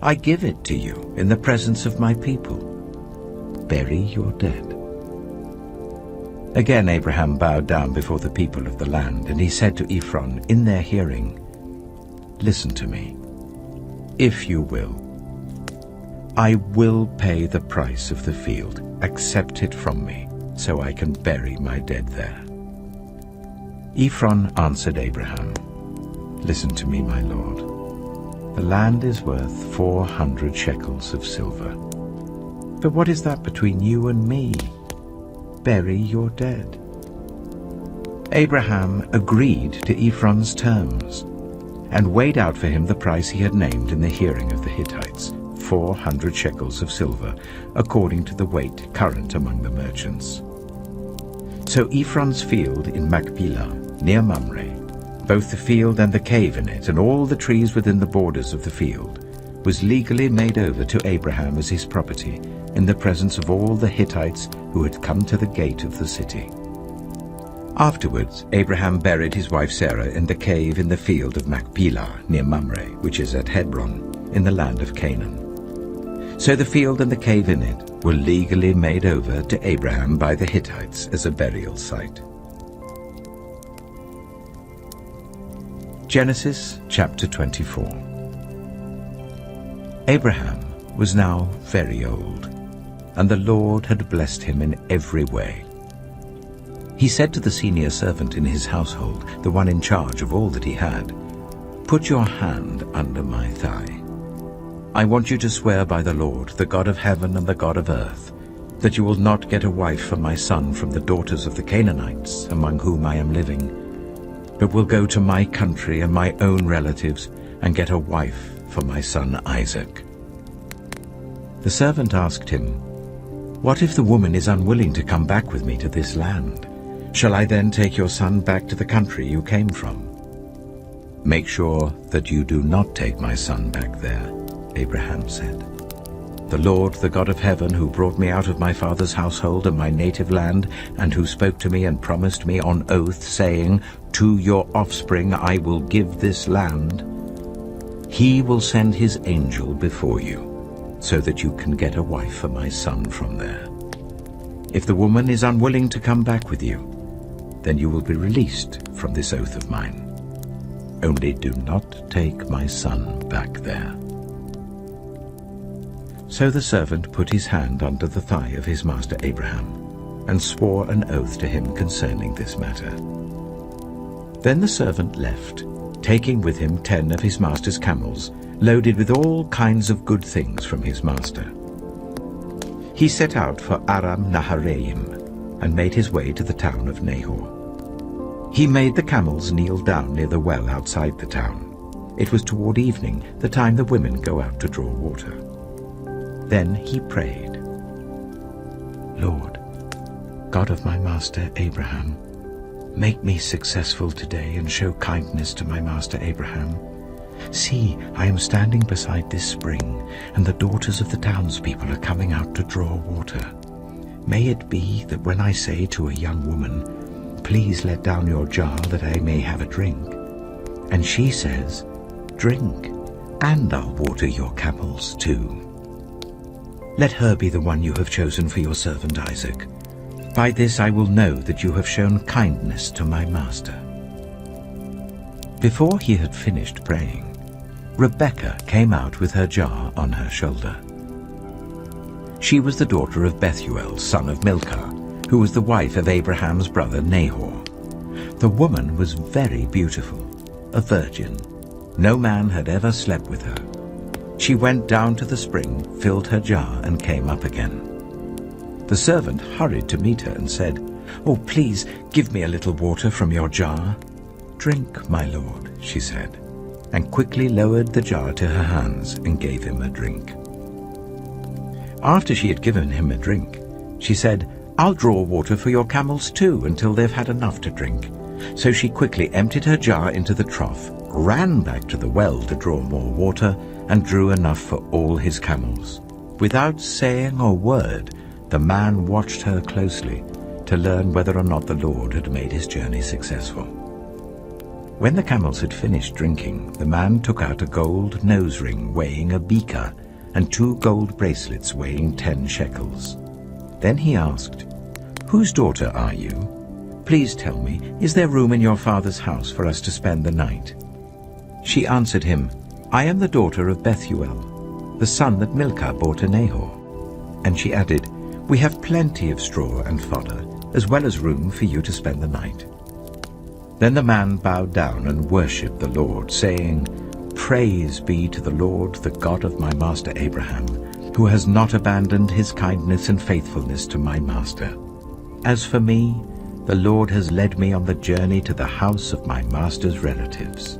I give it to you in the presence of my people. Bury your dead." Again Abraham bowed down before the people of the land, and he said to Ephron in their hearing, "Listen to me. If you will, I will pay the price of the field. Accept it from me, so I can bury my dead there." Ephron answered Abraham, "Listen to me, my lord. The land is worth 400 shekels of silver. But what is that between you and me? bury your dead." Abraham agreed to Ephron's terms and weighed out for him the price he had named in the hearing of the Hittites, 400 shekels of silver, according to the weight current among the merchants. So Ephron's field in Machpelah, near Mamre, both the field and the cave in it, and all the trees within the borders of the field, was legally made over to Abraham as his property, in the presence of all the Hittites who had come to the gate of the city. Afterwards, Abraham buried his wife Sarah in the cave in the field of Machpelah, near Mamre, which is at Hebron, in the land of Canaan. So the field and the cave in it were legally made over to Abraham by the Hittites as a burial site. Genesis chapter 24. Abraham was now very old, and the Lord had blessed him in every way. He said to the senior servant in his household, the one in charge of all that he had, "Put your hand under my thigh. I want you to swear by the Lord, the God of heaven and the God of earth, that you will not get a wife for my son from the daughters of the Canaanites among whom I am living, but will go to my country and my own relatives and get a wife for my son Isaac." The servant asked him, "What if the woman is unwilling to come back with me to this land? Shall I then take your son back to the country you came from?" "Make sure that you do not take my son back there," Abraham said. "The Lord, the God of heaven, who brought me out of my father's household and my native land, and who spoke to me and promised me on oath, saying, 'To your offspring I will give this land,' he will send his angel before you, so that you can get a wife for my son from there. If the woman is unwilling to come back with you, then you will be released from this oath of mine. Only do not take my son back there." So the servant put his hand under the thigh of his master Abraham, and swore an oath to him concerning this matter. Then the servant left, taking with him 10 of his master's camels, loaded with all kinds of good things from his master. He set out for Aram Naharaim, and made his way to the town of Nahor. He made the camels kneel down near the well outside the town. It was toward evening, the time the women go out to draw water. Then he prayed, "Lord, God of my master Abraham, make me successful today and show kindness to my master Abraham. See, I am standing beside this spring, and the daughters of the townspeople are coming out to draw water. May it be that when I say to a young woman, 'Please let down your jar that I may have a drink,' and she says, 'Drink, and I'll water your camels too.' Let her be the one you have chosen for your servant Isaac. By this I will know that you have shown kindness to my master." Before he had finished praying, Rebekah came out with her jar on her shoulder. She was the daughter of Bethuel, son of Milcah, who was the wife of Abraham's brother Nahor. The woman was very beautiful, a virgin. No man had ever slept with her. She went down to the spring, filled her jar, and came up again. The servant hurried to meet her and said, "Oh, please give me a little water from your jar." "Drink, my lord," she said, and quickly lowered the jar to her hands and gave him a drink. After she had given him a drink, she said, "I'll draw water for your camels too until they've had enough to drink." So she quickly emptied her jar into the trough, ran back to the well to draw more water, and drew enough for all his camels. Without saying a word, the man watched her closely to learn whether or not the Lord had made his journey successful. When the camels had finished drinking, the man took out a gold nose ring weighing a beaker and 2 gold bracelets weighing 10 shekels. Then he asked, "Whose daughter are you? Please tell me, is there room in your father's house for us to spend the night?" She answered him, "I am the daughter of Bethuel, the son that Milcah bore to Nahor." And she added, "We have plenty of straw and fodder, as well as room for you to spend the night." Then the man bowed down and worshipped the Lord, saying, "Praise be to the Lord, the God of my master Abraham, who has not abandoned his kindness and faithfulness to my master. As for me, the Lord has led me on the journey to the house of my master's relatives."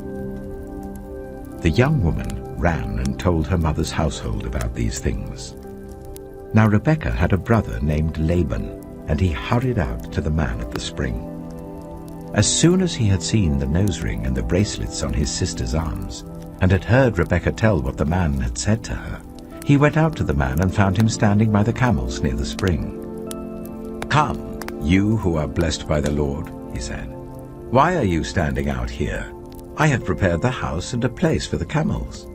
The young woman ran and told her mother's household about these things. Now Rebekah had a brother named Laban, and he hurried out to the man at the spring. As soon as he had seen the nose ring and the bracelets on his sister's arms, and had heard Rebekah tell what the man had said to her, he went out to the man and found him standing by the camels near the spring. "Come, you who are blessed by the Lord," he said. "Why are you standing out here? I have prepared the house and a place for the camels."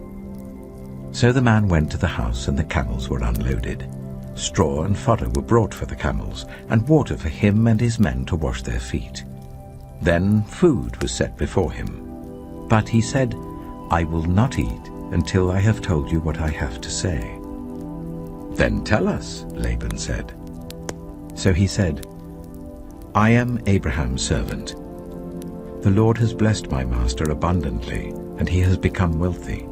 So the man went to the house, and the camels were unloaded. Straw and fodder were brought for the camels, and water for him and his men to wash their feet. Then food was set before him. But he said, "I will not eat until I have told you what I have to say." "Then tell us," Laban said. So he said, "I am Abraham's servant. The Lord has blessed my master abundantly, and he has become wealthy.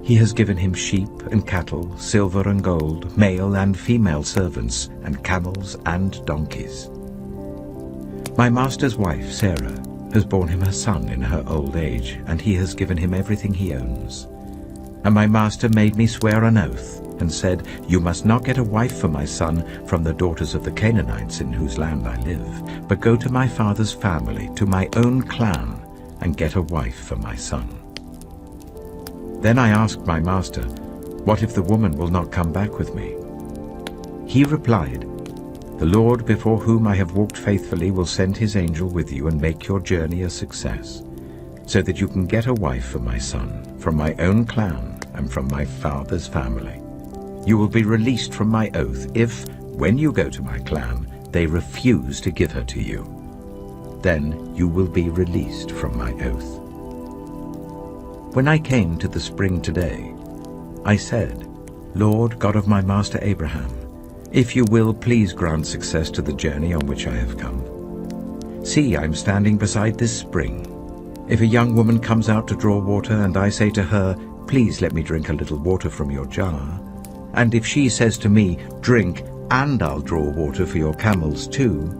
He has given him sheep and cattle, silver and gold, male and female servants, and camels and donkeys. My master's wife, Sarah, has borne him a son in her old age, and he has given him everything he owns. And my master made me swear an oath, and said, 'You must not get a wife for my son from the daughters of the Canaanites in whose land I live, but go to my father's family, to my own clan, and get a wife for my son.' Then I asked my master, 'What if the woman will not come back with me?' He replied, 'The Lord before whom I have walked faithfully will send his angel with you and make your journey a success, so that you can get a wife for my son from my own clan and from my father's family. You will be released from my oath if, when you go to my clan, they refuse to give her to you. Then you will be released from my oath.' When I came to the spring today, I said, 'Lord, God of my master Abraham, if you will, please grant success to the journey on which I have come. See, I am standing beside this spring. If a young woman comes out to draw water, and I say to her, "Please let me drink a little water from your jar," and if she says to me, "Drink, and I'll draw water for your camels too,"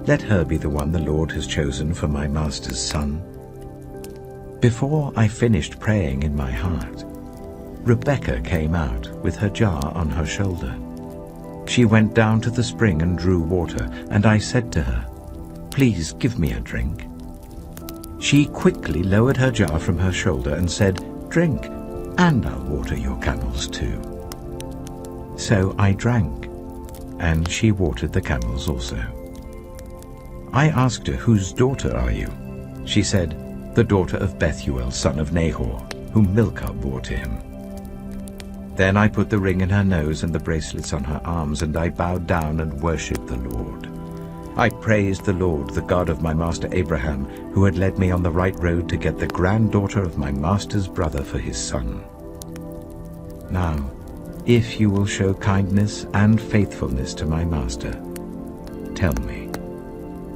let her be the one the Lord has chosen for my master's son." Before I finished praying in my heart, Rebekah came out with her jar on her shoulder. She went down to the spring and drew water, and I said to her, "Please give me a drink." She quickly lowered her jar from her shoulder and said, "Drink, and I'll water your camels too." So I drank, and she watered the camels also. I asked her, "Whose daughter are you?" She said, "The daughter of Bethuel, son of Nahor, whom Milcah bore to him." Then I put the ring in her nose and the bracelets on her arms, and I bowed down and worshipped the Lord. I praised the Lord, the God of my master Abraham, who had led me on the right road to get the granddaughter of my master's brother for his son. Now, if you will show kindness and faithfulness to my master, tell me.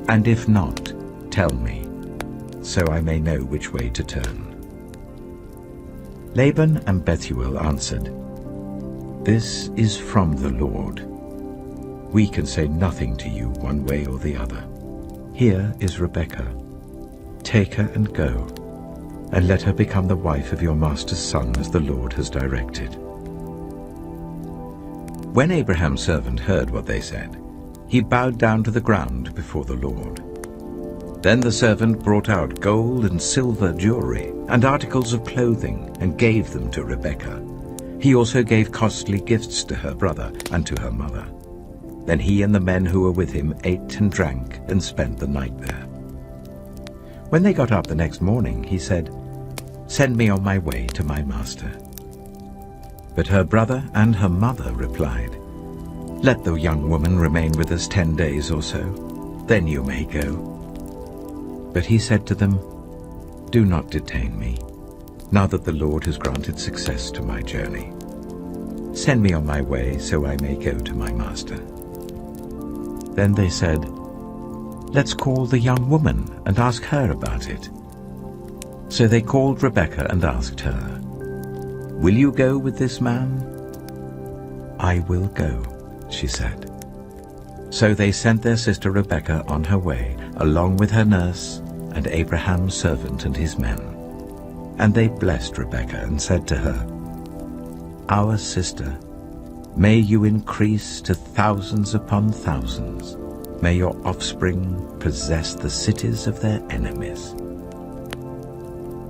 And if not, tell me, so I may know which way to turn." Laban and Bethuel answered, "This is from the Lord. We can say nothing to you one way or the other. Here is Rebekah. Take her and go, and let her become the wife of your master's son, as the Lord has directed." When Abraham's servant heard what they said, he bowed down to the ground before the Lord. Then the servant brought out gold and silver jewelry and articles of clothing and gave them to Rebekah. He also gave costly gifts to her brother and to her mother. Then he and the men who were with him ate and drank and spent the night there. When they got up the next morning, he said, "Send me on my way to my master." But her brother and her mother replied, "Let the young woman remain with us 10 days or so, then you may go." But he said to them, "Do not detain me, now that the Lord has granted success to my journey. Send me on my way so I may go to my master." Then they said, "Let's call the young woman and ask her about it." So they called Rebekah and asked her, "Will you go with this man?" "I will go," she said. So they sent their sister Rebekah on her way, along with her nurse and Abraham's servant and his men. And they blessed Rebekah and said to her, "Our sister, may you increase to thousands upon thousands. May your offspring possess the cities of their enemies."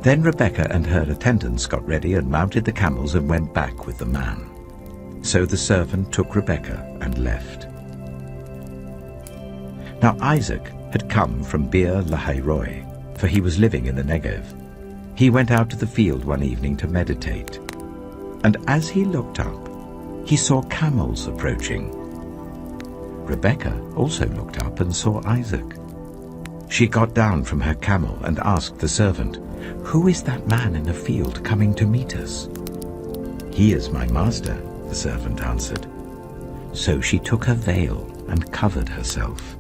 Then Rebekah and her attendants got ready and mounted the camels and went back with the man. So the servant took Rebekah and left. Now Isaac had come from Beer-lahai-roi, for he was living in the Negev. He went out to the field one evening to meditate. And as he looked up, he saw camels approaching. Rebekah also looked up and saw Isaac. She got down from her camel and asked the servant, "Who is that man in the field coming to meet us?" "He is my master," the servant answered. So she took her veil and covered herself.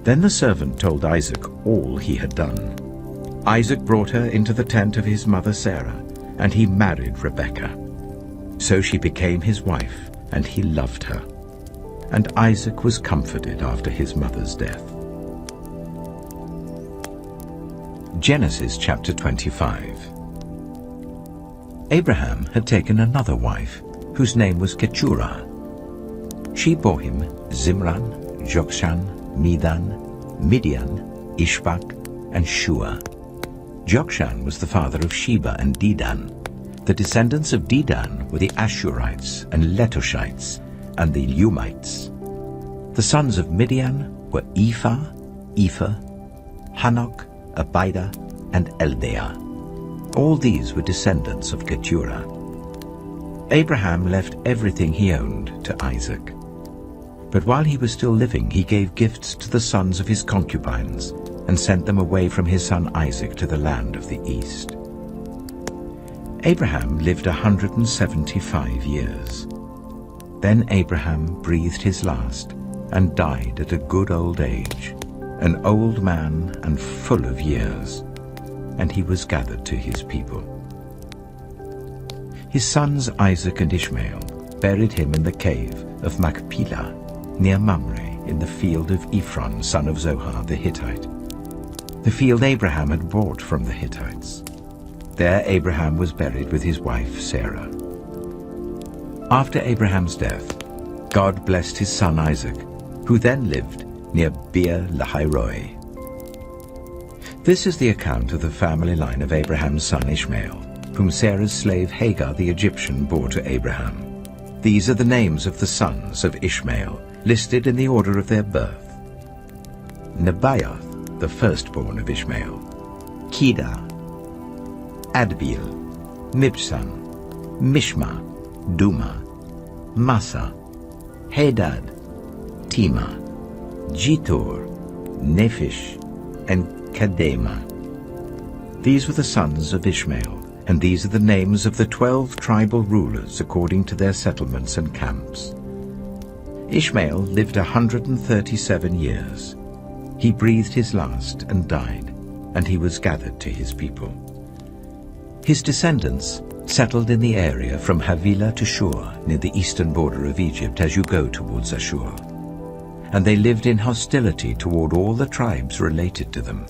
Then the servant told Isaac all he had done. Isaac brought her into the tent of his mother Sarah, and he married Rebekah. So she became his wife, and he loved her. And Isaac was comforted after his mother's death. Genesis chapter 25. Abraham had taken another wife, whose name was Keturah. She bore him Zimran, Jokshan, Medan, Midian, Ishbak, and Shua. Jokshan was the father of Sheba and Dedan. The descendants of Dedan were the Ashurites and Letoshites and the Lumites. The sons of Midian were Ephah, Hanok, Abida, and Eldaah. All these were descendants of Keturah. Abraham left everything he owned to Isaac. But while he was still living, he gave gifts to the sons of his concubines and sent them away from his son Isaac to the land of the east. Abraham lived 175 years. Then Abraham breathed his last and died at a good old age, an old man and full of years, and he was gathered to his people. His sons Isaac and Ishmael buried him in the cave of Machpelah, near Mamre, in the field of Ephron, son of Zohar the Hittite, the field Abraham had bought from the Hittites. There Abraham was buried with his wife Sarah. After Abraham's death, God blessed his son Isaac, who then lived near Beer-lahai-roi. This is the account of the family line of Abraham's son Ishmael, whom Sarah's slave Hagar the Egyptian bore to Abraham. These are the names of the sons of Ishmael, listed in the order of their birth: Nebaioth, the firstborn of Ishmael; Kedah, Adbeel, Mibsam, Mishma, Duma, Massa, Hadad, Tema, Jitor, Nephish, and Kedema. These were the sons of Ishmael, and these are the names of the 12 tribal rulers according to their settlements and camps. Ishmael lived 137 years. He breathed his last and died, and he was gathered to his people. His descendants settled in the area from Havilah to Shur, near the eastern border of Egypt as you go towards Ashur. And they lived in hostility toward all the tribes related to them.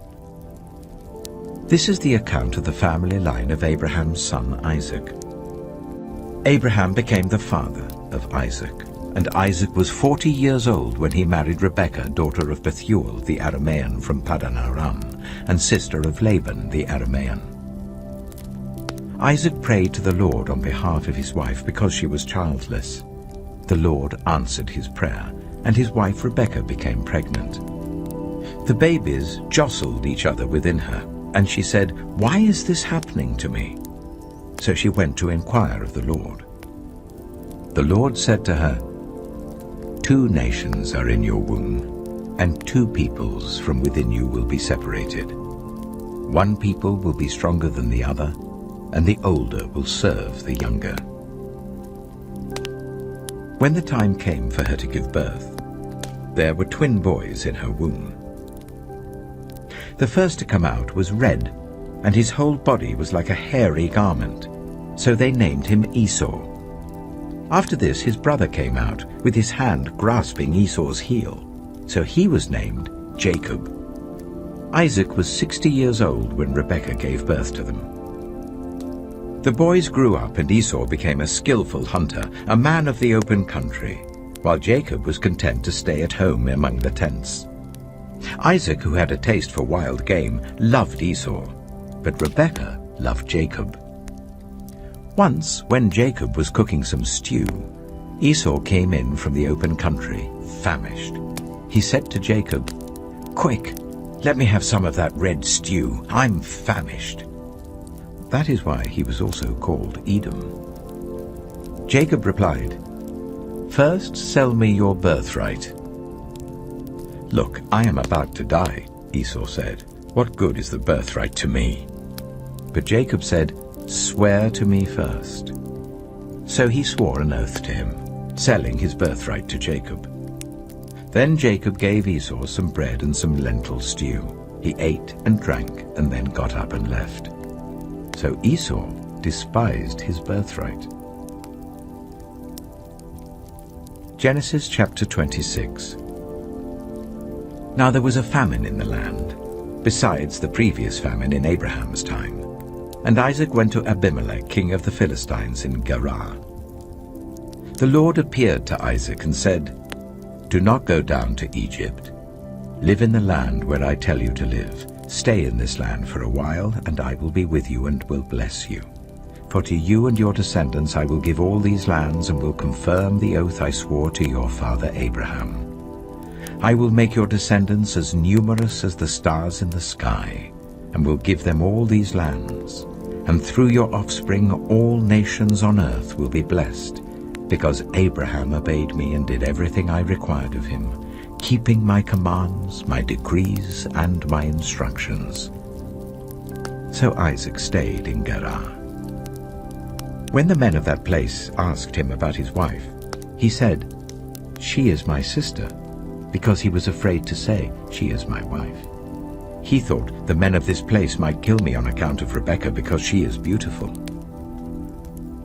This is the account of the family line of Abraham's son Isaac. Abraham became the father of Isaac, and Isaac was 40 years old when he married Rebekah, daughter of Bethuel the Aramean from Paddan Aram, and sister of Laban the Aramean. Isaac prayed to the Lord on behalf of his wife because she was childless. The Lord answered his prayer, and his wife Rebekah became pregnant. The babies jostled each other within her, and she said, "Why is this happening to me?" So she went to inquire of the Lord. The Lord said to her, "2 nations are in your womb, and 2 peoples from within you will be separated. 1 people will be stronger than the other, and the older will serve the younger." When the time came for her to give birth, there were twin boys in her womb. The first to come out was red, and his whole body was like a hairy garment, so they named him Esau. After this, his brother came out, with his hand grasping Esau's heel. So he was named Jacob. Isaac was 60 years old when Rebekah gave birth to them. The boys grew up, and Esau became a skillful hunter, a man of the open country, while Jacob was content to stay at home among the tents. Isaac, who had a taste for wild game, loved Esau, but Rebekah loved Jacob. Once, when Jacob was cooking some stew, Esau came in from the open country, famished. He said to Jacob, "Quick, let me have some of that red stew. I'm famished." That is why he was also called Edom. Jacob replied, "First sell me your birthright." "Look, I am about to die," Esau said. "What good is the birthright to me?" But Jacob said, "Swear to me first." So he swore an oath to him, selling his birthright to Jacob. Then Jacob gave Esau some bread and some lentil stew. He ate and drank and then got up and left. So Esau despised his birthright. Genesis chapter 26. Now there was a famine in the land, besides the previous famine in Abraham's time. And Isaac went to Abimelech, king of the Philistines, in Gerar. The Lord appeared to Isaac and said, "Do not go down to Egypt. Live in the land where I tell you to live. Stay in this land for a while, and I will be with you and will bless you. For to you and your descendants I will give all these lands, and will confirm the oath I swore to your father Abraham. I will make your descendants as numerous as the stars in the sky, and will give them all these lands. And through your offspring all nations on earth will be blessed, because Abraham obeyed me and did everything I required of him, keeping my commands, my decrees, and my instructions." So Isaac stayed in Gerar. When the men of that place asked him about his wife, he said, "She is my sister," because he was afraid to say, "She is my wife." He thought, "The men of this place might kill me on account of Rebekah, because she is beautiful."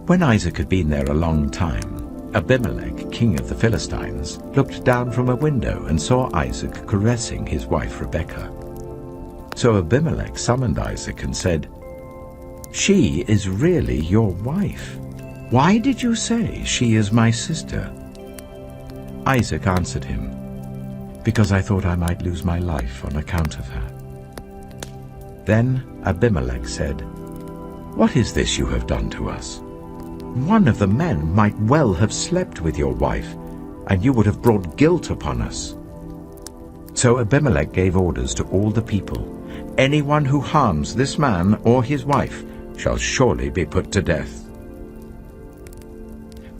When Isaac had been there a long time, Abimelech, king of the Philistines, looked down from a window and saw Isaac caressing his wife Rebekah. So Abimelech summoned Isaac and said, "She is really your wife. Why did you say, 'She is my sister'?" Isaac answered him, "Because I thought I might lose my life on account of her." Then Abimelech said, "What is this you have done to us? One of the men might well have slept with your wife, and you would have brought guilt upon us." So Abimelech gave orders to all the people, "Anyone who harms this man or his wife shall surely be put to death."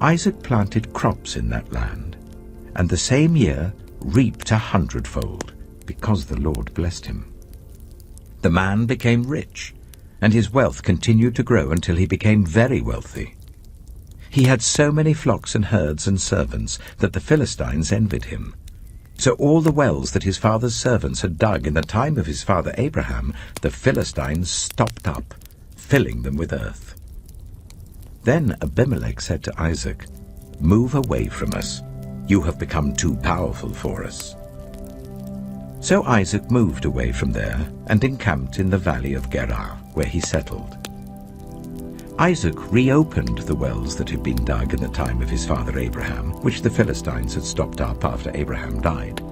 Isaac planted crops in that land, and the same year reaped 100-fold, because the Lord blessed him. The man became rich, and his wealth continued to grow until he became very wealthy. He had so many flocks and herds and servants that the Philistines envied him. So all the wells that his father's servants had dug in the time of his father Abraham, the Philistines stopped up, filling them with earth. Then Abimelech said to Isaac, "Move away from us. You have become too powerful for us." So Isaac moved away from there and encamped in the valley of Gerar, where he settled. Isaac reopened the wells that had been dug in the time of his father Abraham, which the Philistines had stopped up after Abraham died,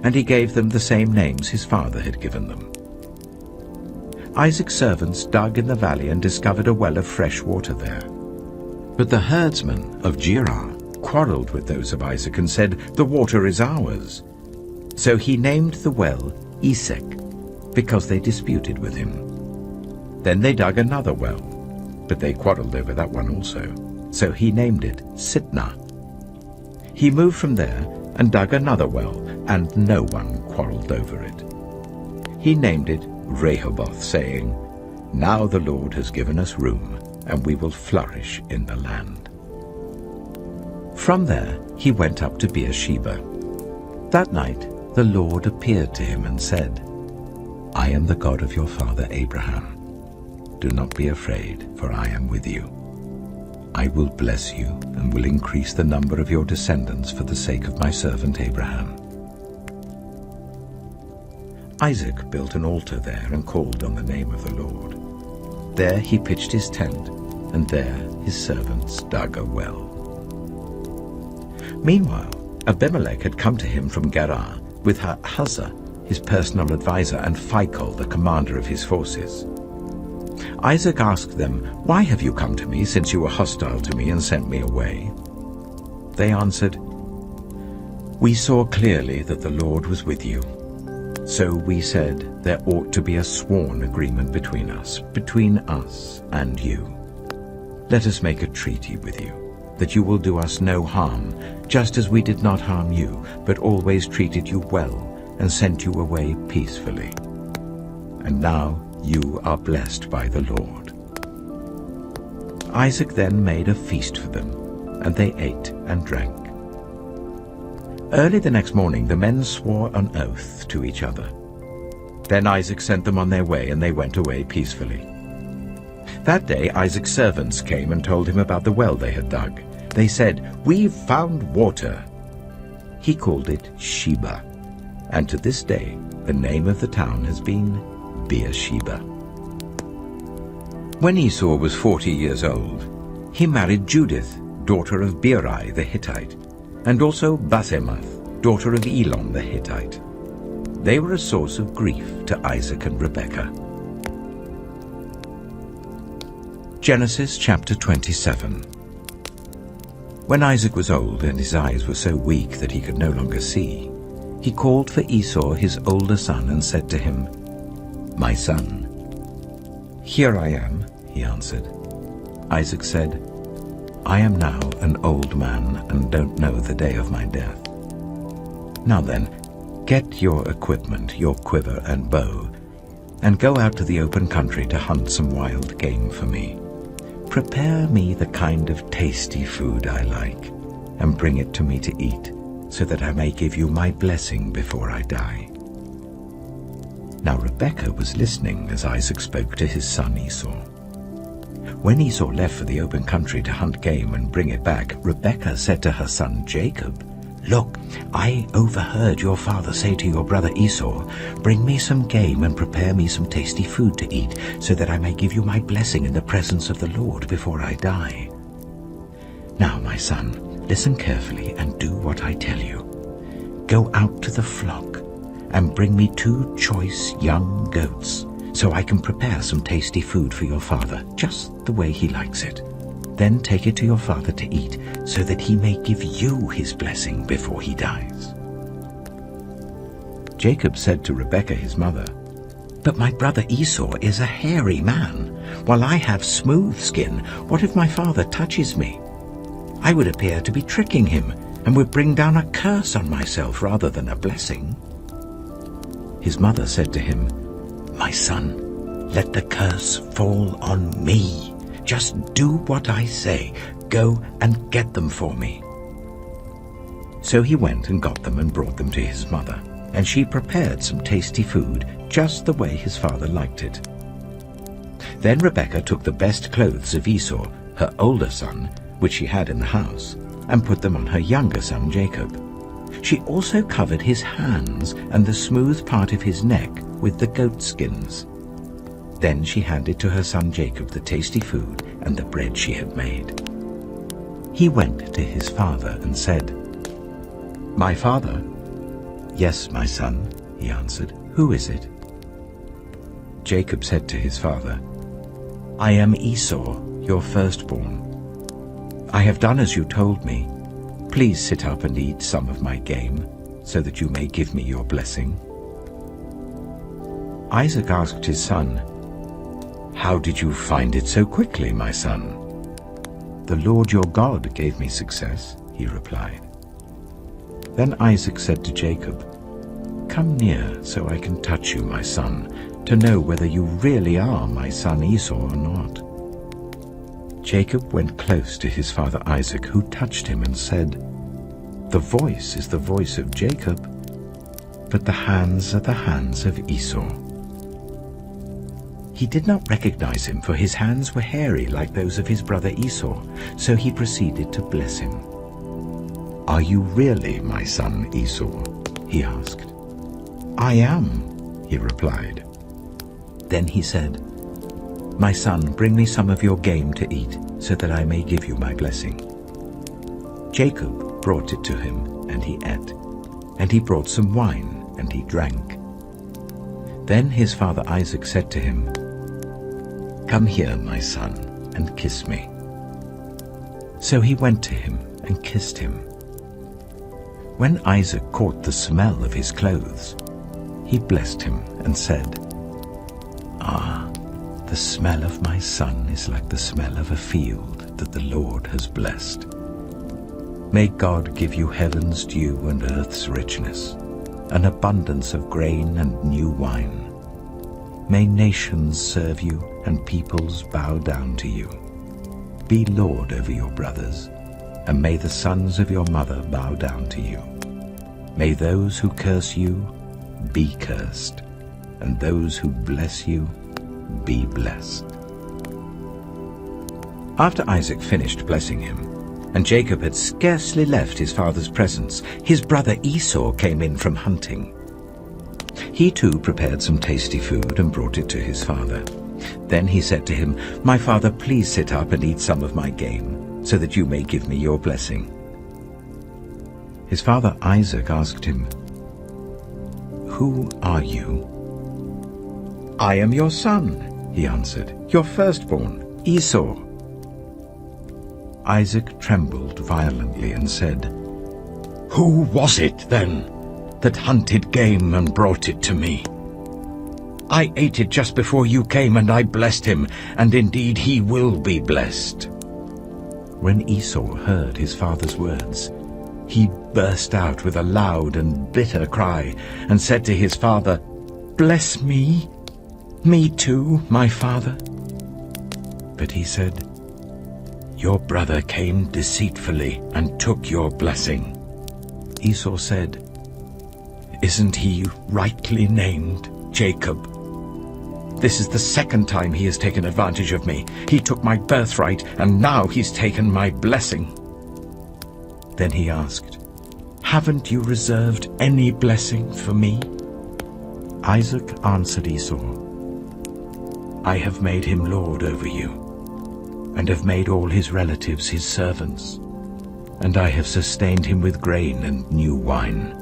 and he gave them the same names his father had given them. Isaac's servants dug in the valley and discovered a well of fresh water there. But the herdsmen of Gerar quarreled with those of Isaac and said, "The water is ours." So he named the well Esek, because they disputed with him. Then they dug another well, but they quarreled over that one also. So he named it Sitnah. He moved from there and dug another well, and no one quarreled over it. He named it Rehoboth, saying, "Now the Lord has given us room, and we will flourish in the land." From there he went up to Beersheba. That night the Lord appeared to him and said, "I am the God of your father Abraham. Do not be afraid, for I am with you. I will bless you and will increase the number of your descendants for the sake of my servant Abraham." Isaac built an altar there and called on the name of the Lord. There he pitched his tent, and there his servants dug a well. Meanwhile, Abimelech had come to him from Gerar with Ahuzah, his personal advisor, and Phicol, the commander of his forces. Isaac asked them, "Why have you come to me, since you were hostile to me and sent me away?" They answered, "We saw clearly that the Lord was with you. So we said there ought to be a sworn agreement between us and you. Let us make a treaty with you, that you will do us no harm, just as we did not harm you, but always treated you well and sent you away peacefully. And now you are blessed by the Lord." Isaac then made a feast for them, and they ate and drank. Early the next morning the men swore an oath to each other. Then Isaac sent them on their way, and they went away peacefully. That day Isaac's servants came and told him about the well they had dug. They said, "We've found water." He called it Sheba, and to this day the name of the town has been Beersheba. When Esau was 40 years old, he married Judith, daughter of Beeri the Hittite, and also Basemath, daughter of Elon the Hittite. They were a source of grief to Isaac and Rebekah. Genesis chapter 27. When Isaac was old and his eyes were so weak that he could no longer see, he called for Esau his older son and said to him, "My son." "Here I am," he answered. Isaac said, "I am now an old man and don't know the day of my death. Now then, get your equipment, your quiver and bow, and go out to the open country to hunt some wild game for me. Prepare me the kind of tasty food I like, and bring it to me to eat, so that I may give you my blessing before I die." Now Rebekah was listening as Isaac spoke to his son Esau. When Esau left for the open country to hunt game and bring it back, Rebekah said to her son Jacob, "Look, I overheard your father say to your brother Esau, 'Bring me some game and prepare me some tasty food to eat, so that I may give you my blessing in the presence of the Lord before I die.' Now, my son, listen carefully and do what I tell you. Go out to the flock and bring me 2 choice young goats, so I can prepare some tasty food for your father, just the way he likes it. Then take it to your father to eat, so that he may give you his blessing before he dies." Jacob said to Rebekah his mother, "But my brother Esau is a hairy man, while I have smooth skin. What if my father touches me? I would appear to be tricking him, and would bring down a curse on myself rather than a blessing." His mother said to him, "My son, let the curse fall on me. Just do what I say. Go and get them for me." So he went and got them and brought them to his mother, and she prepared some tasty food, just the way his father liked it. Then Rebekah took the best clothes of Esau, her older son, which she had in the house, and put them on her younger son Jacob. She also covered his hands and the smooth part of his neck with the goat skins. Then she handed to her son Jacob the tasty food and the bread she had made. He went to his father and said, "My father?" "Yes, my son," he answered. "Who is it?" Jacob said to his father, "I am Esau, your firstborn. I have done as you told me. Please sit up and eat some of my game, so that you may give me your blessing." Isaac asked his son, "How did you find it so quickly, my son?" "The Lord your God gave me success," he replied. Then Isaac said to Jacob, "Come near so I can touch you, my son, to know whether you really are my son Esau or not." Jacob went close to his father Isaac, who touched him and said, "The voice is the voice of Jacob, but the hands are the hands of Esau." He did not recognize him, for his hands were hairy like those of his brother Esau, so he proceeded to bless him. "Are you really my son Esau?" he asked. "I am," he replied. Then he said, "My son, bring me some of your game to eat, so that I may give you my blessing." Jacob brought it to him, and he ate, and he brought some wine, and he drank. Then his father Isaac said to him, "Come here, my son, and kiss me." So he went to him and kissed him. When Isaac caught the smell of his clothes, he blessed him and said, "Ah, the smell of my son is like the smell of a field that the Lord has blessed. May God give you heaven's dew and earth's richness, an abundance of grain and new wine. May nations serve you and peoples bow down to you. Be lord over your brothers, and may the sons of your mother bow down to you. May those who curse you be cursed, and those who bless you be blessed." After Isaac finished blessing him, and Jacob had scarcely left his father's presence, his brother Esau came in from hunting. He too prepared some tasty food and brought it to his father. Then he said to him, "My father, please sit up and eat some of my game, so that you may give me your blessing." His father Isaac asked him, "Who are you?" "I am your son," he answered, "your firstborn, Esau." Isaac trembled violently and said, "Who was it, then, that hunted game and brought it to me? I ate it just before you came, and I blessed him, and indeed he will be blessed." When Esau heard his father's words, he burst out with a loud and bitter cry, and said to his father, "Bless me, me too, my father." But he said, "Your brother came deceitfully and took your blessing." Esau said, "Isn't he rightly named Jacob? This is the second time he has taken advantage of me. He took my birthright, and now he's taken my blessing." Then he asked, "Haven't you reserved any blessing for me?" Isaac answered Esau, "I have made him lord over you, and have made all his relatives his servants, and I have sustained him with grain and new wine.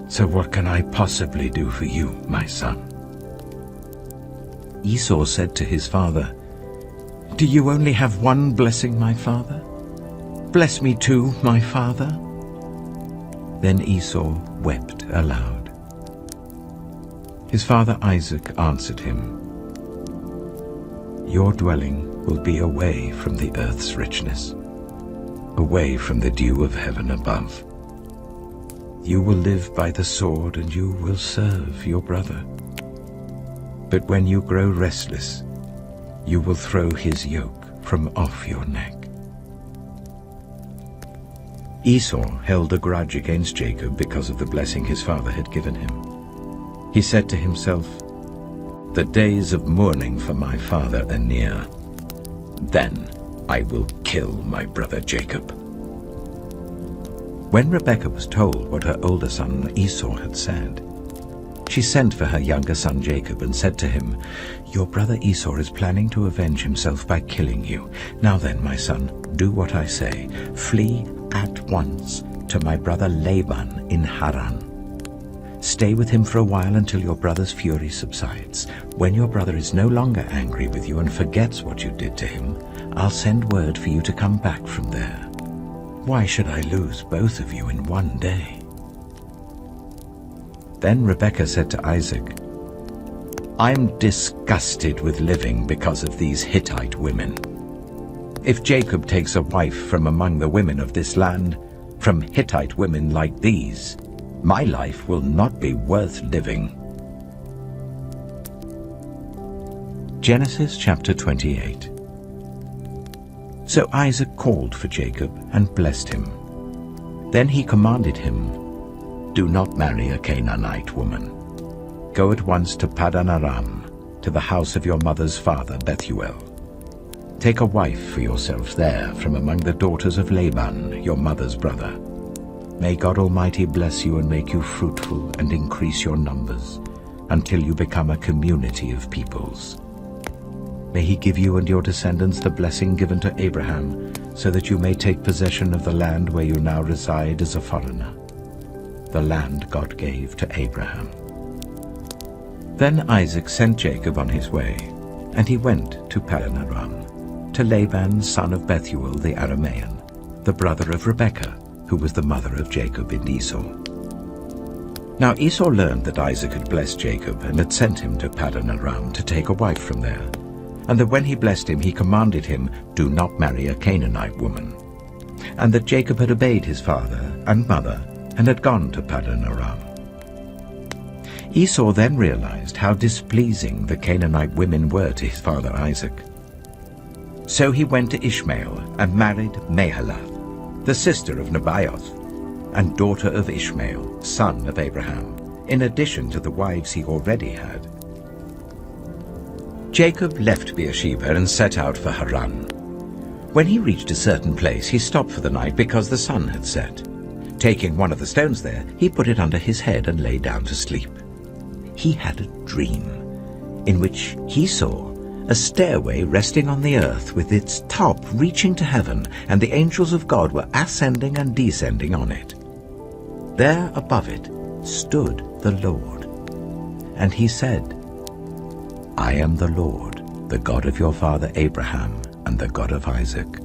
So what can I possibly do for you, my son?" Esau said to his father, "Do you only have one blessing, my father? Bless me too, my father." Then Esau wept aloud. His father Isaac answered him, "Your dwelling will be away from the earth's richness, away from the dew of heaven above. You will live by the sword, and you will serve your brother. But when you grow restless, you will throw his yoke from off your neck." Esau held a grudge against Jacob because of the blessing his father had given him. He said to himself, "The days of mourning for my father are near. Then I will kill my brother Jacob." When Rebekah was told what her older son Esau had said, she sent for her younger son Jacob and said to him, "Your brother Esau is planning to avenge himself by killing you. Now then, my son, do what I say. Flee at once to my brother Laban in Haran. Stay with him for a while until your brother's fury subsides. When your brother is no longer angry with you and forgets what you did to him, I'll send word for you to come back from there. Why should I lose both of you in one day?" Then Rebekah said to Isaac, "I'm disgusted with living because of these Hittite women. If Jacob takes a wife from among the women of this land, from Hittite women like these, my life will not be worth living." Genesis chapter 28. So Isaac called for Jacob and blessed him. Then he commanded him, "Do not marry a Canaanite woman. Go at once to Paddan Aram, to the house of your mother's father Bethuel. Take a wife for yourselves there from among the daughters of Laban, your mother's brother. May God Almighty bless you and make you fruitful and increase your numbers, until you become a community of peoples. May he give you and your descendants the blessing given to Abraham, so that you may take possession of the land where you now reside as a foreigner, the land God gave to Abraham. Then Isaac sent Jacob on his way, and he went to Paddan-aram, to Laban son of Bethuel the Aramean, the brother of Rebekah, who was the mother of Jacob and Esau. Now Esau learned that Isaac had blessed Jacob and had sent him to Paddan-aram to take a wife from there, and that when he blessed him he commanded him, "Do not marry a Canaanite woman," and that Jacob had obeyed his father and mother and had gone to Paddan-aram. Esau then realized how displeasing the Canaanite women were to his father Isaac. So he went to Ishmael and married Mahalath, the sister of Nebaioth, and daughter of Ishmael, son of Abraham, in addition to the wives he already had. Jacob left Beersheba and set out for Haran. When he reached a certain place, he stopped for the night because the sun had set. Taking one of the stones there, he put it under his head and lay down to sleep. He had a dream in which he saw a stairway resting on the earth with its top reaching to heaven, and the angels of God were ascending and descending on it. There above it stood the Lord, and he said, "I am the Lord, the God of your father Abraham and the God of Isaac.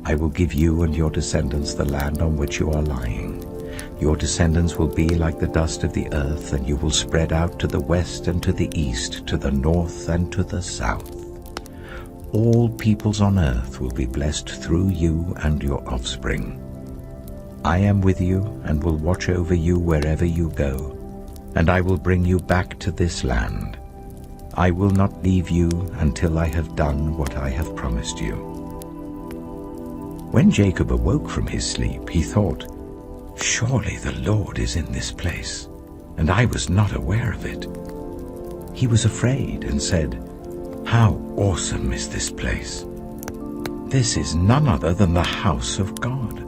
I will give you and your descendants the land on which you are lying. Your descendants will be like the dust of the earth, and you will spread out to the west and to the east, to the north and to the south. All peoples on earth will be blessed through you and your offspring. I am with you and will watch over you wherever you go, and I will bring you back to this land. I will not leave you until I have done what I have promised you." When Jacob awoke from his sleep, he thought, "Surely the Lord is in this place, and I was not aware of it." He was afraid and said, "How awesome is this place! This is none other than the house of God.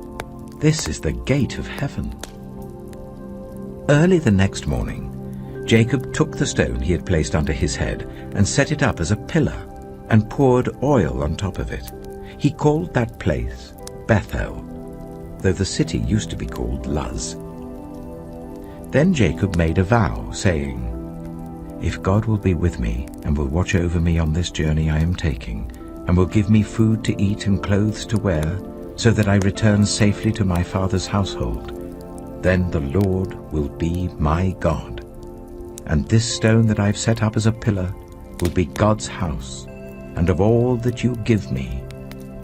This is the gate of heaven." Early the next morning, Jacob took the stone he had placed under his head and set it up as a pillar and poured oil on top of it. He called that place Bethel, though the city used to be called Luz. Then Jacob made a vow, saying, "If God will be with me and will watch over me on this journey I am taking, and will give me food to eat and clothes to wear, so that I return safely to my father's household, then the Lord will be my God. And this stone that I have set up as a pillar will be God's house, and of all that you give me,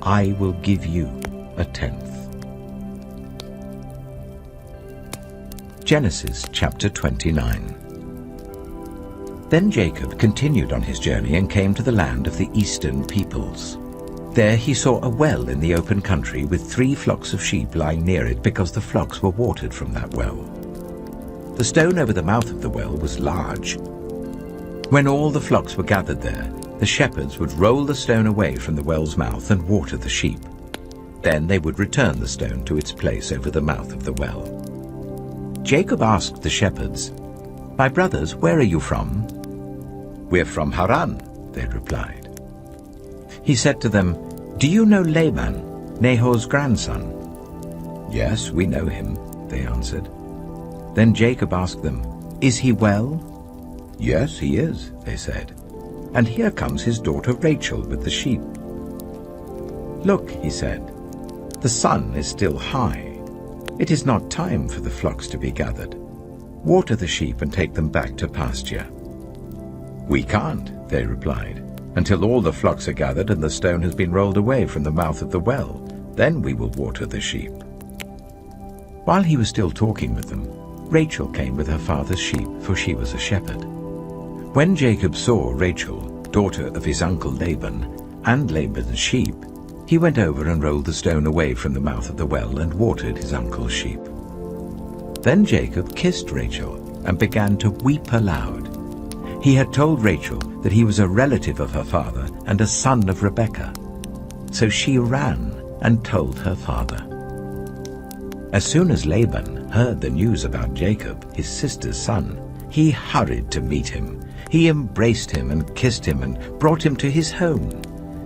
I will give you a tenth." Genesis chapter 29. Then Jacob continued on his journey and came to the land of the eastern peoples. There he saw a well in the open country with 3 flocks of sheep lying near it, because the flocks were watered from that well. The stone over the mouth of the well was large. When all the flocks were gathered there, the shepherds would roll the stone away from the well's mouth and water the sheep. Then they would return the stone to its place over the mouth of the well. Jacob asked the shepherds, "My brothers, where are you from?" "We're from Haran," they replied. He said to them, "Do you know Laban, Nahor's grandson?" "Yes, we know him," they answered. Then Jacob asked them, "Is he well?" "Yes, he is," they said. "And here comes his daughter Rachel with the sheep." "Look," he said, "the sun is still high. It is not time for the flocks to be gathered. Water the sheep and take them back to pasture." "We can't," they replied, "until all the flocks are gathered and the stone has been rolled away from the mouth of the well. Then we will water the sheep." While he was still talking with them, Rachel came with her father's sheep, for she was a shepherd. When Jacob saw Rachel, daughter of his uncle Laban, and Laban's sheep, he went over and rolled the stone away from the mouth of the well and watered his uncle's sheep. Then Jacob kissed Rachel and began to weep aloud. He had told Rachel that he was a relative of her father and a son of Rebekah. So she ran and told her father. As soon as Laban heard the news about Jacob, his sister's son, he hurried to meet him. He embraced him and kissed him and brought him to his home.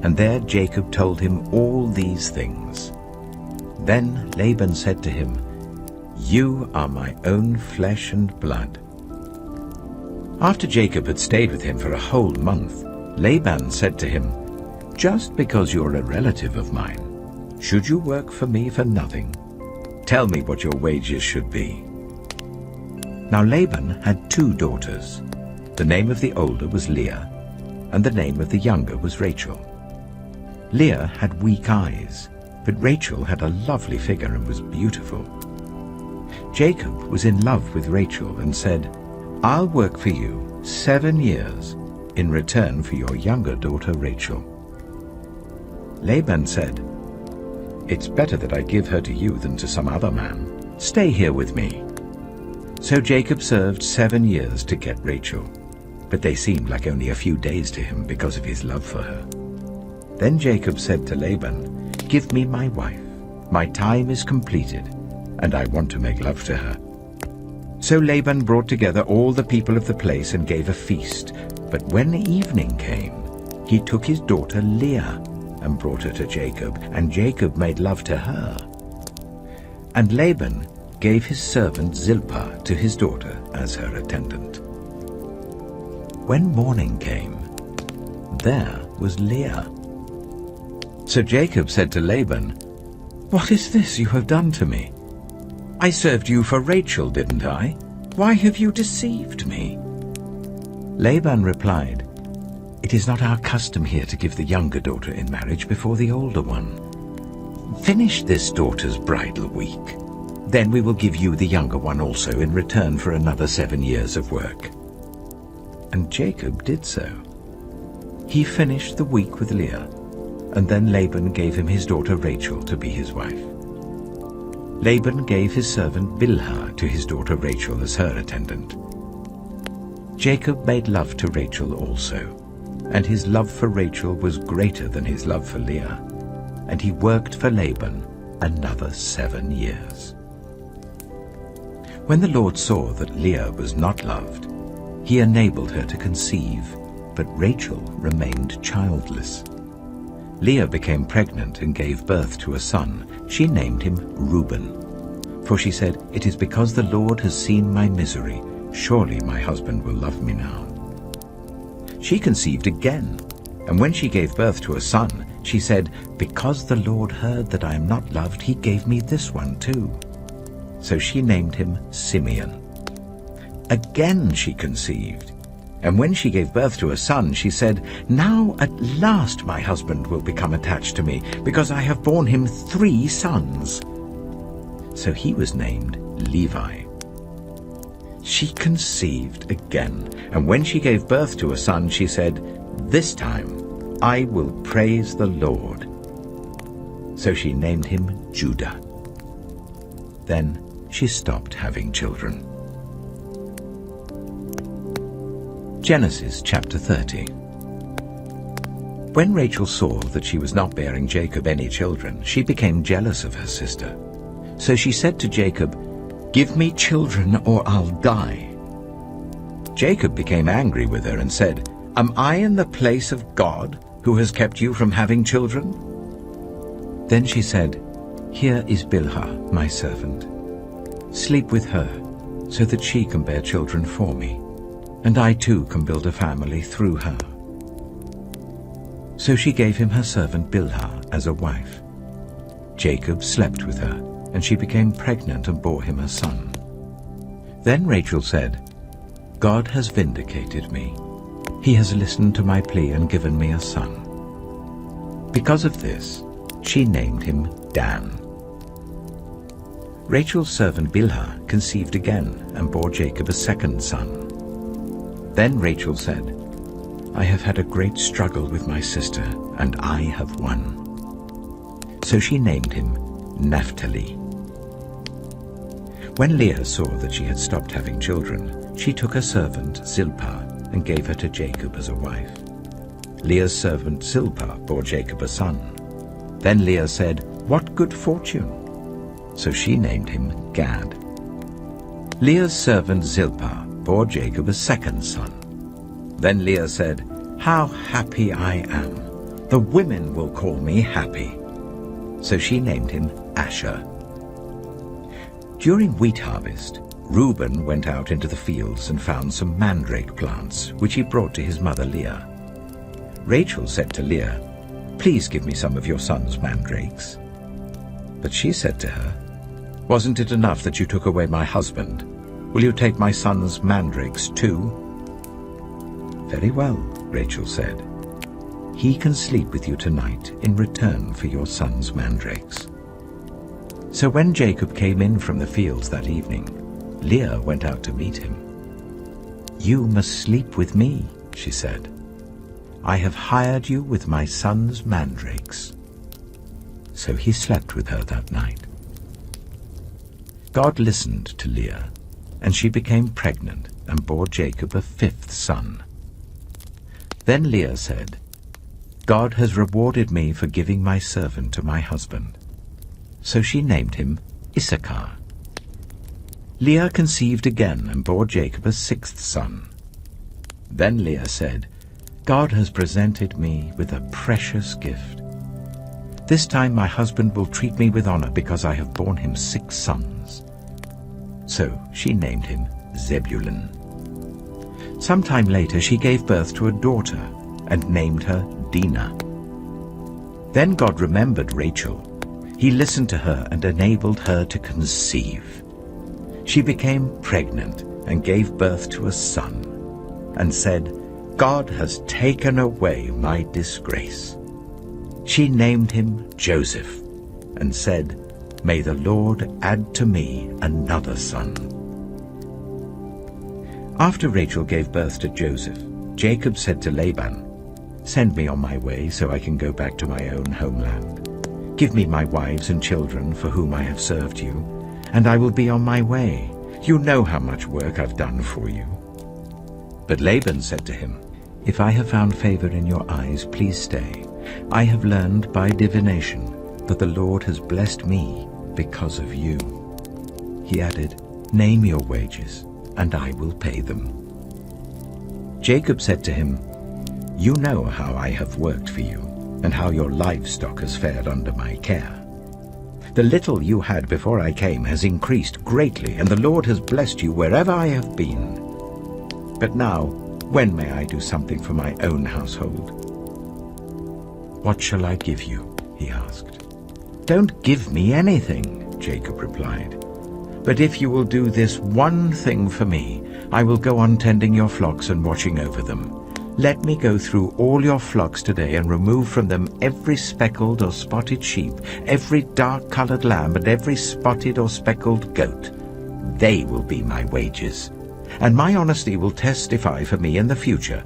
And there Jacob told him all these things. Then Laban said to him, "You are my own flesh and blood." After Jacob had stayed with him for a whole month, Laban said to him, "Just because you're a relative of mine, should you work for me for nothing? Tell me what your wages should be." Now Laban had 2 daughters. The name of the older was Leah, and the name of the younger was Rachel. Leah had weak eyes, but Rachel had a lovely figure and was beautiful. Jacob was in love with Rachel and said, "I'll work for you 7 years in return for your younger daughter Rachel." Laban said, "It's better that I give her to you than to some other man. Stay here with me." So Jacob served 7 years to get Rachel, but they seemed like only a few days to him because of his love for her. Then Jacob said to Laban, "Give me my wife. My time is completed, and I want to make love to her." So Laban brought together all the people of the place and gave a feast. But when evening came, he took his daughter Leah and brought her to Jacob, and Jacob made love to her. And Laban gave his servant Zilpah to his daughter as her attendant. When morning came, there was Leah. So Jacob said to Laban, "What is this you have done to me? I served you for Rachel, didn't I? Why have you deceived me?" Laban replied, "It is not our custom here to give the younger daughter in marriage before the older one. Finish this daughter's bridal week. Then we will give you the younger one also in return for another 7 years of work." And Jacob did so. He finished the week with Leah, and then Laban gave him his daughter Rachel to be his wife. Laban gave his servant Bilhah to his daughter Rachel as her attendant. Jacob made love to Rachel also, and his love for Rachel was greater than his love for Leah, and he worked for Laban another 7 years. When the Lord saw that Leah was not loved, he enabled her to conceive, but Rachel remained childless. Leah became pregnant and gave birth to a son. She named him Reuben, for she said, "It is because the Lord has seen my misery. Surely my husband will love me now." She conceived again, and when she gave birth to a son, she said, "Because the Lord heard that I am not loved, he gave me this one too." So she named him Simeon. Again she conceived, and when she gave birth to a son, she said, "Now at last my husband will become attached to me, because I have borne him 3 sons." So he was named Levi. She conceived again, and when she gave birth to a son, she said, "This time I will praise the Lord." So she named him Judah. Then she stopped having children. Genesis chapter 30. When Rachel saw that she was not bearing Jacob any children, she became jealous of her sister. So she said to Jacob, "Give me children or I'll die." Jacob became angry with her and said, "Am I in the place of God, who has kept you from having children?" Then she said, "Here is Bilhah, my servant. Sleep with her, so that she can bear children for me, and I too can build a family through her." So she gave him her servant Bilhah as a wife. Jacob slept with her, and she became pregnant and bore him a son. Then Rachel said, "God has vindicated me. He has listened to my plea and given me a son." Because of this, she named him Dan. Rachel's servant Bilhah conceived again and bore Jacob a second son. Then Rachel said, "I have had a great struggle with my sister, and I have won." So she named him Naphtali. When Leah saw that she had stopped having children, she took her servant Zilpah and gave her to Jacob as a wife. Leah's servant Zilpah bore Jacob a son. Then Leah said, "What good fortune!" So she named him Gad. Leah's servant Zilpah bore Jacob a second son. Then Leah said, "How happy I am! The women will call me happy." So she named him Asher. During wheat harvest, Reuben went out into the fields and found some mandrake plants, which he brought to his mother Leah. Rachel said to Leah, "Please give me some of your son's mandrakes." But she said to her, "Wasn't it enough that you took away my husband? Will you take my son's mandrakes too?" "Very well," Rachel said. "He can sleep with you tonight in return for your son's mandrakes." So when Jacob came in from the fields that evening, Leah went out to meet him. "You must sleep with me," she said. "I have hired you with my son's mandrakes." So he slept with her that night. God listened to Leah, and she became pregnant and bore Jacob a fifth son. Then Leah said, "God has rewarded me for giving my servant to my husband." So she named him Issachar. Leah conceived again and bore Jacob a sixth son. Then Leah said, "God has presented me with a precious gift. This time my husband will treat me with honor because I have borne him 6 sons." So she named him Zebulun. Sometime later she gave birth to a daughter and named her Dinah. Then God remembered Rachel. He listened to her and enabled her to conceive. She became pregnant and gave birth to a son, and said, "God has taken away my disgrace." She named him Joseph, and said, "May the Lord add to me another son." After Rachel gave birth to Joseph, Jacob said to Laban, "Send me on my way so I can go back to my own homeland. Give me my wives and children for whom I have served you, and I will be on my way. You know how much work I've done for you." But Laban said to him, "If I have found favor in your eyes, please stay. I have learned by divination that the Lord has blessed me because of you." He added, "Name your wages, and I will pay them." Jacob said to him, "You know how I have worked for you, and how your livestock has fared under my care. The little you had before I came has increased greatly, and the Lord has blessed you wherever I have been. But now, when may I do something for my own household?" "What shall I give you?" he asked. "Don't give me anything," Jacob replied. "But if you will do this one thing for me, I will go on tending your flocks and watching over them. Let me go through all your flocks today and remove from them every speckled or spotted sheep, every dark-colored lamb, and every spotted or speckled goat. They will be my wages. And my honesty will testify for me in the future,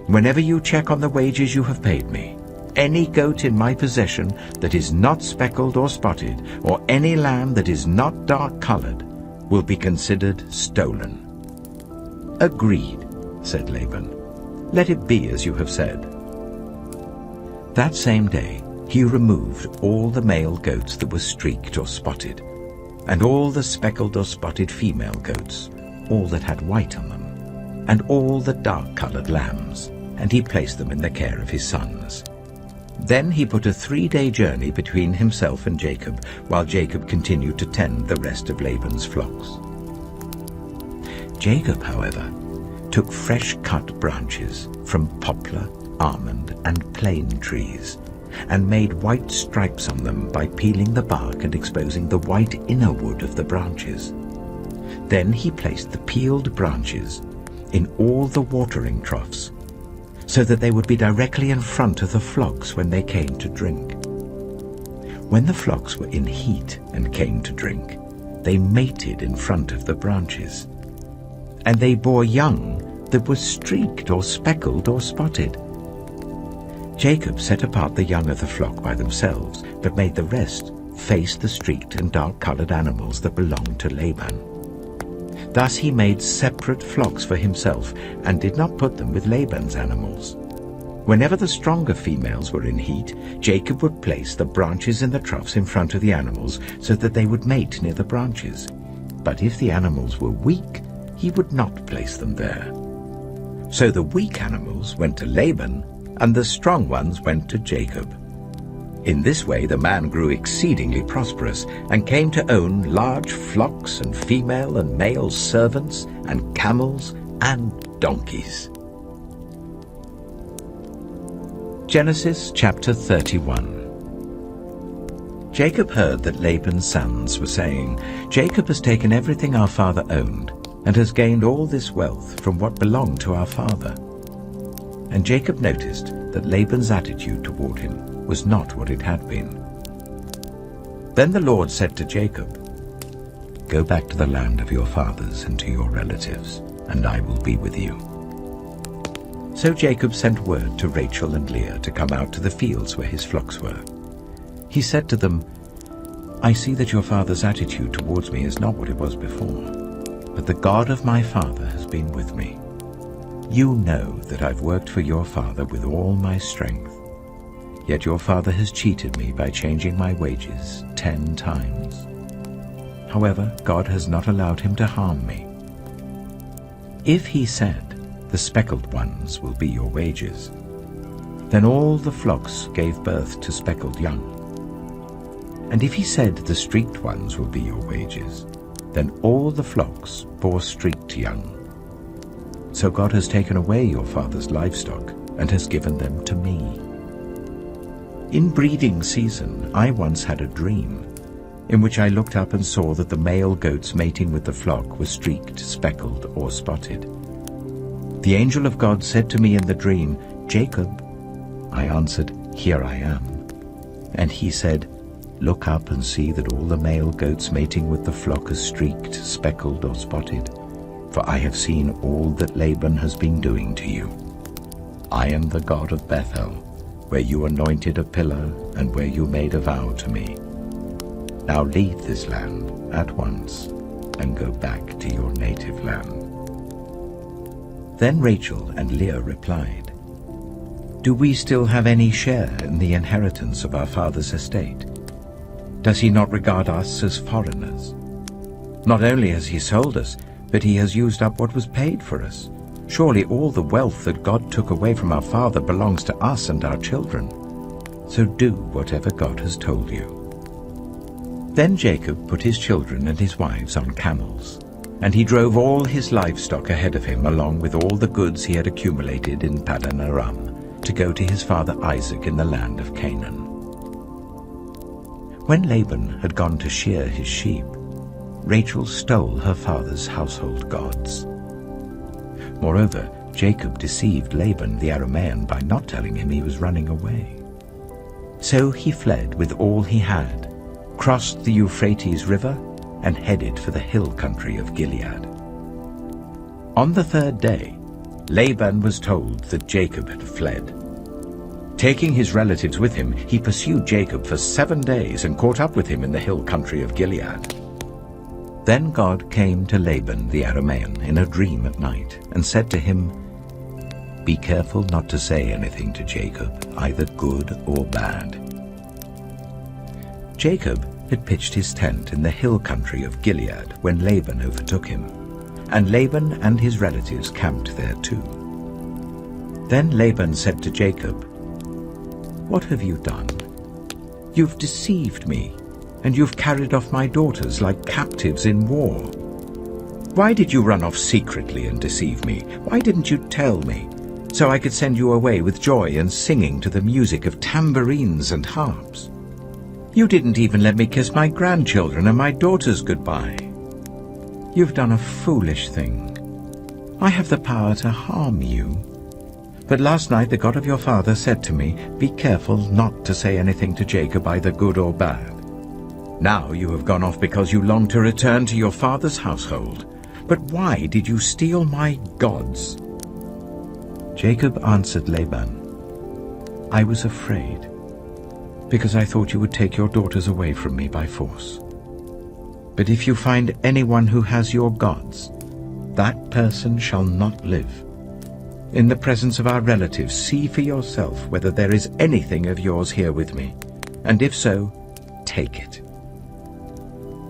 whenever you check on the wages you have paid me. Any goat in my possession that is not speckled or spotted, or any lamb that is not dark-colored, will be considered stolen." "Agreed," said Laban. "Let it be as you have said." That same day he removed all the male goats that were streaked or spotted, and all the speckled or spotted female goats, all that had white on them, and all the dark-colored lambs, and he placed them in the care of his sons. Then he put a 3-day journey between himself and Jacob, while Jacob continued to tend the rest of Laban's flocks. Jacob, however, took fresh-cut branches from poplar, almond, and plane trees, and made white stripes on them by peeling the bark and exposing the white inner wood of the branches. Then he placed the peeled branches in all the watering troughs, so that they would be directly in front of the flocks when they came to drink. When the flocks were in heat and came to drink, they mated in front of the branches, and they bore young that were streaked or speckled or spotted. Jacob set apart the young of the flock by themselves, but made the rest face the streaked and dark-colored animals that belonged to Laban. Thus he made separate flocks for himself, and did not put them with Laban's animals. Whenever the stronger females were in heat, Jacob would place the branches in the troughs in front of the animals, so that they would mate near the branches. But if the animals were weak, he would not place them there. So the weak animals went to Laban, and the strong ones went to Jacob. In this way the man grew exceedingly prosperous, and came to own large flocks and female and male servants, and camels and donkeys. Genesis chapter 31. Jacob heard that Laban's sons were saying, "Jacob has taken everything our father owned, and has gained all this wealth from what belonged to our father." And Jacob noticed that Laban's attitude toward him was not what it had been. Then the Lord said to Jacob, "Go back to the land of your fathers and to your relatives, and I will be with you." So Jacob sent word to Rachel and Leah to come out to the fields where his flocks were. He said to them, "I see that your father's attitude towards me is not what it was before, but the God of my father has been with me. You know that I've worked for your father with all my strength. Yet your father has cheated me by changing my wages 10 times. However, God has not allowed him to harm me. If he said, 'The speckled ones will be your wages,' then all the flocks gave birth to speckled young. And if he said, 'The streaked ones will be your wages,' then all the flocks bore streaked young. So God has taken away your father's livestock and has given them to me. In breeding season I once had a dream, in which I looked up and saw that the male goats mating with the flock were streaked, speckled, or spotted. The angel of God said to me in the dream, 'Jacob.' I answered, 'Here I am.' And he said, 'Look up and see that all the male goats mating with the flock are streaked, speckled, or spotted, for I have seen all that Laban has been doing to you. I am the God of Bethel, where you anointed a pillar and where you made a vow to me. Now leave this land at once and go back to your native land.' Then Rachel and Leah replied, 'Do we still have any share in the inheritance of our father's estate? Does he not regard us as foreigners? Not only has he sold us, but he has used up what was paid for us. Surely all the wealth that God took away from our father belongs to us and our children. So do whatever God has told you.' Then Jacob put his children and his wives on camels, and he drove all his livestock ahead of him along with all the goods he had accumulated in Paddan Aram, to go to his father Isaac in the land of Canaan. When Laban had gone to shear his sheep, Rachel stole her father's household gods. Moreover, Jacob deceived Laban the Aramean by not telling him he was running away. So he fled with all he had, crossed the Euphrates River, and headed for the hill country of Gilead. On the 3rd day, Laban was told that Jacob had fled. Taking his relatives with him, he pursued Jacob for 7 days and caught up with him in the hill country of Gilead. Then God came to Laban the Aramean in a dream at night and said to him, "Be careful not to say anything to Jacob, either good or bad." Jacob had pitched his tent in the hill country of Gilead when Laban overtook him, and Laban and his relatives camped there too. Then Laban said to Jacob, "What have you done? You've deceived me, and you've carried off my daughters like captives in war. Why did you run off secretly and deceive me? Why didn't you tell me, so I could send you away with joy and singing to the music of tambourines and harps? You didn't even let me kiss my grandchildren and my daughters goodbye. You've done a foolish thing. I have the power to harm you. But last night the God of your father said to me, 'Be careful not to say anything to Jacob, either good or bad.' Now you have gone off because you long to return to your father's household. But why did you steal my gods?" Jacob answered Laban, "I was afraid, because I thought you would take your daughters away from me by force. But if you find anyone who has your gods, that person shall not live. In the presence of our relatives, see for yourself whether there is anything of yours here with me, and if so, take it."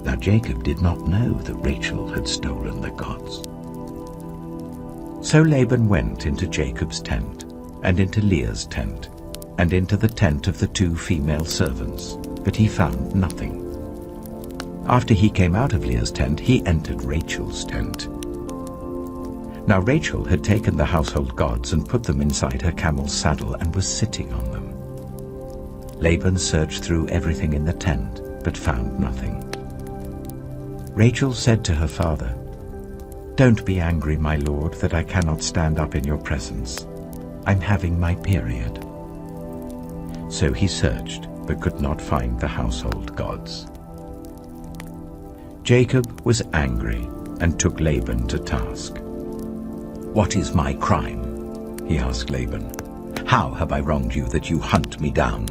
Now Jacob did not know that Rachel had stolen the gods. So Laban went into Jacob's tent, and into Leah's tent, and into the tent of the 2 female servants, but he found nothing. After he came out of Leah's tent, he entered Rachel's tent. Now Rachel had taken the household gods and put them inside her camel's saddle and was sitting on them. Laban searched through everything in the tent, but found nothing. Rachel said to her father, "Don't be angry, my lord, that I cannot stand up in your presence. I'm having my period." So he searched, but could not find the household gods. Jacob was angry and took Laban to task. "What is my crime?" he asked Laban. "How have I wronged you that you hunt me down?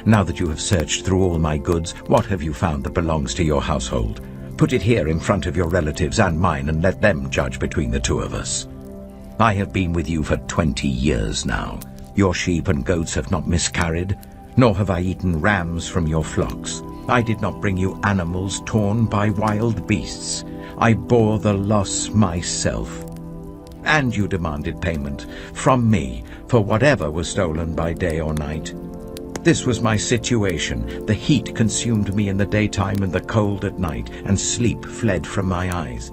Now that you have searched through all my goods, what have you found that belongs to your household? Put it here in front of your relatives and mine, and let them judge between the 2 of us. I have been with you for 20 years now. Your sheep and goats have not miscarried, nor have I eaten rams from your flocks. I did not bring you animals torn by wild beasts. I bore the loss myself. And you demanded payment from me for whatever was stolen by day or night. This was my situation. The heat consumed me in the daytime and the cold at night, and sleep fled from my eyes.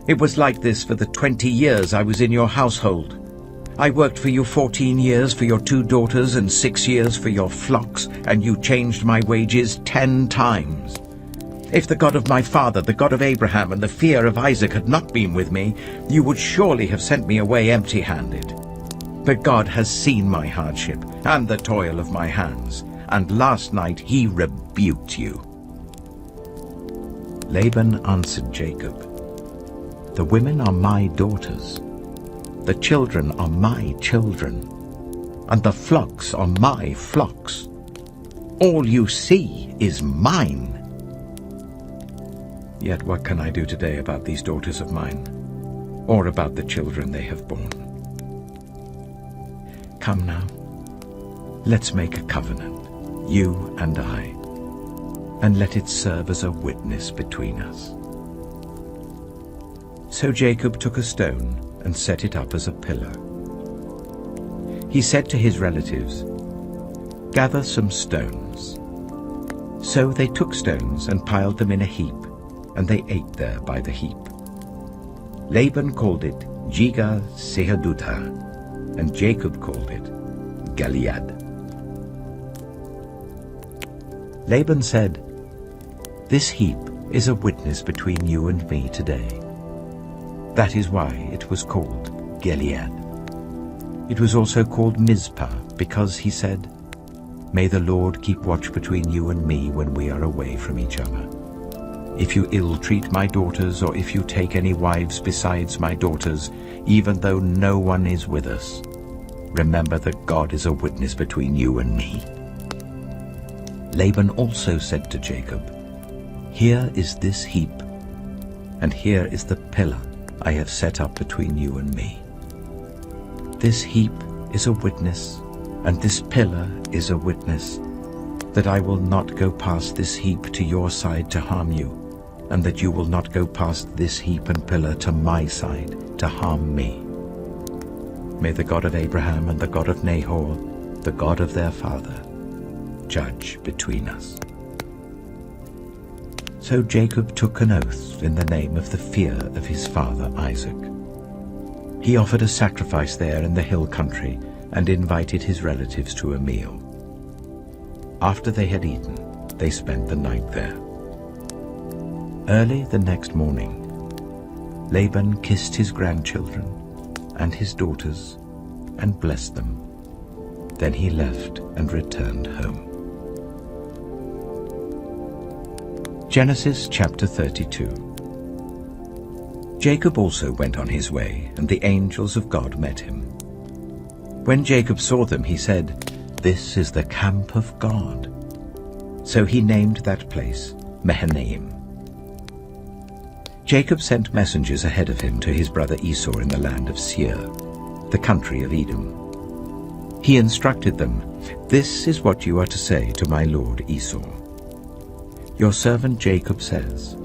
It was like this for the 20 years I was in your household. I worked for you 14 years for your 2 daughters and 6 years for your flocks, and you changed my wages 10 times. If the God of my father, the God of Abraham, and the fear of Isaac had not been with me, you would surely have sent me away empty-handed. But God has seen my hardship and the toil of my hands, and last night he rebuked you." Laban answered Jacob, "The women are my daughters, the children are my children, and the flocks are my flocks. All you see is mine. Yet what can I do today about these daughters of mine, or about the children they have borne? Come now, let's make a covenant, you and I, and let it serve as a witness between us." So Jacob took a stone and set it up as a pillar. He said to his relatives, "Gather some stones." So they took stones and piled them in a heap, and they ate there by the heap. Laban called it Jegar-sahadutha, and Jacob called it Gilead. Laban said, "This heap is a witness between you and me today." That is why it was called Gilead. It was also called Mizpah, because he said, "May the Lord keep watch between you and me when we are away from each other. If you ill-treat my daughters, or if you take any wives besides my daughters, even though no one is with us, remember that God is a witness between you and me." Laban also said to Jacob, "Here is this heap, and here is the pillar I have set up between you and me. This heap is a witness, and this pillar is a witness, that I will not go past this heap to your side to harm you, and that you will not go past this heap and pillar to my side to harm me. May the God of Abraham and the God of Nahor, the God of their father, judge between us." So Jacob took an oath in the name of the fear of his father Isaac. He offered a sacrifice there in the hill country and invited his relatives to a meal. After they had eaten, they spent the night there. Early the next morning, Laban kissed his grandchildren and his daughters and blessed them. Then he left and returned home. Genesis chapter 32. Jacob also went on his way, and the angels of God met him. When Jacob saw them, he said, "This is the camp of God." So he named that place Mahanaim. Jacob sent messengers ahead of him to his brother Esau in the land of Seir, the country of Edom. He instructed them, "This is what you are to say to my lord Esau. Your servant Jacob says,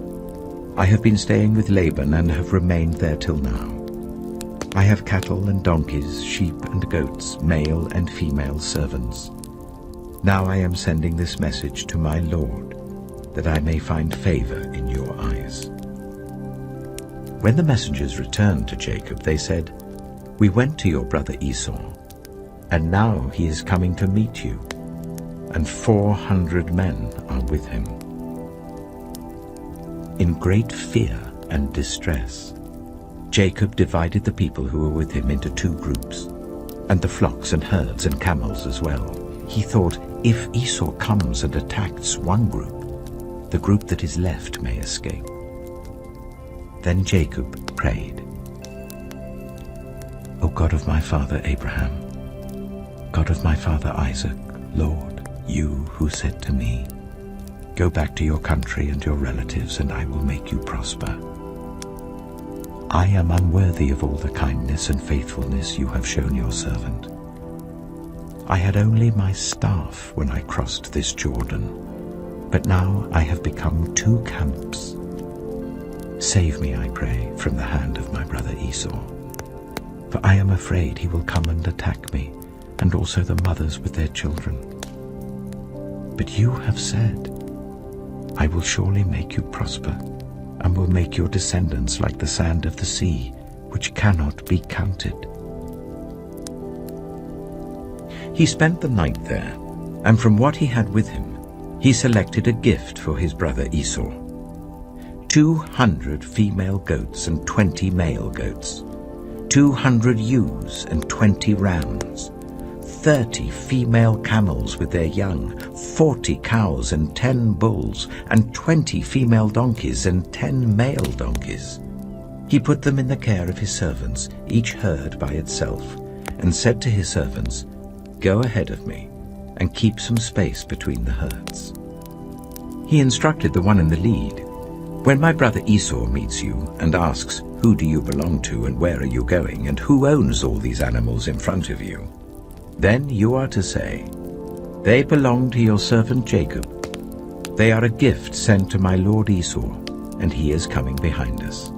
I have been staying with Laban and have remained there till now. I have cattle and donkeys, sheep and goats, male and female servants. Now I am sending this message to my lord, that I may find favor in your eyes." When the messengers returned to Jacob, they said, "We went to your brother Esau, and now he is coming to meet you, and 400 men are with him." In great fear and distress, Jacob divided the people who were with him into 2 groups, and the flocks and herds and camels as well. He thought, if Esau comes and attacks one group, the group that is left may escape. Then Jacob prayed, "O God of my father Abraham, God of my father Isaac, Lord, you who said to me, 'Go back to your country and your relatives, and I will make you prosper.' I am unworthy of all the kindness and faithfulness you have shown your servant. I had only my staff when I crossed this Jordan, but now I have become 2 camps. Save me, I pray, from the hand of my brother Esau, for I am afraid he will come and attack me, and also the mothers with their children. But you have said, I will surely make you prosper, and will make your descendants like the sand of the sea, which cannot be counted." He spent the night there, and from what he had with him, he selected a gift for his brother Esau: 200 female goats and 20 male goats, 200 ewes and 20 rams, 30 female camels with their young, 40 cows and 10 bulls, and 20 female donkeys and 10 male donkeys. He put them in the care of his servants, each herd by itself, and said to his servants, "Go ahead of me, and keep some space between the herds." He instructed the one in the lead, "When my brother Esau meets you and asks, 'Who do you belong to and where are you going, and who owns all these animals in front of you?' then you are to say, 'They belong to your servant Jacob. They are a gift sent to my lord Esau, and he is coming behind us.'"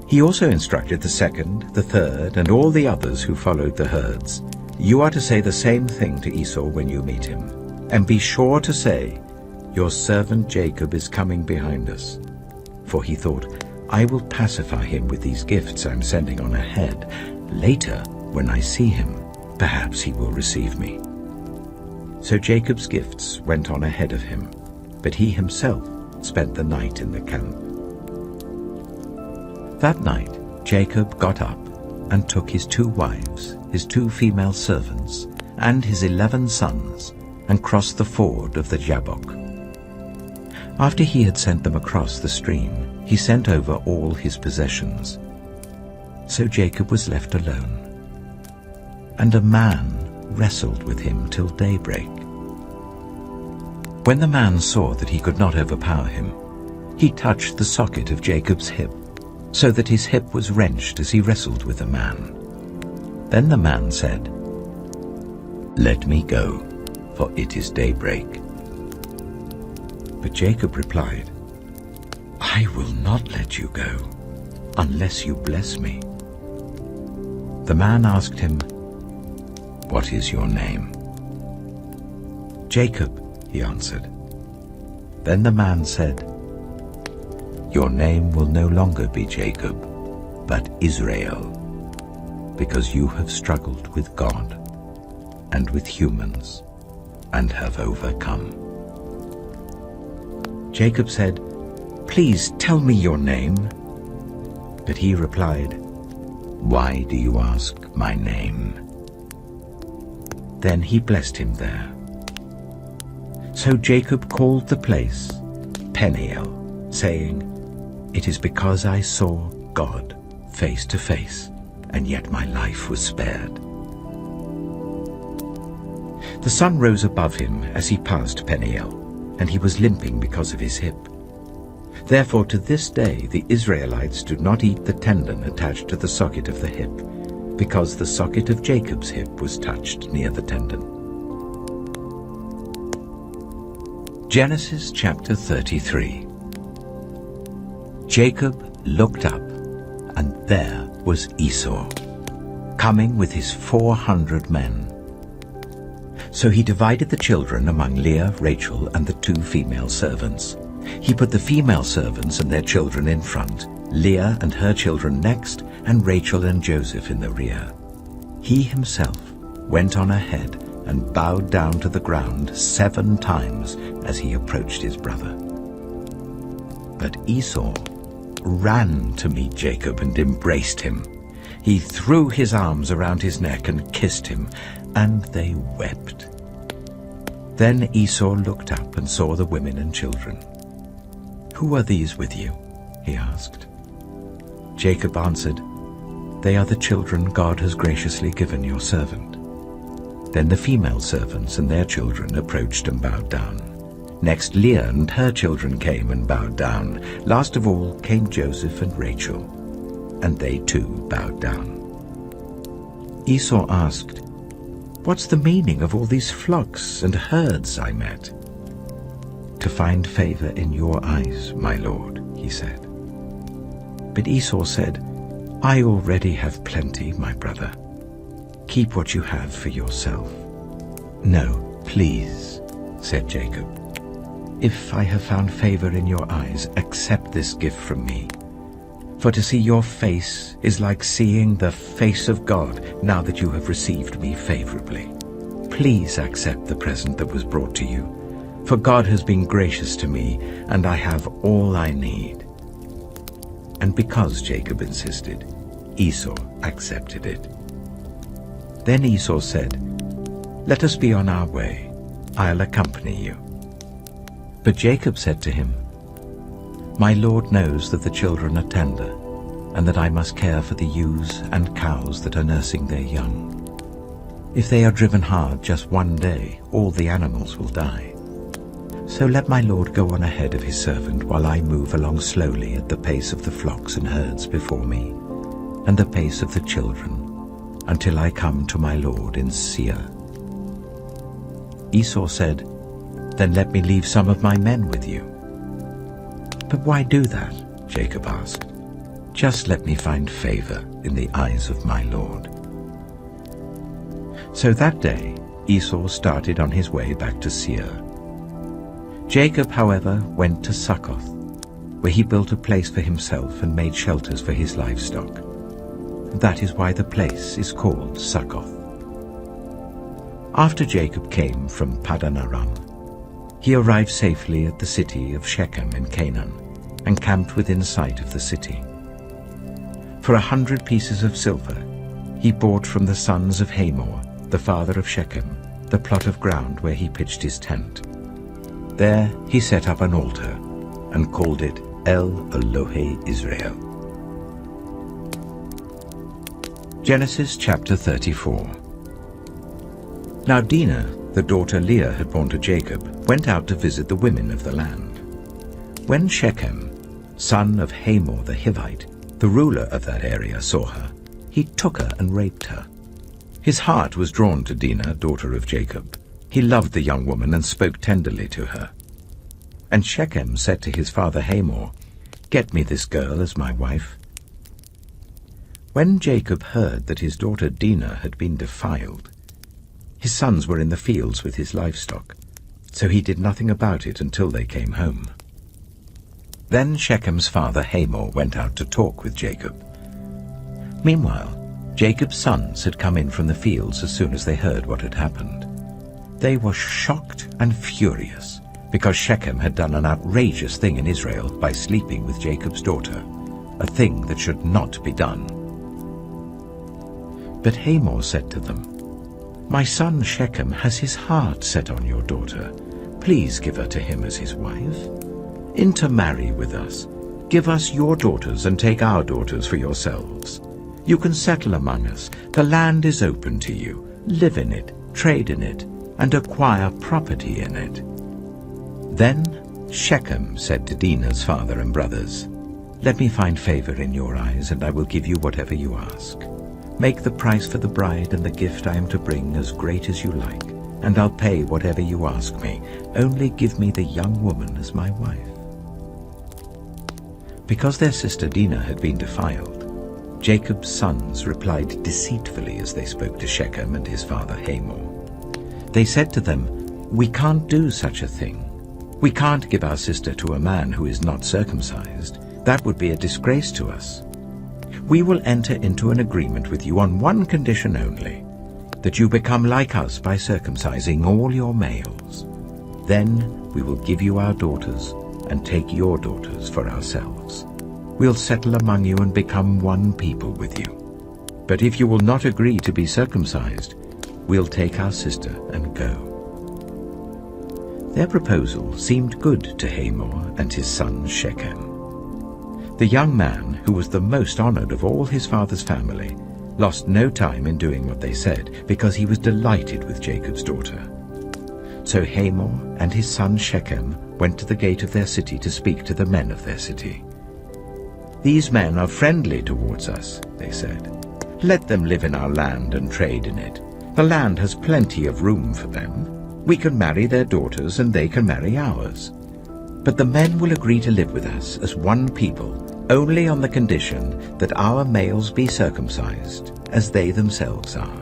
He also instructed the second, the third, and all the others who followed the herds, "You are to say the same thing to Esau when you meet him, and be sure to say, 'Your servant Jacob is coming behind us.' For he thought, 'I will pacify him with these gifts I'm sending on ahead. Later, when I see him, perhaps he will receive me.' So Jacob's gifts went on ahead of him, but he himself spent the night in the camp. That night Jacob got up and took his 2 wives, his 2 female servants, and his 11 sons, and crossed the ford of the Jabbok. After he had sent them across the stream, he sent over all his possessions. So Jacob was left alone, and a man wrestled with him till daybreak. When the man saw that he could not overpower him, he touched the socket of Jacob's hip, so that his hip was wrenched as he wrestled with the man. Then the man said, "Let me go, for it is daybreak." But Jacob replied, "I will not let you go, unless you bless me." The man asked him, "What is your name?" "Jacob," he answered. Then the man said, "Your name will no longer be Jacob, but Israel, because you have struggled with God and with humans and have overcome." Jacob said, "Please tell me your name." But he replied, "Why do you ask my name?" Then he blessed him there. So Jacob called the place Peniel, saying, "It is because I saw God face to face, and yet my life was spared." The sun rose above him as he passed Peniel, and he was limping because of his hip. Therefore to this day the Israelites do not eat the tendon attached to the socket of the hip, because the socket of Jacob's hip was touched near the tendon. Genesis chapter 33. Jacob looked up, and there was Esau, coming with his 400 men. So he divided the children among Leah, Rachel, and the 2 female servants. He put the female servants and their children in front, Leah and her children next, and Rachel and Joseph in the rear. He himself went on ahead and bowed down to the ground 7 times as he approached his brother. But Esau ran to meet Jacob and embraced him. He threw his arms around his neck and kissed him, and they wept. Then Esau looked up and saw the women and children. "Who are these with you?" he asked. Jacob answered, "They are the children God has graciously given your servant." Then the female servants and their children approached and bowed down. Next Leah and her children came and bowed down. Last of all came Joseph and Rachel, and they too bowed down. Esau asked, "What's the meaning of all these flocks and herds I met?" "To find favor in your eyes, my lord," he said. But Esau said, "I already have plenty, my brother. Keep what you have for yourself." "No, please," said Jacob. "If I have found favor in your eyes, accept this gift from me. For to see your face is like seeing the face of God now that you have received me favorably. Please accept the present that was brought to you, for God has been gracious to me, and I have all I need." And because Jacob insisted, Esau accepted it. Then Esau said, "Let us be on our way. I'll accompany you." But Jacob said to him, "My Lord knows that the children are tender, and that I must care for the ewes and cows that are nursing their young. If they are driven hard just one day, all the animals will die. So let my Lord go on ahead of his servant while I move along slowly at the pace of the flocks and herds before me, and the pace of the children, until I come to my Lord in Seir." Esau said, "Then let me leave some of my men with you." "But why do that?" Jacob asked. "Just let me find favor in the eyes of my Lord." So that day Esau started on his way back to Seir. Jacob, however, went to Succoth, where he built a place for himself and made shelters for his livestock. That is why the place is called Succoth. After Jacob came from Paddan Aram, he arrived safely at the city of Shechem in Canaan, and camped within sight of the city. For 100 pieces of silver he bought from the sons of Hamor, the father of Shechem, the plot of ground where he pitched his tent. There he set up an altar and called it El Elohe Israel. Genesis chapter 34. Now Dinah, the daughter Leah had borne to Jacob, went out to visit the women of the land. When Shechem, son of Hamor the Hivite, the ruler of that area, saw her, he took her and raped her. His heart was drawn to Dinah, daughter of Jacob. He loved the young woman and spoke tenderly to her. And Shechem said to his father Hamor, "Get me this girl as my wife." When Jacob heard that his daughter Dinah had been defiled, his sons were in the fields with his livestock, so he did nothing about it until they came home. Then Shechem's father Hamor went out to talk with Jacob. Meanwhile, Jacob's sons had come in from the fields as soon as they heard what had happened. They were shocked and furious, because Shechem had done an outrageous thing in Israel by sleeping with Jacob's daughter, a thing that should not be done. But Hamor said to them, "My son Shechem has his heart set on your daughter. Please give her to him as his wife. Intermarry with us. Give us your daughters and take our daughters for yourselves. You can settle among us. The land is open to you. Live in it, trade in it, and acquire property in it." Then Shechem said to Dinah's father and brothers, "Let me find favor in your eyes, and I will give you whatever you ask. Make the price for the bride and the gift I am to bring as great as you like, and I'll pay whatever you ask me. Only give me the young woman as my wife." Because their sister Dinah had been defiled, Jacob's sons replied deceitfully as they spoke to Shechem and his father Hamor. They said to them, "We can't do such a thing. We can't give our sister to a man who is not circumcised. That would be a disgrace to us. We will enter into an agreement with you on one condition only, that you become like us by circumcising all your males. Then we will give you our daughters and take your daughters for ourselves. We'll settle among you and become one people with you. But if you will not agree to be circumcised, we'll take our sister and go." Their proposal seemed good to Hamor and his son Shechem. The young man, who was the most honored of all his father's family, lost no time in doing what they said, because he was delighted with Jacob's daughter. So Hamor and his son Shechem went to the gate of their city to speak to the men of their city. "These men are friendly towards us," they said. "Let them live in our land and trade in it. The land has plenty of room for them. We can marry their daughters and they can marry ours. But the men will agree to live with us as one people, only on the condition that our males be circumcised, as they themselves are.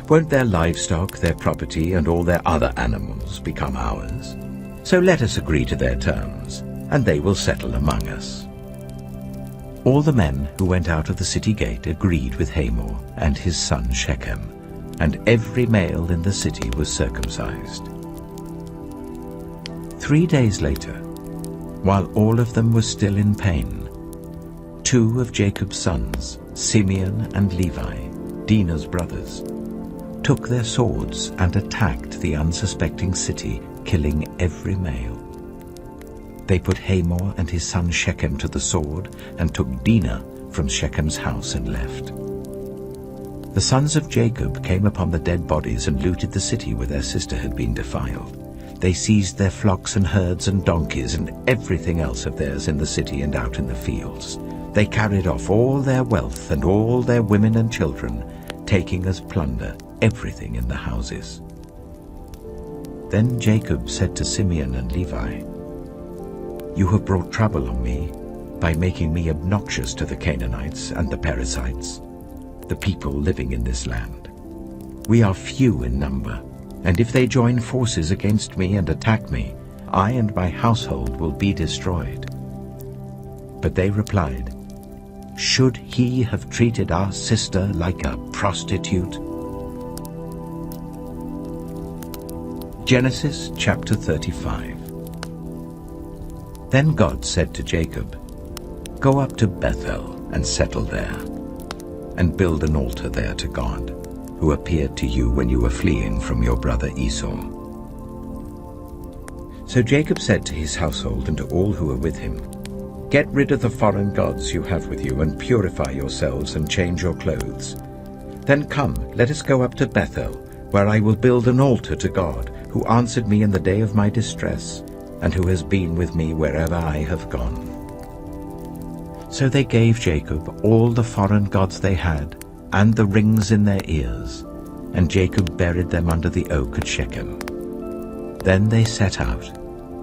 Won't their livestock, their property, and all their other animals become ours? So let us agree to their terms, and they will settle among us." All the men who went out of the city gate agreed with Hamor and his son Shechem, and every male in the city was circumcised. 3 days later, while all of them were still in pain, 2 of Jacob's sons, Simeon and Levi, Dinah's brothers, took their swords and attacked the unsuspecting city, killing every male. They put Hamor and his son Shechem to the sword and took Dinah from Shechem's house and left. The sons of Jacob came upon the dead bodies and looted the city where their sister had been defiled. They seized their flocks and herds and donkeys and everything else of theirs in the city and out in the fields. They carried off all their wealth and all their women and children, taking as plunder everything in the houses. Then Jacob said to Simeon and Levi, "You have brought trouble on me by making me obnoxious to the Canaanites and the Perizzites, the people living in this land. We are few in number, and if they join forces against me and attack me, I and my household will be destroyed." But they replied, "Should he have treated our sister like a prostitute?" Genesis chapter 35. Then God said to Jacob, "Go up to Bethel and settle there, and build an altar there to God, who appeared to you when you were fleeing from your brother Esau." So Jacob said to his household and to all who were with him, "Get rid of the foreign gods you have with you, and purify yourselves and change your clothes. Then come, let us go up to Bethel, where I will build an altar to God, who answered me in the day of my distress, and who has been with me wherever I have gone." So they gave Jacob all the foreign gods they had, and the rings in their ears, and Jacob buried them under the oak at Shechem. Then they set out,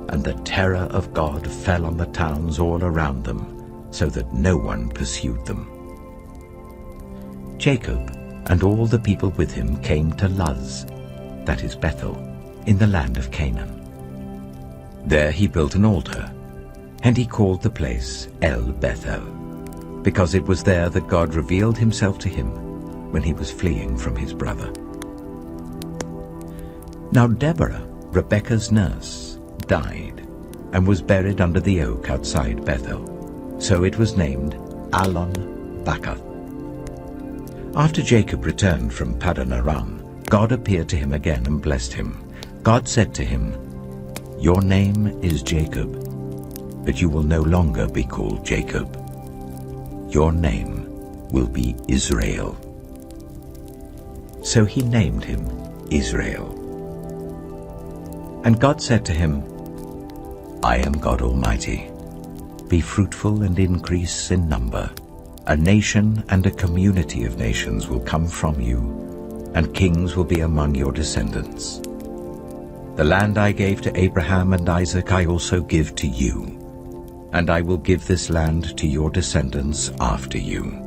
and the terror of God fell on the towns all around them, so that no one pursued them. Jacob and all the people with him came to Luz, that is Bethel, in the land of Canaan. There he built an altar, and he called the place El Bethel, because it was there that God revealed himself to him when he was fleeing from his brother. Now Deborah, Rebekah's nurse, died, and was buried under the oak outside Bethel. So it was named Allon-Bacuth. After Jacob returned from Paddan Aram, God appeared to him again and blessed him. God said to him, "Your name is Jacob, but you will no longer be called Jacob. Your name will be Israel." So he named him Israel. And God said to him, I am God Almighty. Be fruitful and increase in number. A nation and a community of nations will come from you, and kings will be among your descendants. The land I gave to Abraham and Isaac I also give to you, and I will give this land to your descendants after you."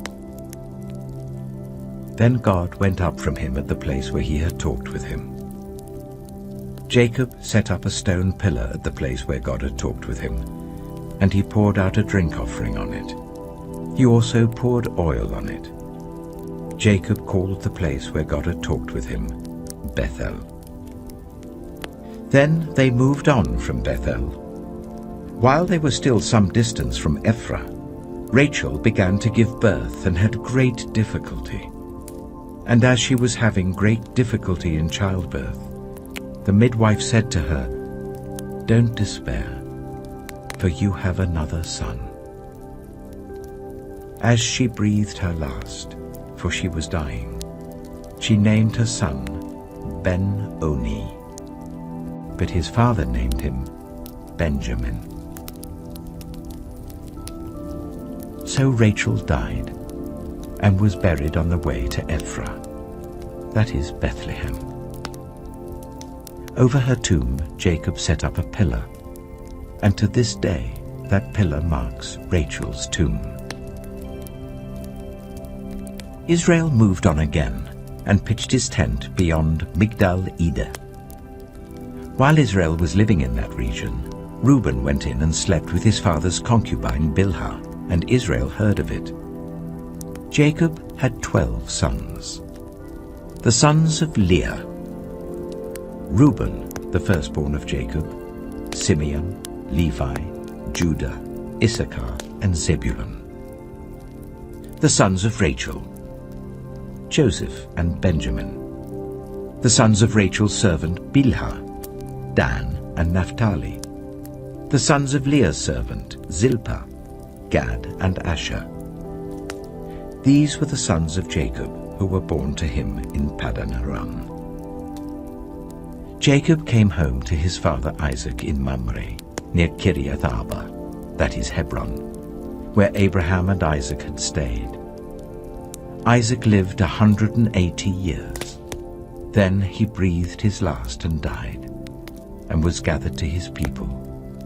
Then God went up from him at the place where he had talked with him. Jacob set up a stone pillar at the place where God had talked with him, and he poured out a drink offering on it. He also poured oil on it. Jacob called the place where God had talked with him Bethel. Then they moved on from Bethel. While they were still some distance from Ephrath, Rachel began to give birth and had great difficulty. And as she was having great difficulty in childbirth, the midwife said to her, "Don't despair, for you have another son." As she breathed her last, for she was dying, she named her son Ben-Oni, but his father named him Benjamin. So Rachel died and was buried on the way to Ephrath, that is Bethlehem. Over her tomb Jacob set up a pillar, and to this day that pillar marks Rachel's tomb. Israel moved on again and pitched his tent beyond Migdal-Eder. While Israel was living in that region, Reuben went in and slept with his father's concubine Bilhah, and Israel heard of it. Jacob had 12 sons. The sons of Leah: Reuben, the firstborn of Jacob, Simeon, Levi, Judah, Issachar, and Zebulun. The sons of Rachel: Joseph and Benjamin. The sons of Rachel's servant Bilhah: Dan and Naphtali. The sons of Leah's servant Zilpah: Gad and Asher. These were the sons of Jacob who were born to him in Paddan Aram. Jacob came home to his father Isaac in Mamre, near Kiriath Arba, that is Hebron, where Abraham and Isaac had stayed. Isaac lived 180 years. Then he breathed his last and died, and was gathered to his people,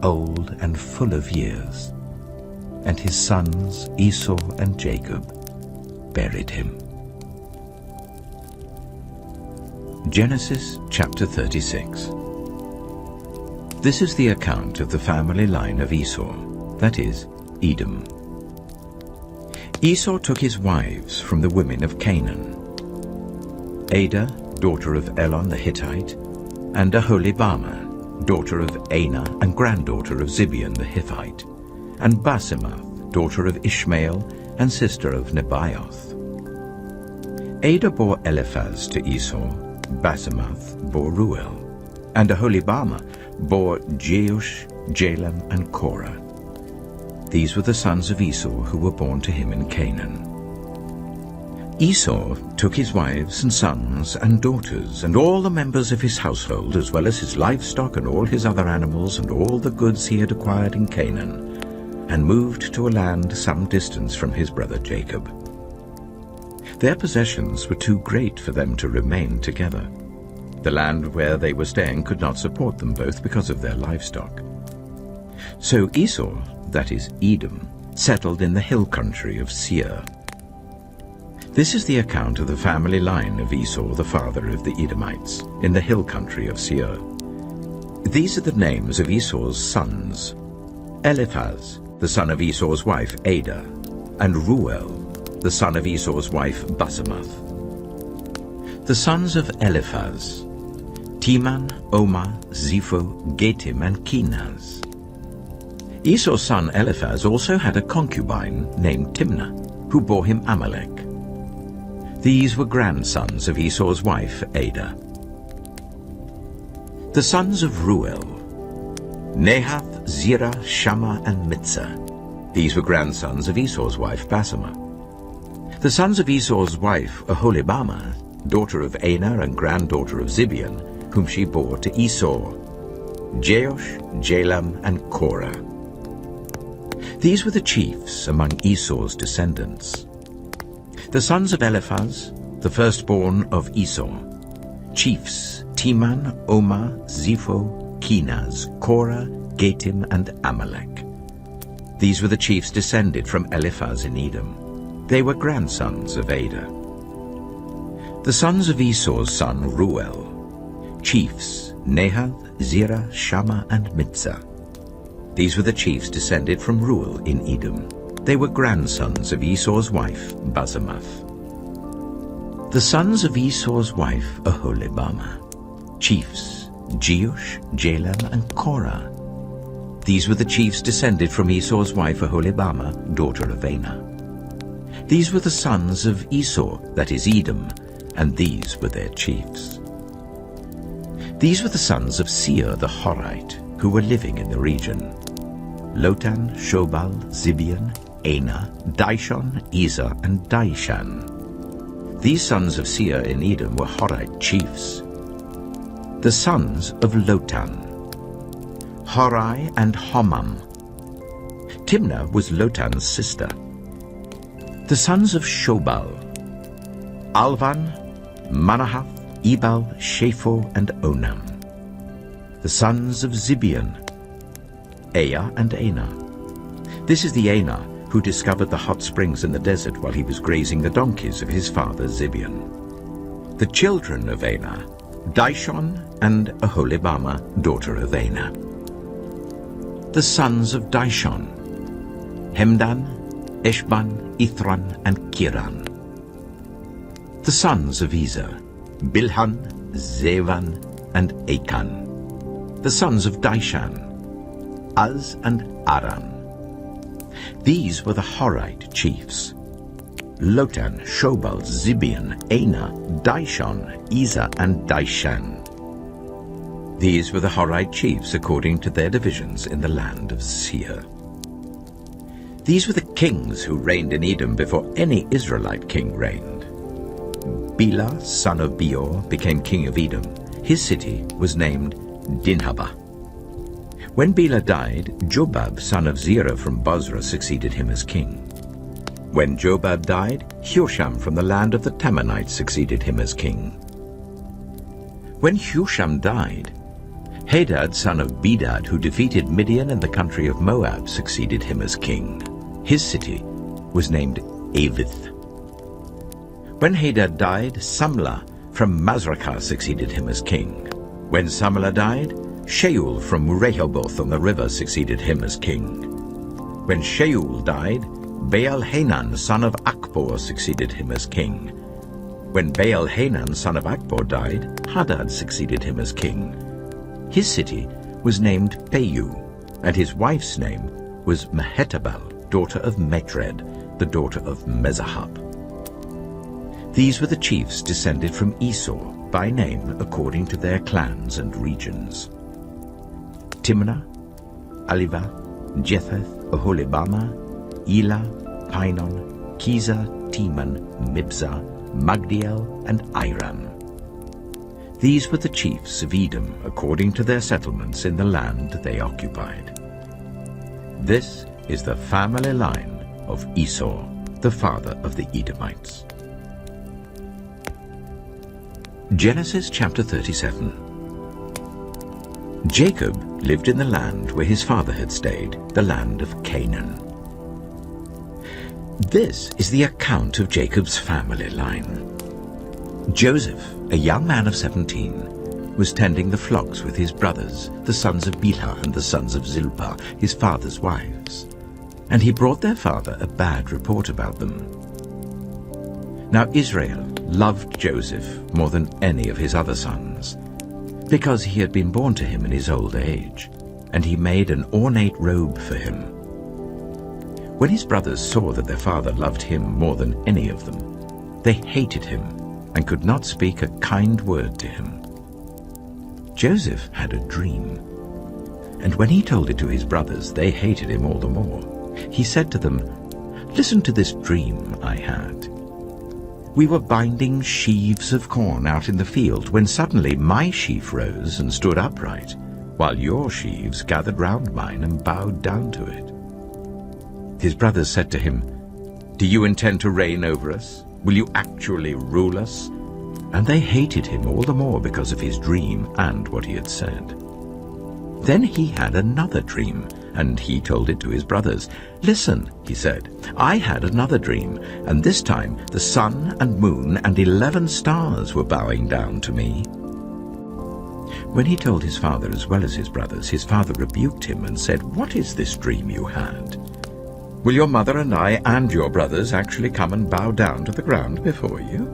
old and full of years. And his sons Esau and Jacob buried him. Genesis chapter 36. This is the account of the family line of Esau, that is, Edom. Esau took his wives from the women of Canaan: Adah, daughter of Elon the Hittite, and Aholibamah, daughter of Anah and granddaughter of Zibeon the Hittite, and Basemath, daughter of Ishmael and sister of Nebaioth. Adah bore Eliphaz to Esau, Basemath bore Ruel, and Aholibamah bore Jeush, Jalam, and Korah. These were the sons of Esau who were born to him in Canaan. Esau took his wives and sons and daughters and all the members of his household, as well as his livestock and all his other animals and all the goods he had acquired in Canaan, and moved to a land some distance from his brother Jacob. Their possessions were too great for them to remain together. The land where they were staying could not support them both because of their livestock. So Esau, that is Edom, settled in the hill country of Seir. This is the account of the family line of Esau, the father of the Edomites, in the hill country of Seir. These are the names of Esau's sons: Eliphaz, the son of Esau's wife Adah, and Ruel, the son of Esau's wife Basemath. The sons of Eliphaz: Teman, Omar, Zepho, Getim, and Kenaz. Esau's son Eliphaz also had a concubine named Timnah, who bore him Amalek. These were grandsons of Esau's wife Adah. The sons of Ruel: Nahath, Zerah, Shammah, and Mitzah. These were grandsons of Esau's wife Basemath. The sons of Esau's wife Aholibamah, daughter of Anah and granddaughter of Zibeon, whom she bore to Esau: Jeush, Jalam, and Korah. These were the chiefs among Esau's descendants. The sons of Eliphaz, the firstborn of Esau, chiefs Teman, Omar, Zepho, Kenaz, Korah, Gatim, and Amalek. These were the chiefs descended from Eliphaz in Edom. They were grandsons of Ada. The sons of Esau's son Ruel, chiefs Nahath, Zerah, Shammah, and Mitzah. These were the chiefs descended from Ruel in Edom. They were grandsons of Esau's wife Basemath. The sons of Esau's wife Aholibamah, chiefs Jeush, Jalam, and Korah. These were the chiefs descended from Esau's wife Aholibamah, daughter of Anah. These were the sons of Esau, that is Edom, and these were their chiefs. These were the sons of Seir the Horite, who were living in the region: Lotan, Shobal, Zibeon, Anah, Dishon, Ezer, and Dishan. These sons of Seir in Edom were Horite chiefs. The sons of Lotan: Horai and Homam. Timnah was Lotan's sister. The sons of Shobal: Alvan, Manahath, Ebal, Shapho, and Onam. The sons of Zibeon: Aya and Anah. This is the Anah who discovered the hot springs in the desert while he was grazing the donkeys of his father Zibeon. The children of Anah: Dishon and Aholibamah, daughter of Anah. The sons of Dishon: Hemdan, Eshban, Ithran, and Kiran. The sons of Ezer: Bilhan, Zevan, and Achan. The sons of Dishan: Az and Aram. These were the Horite chiefs: Lotan, Shobal, Zibeon, Anah, Dishon, Ezer, and Dishan. These were the Horite chiefs according to their divisions in the land of Seir. These were the kings who reigned in Edom before any Israelite king reigned. Bela, son of Beor, became king of Edom. His city was named Dinhabah. When Bela died, Jobab, son of Zerah from Bozrah, succeeded him as king. When Jobab died, Husham from the land of the Temanites succeeded him as king. When Husham died, Hadad, son of Bedad, who defeated Midian in the country of Moab, succeeded him as king. His city was named Avith. When Hadad died, Samlah from Masrekah succeeded him as king. When Samlah died, Shaul from Rehoboth on the river succeeded him as king. When Shaul died, Baal-Hanan, son of Akbor, succeeded him as king. When Baal-Hanan, son of Akbor, died, Hadad succeeded him as king. His city was named Peiu, and his wife's name was Mehetabel, daughter of Metred, the daughter of Mezahab. These were the chiefs descended from Esau, by name according to their clans and regions: Timnah, Aliva, Jetheth, Aholibamah, Elah, Pinon, Kizah, Teman, Mibzah, Magdiel, and Iram. These were the chiefs of Edom according to their settlements in the land they occupied. This is the family line of Esau, the father of the Edomites. Genesis chapter 37. Jacob lived in the land where his father had stayed, the land of Canaan. This is the account of Jacob's family line. Joseph, a young man of 17, was tending the flocks with his brothers, the sons of Bilhah and the sons of Zilpah, his father's wives, and he brought their father a bad report about them. Now Israel loved Joseph more than any of his other sons, because he had been born to him in his old age, and he made an ornate robe for him. When his brothers saw that their father loved him more than any of them, they hated him and could not speak a kind word to him. Joseph had a dream, and when he told it to his brothers, they hated him all the more. He said to them, "Listen to this dream I had. We were binding sheaves of corn out in the field when suddenly my sheaf rose and stood upright, while your sheaves gathered round mine and bowed down to it." His brothers said to him, "Do you intend to reign over us? Will you actually rule us?" And they hated him all the more because of his dream and what he had said. Then he had another dream, and he told it to his brothers. "Listen," he said, "I had another dream, and this time the sun and moon and 11 stars were bowing down to me." When he told his father as well as his brothers, his father rebuked him and said, "What is this dream you had? Will your mother and I and your brothers actually come and bow down to the ground before you?"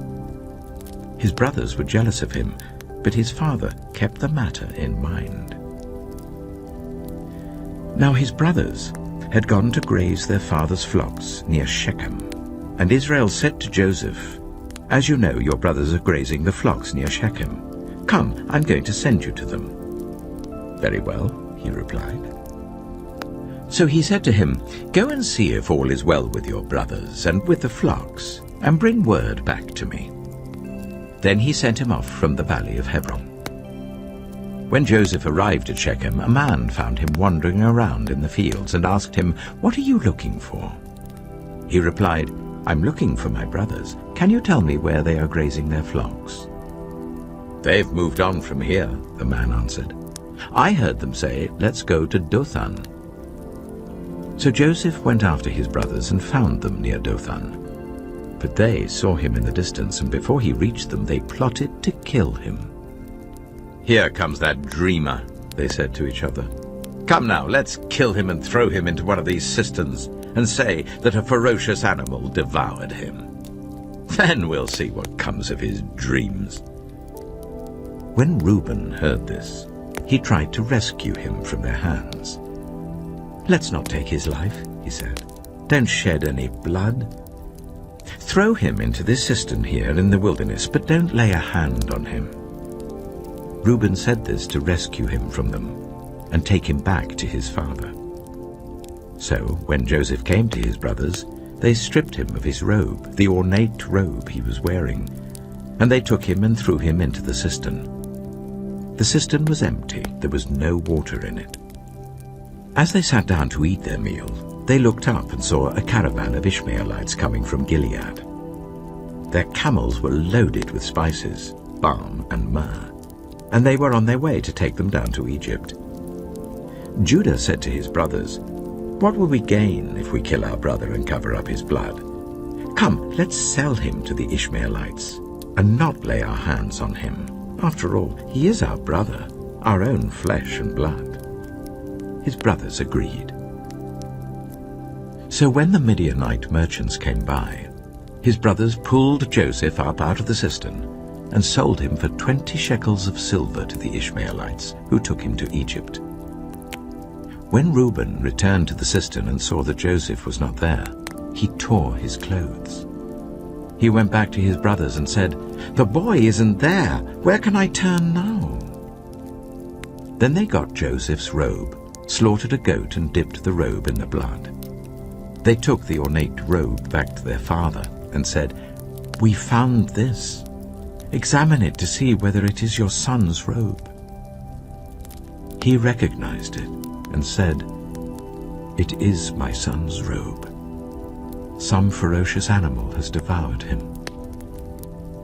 His brothers were jealous of him, but his father kept the matter in mind. Now his brothers had gone to graze their father's flocks near Shechem, and Israel said to Joseph, "As you know, your brothers are grazing the flocks near Shechem. Come, I'm going to send you to them." "Very well," he replied. So he said to him, "Go and see if all is well with your brothers and with the flocks, and bring word back to me." Then he sent him off from the valley of Hebron. When Joseph arrived at Shechem, a man found him wandering around in the fields and asked him, "What are you looking for?" He replied, "I'm looking for my brothers. Can you tell me where they are grazing their flocks?" "They've moved on from here," the man answered. "I heard them say, 'Let's go to Dothan.'" So Joseph went after his brothers and found them near Dothan. But they saw him in the distance, and before he reached them, they plotted to kill him. "Here comes that dreamer," they said to each other. "Come now, let's kill him and throw him into one of these cisterns and say that a ferocious animal devoured him. Then we'll see what comes of his dreams." When Reuben heard this, he tried to rescue him from their hands. "Let's not take his life," he said. "Don't shed any blood. Throw him into this cistern here in the wilderness, but don't lay a hand on him." Reuben said this to rescue him from them and take him back to his father. So when Joseph came to his brothers, they stripped him of his robe, the ornate robe he was wearing, and they took him and threw him into the cistern. The cistern was empty, there was no water in it. As they sat down to eat their meal, they looked up and saw a caravan of Ishmaelites coming from Gilead. Their camels were loaded with spices, balm and myrrh, and they were on their way to take them down to Egypt. Judah said to his brothers, "What will we gain if we kill our brother and cover up his blood? Come, let's sell him to the Ishmaelites and not lay our hands on him. After all, he is our brother, our own flesh and blood." His brothers agreed. So when the Midianite merchants came by, his brothers pulled Joseph up out of the cistern and sold him for 20 shekels of silver to the Ishmaelites, who took him to Egypt. When Reuben returned to the cistern and saw that Joseph was not there, he tore his clothes. He went back to his brothers and said, "The boy isn't there. Where can I turn now?" Then they got Joseph's robe, slaughtered a goat and dipped the robe in the blood. They took the ornate robe back to their father and said, "We found this. Examine it to see whether it is your son's robe." He recognized it and said, "It is my son's robe. Some ferocious animal has devoured him.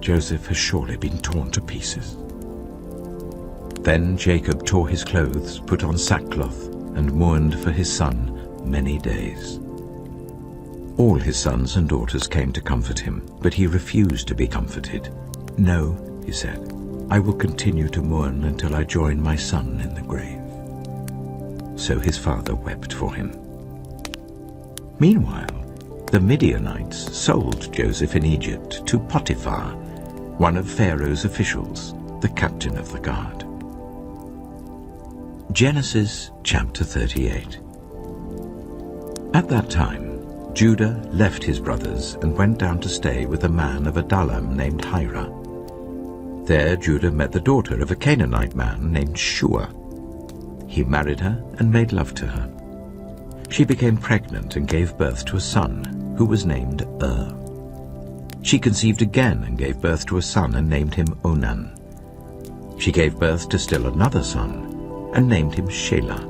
Joseph has surely been torn to pieces." Then Jacob tore his clothes, put on sackcloth, and mourned for his son many days. All his sons and daughters came to comfort him, but he refused to be comforted. "No," he said, "I will continue to mourn until I join my son in the grave." So his father wept for him. Meanwhile, the Midianites sold Joseph in Egypt to Potiphar, one of Pharaoh's officials, the captain of the guard. Genesis chapter 38. At that time, Judah left his brothers and went down to stay with a man of Adullam named Hira. There Judah met the daughter of a Canaanite man named Shua. He married her and made love to her. She became pregnant and gave birth to a son, who was named She conceived again and gave birth to a son and named him Onan. She gave birth to still another son, and named him Shelah.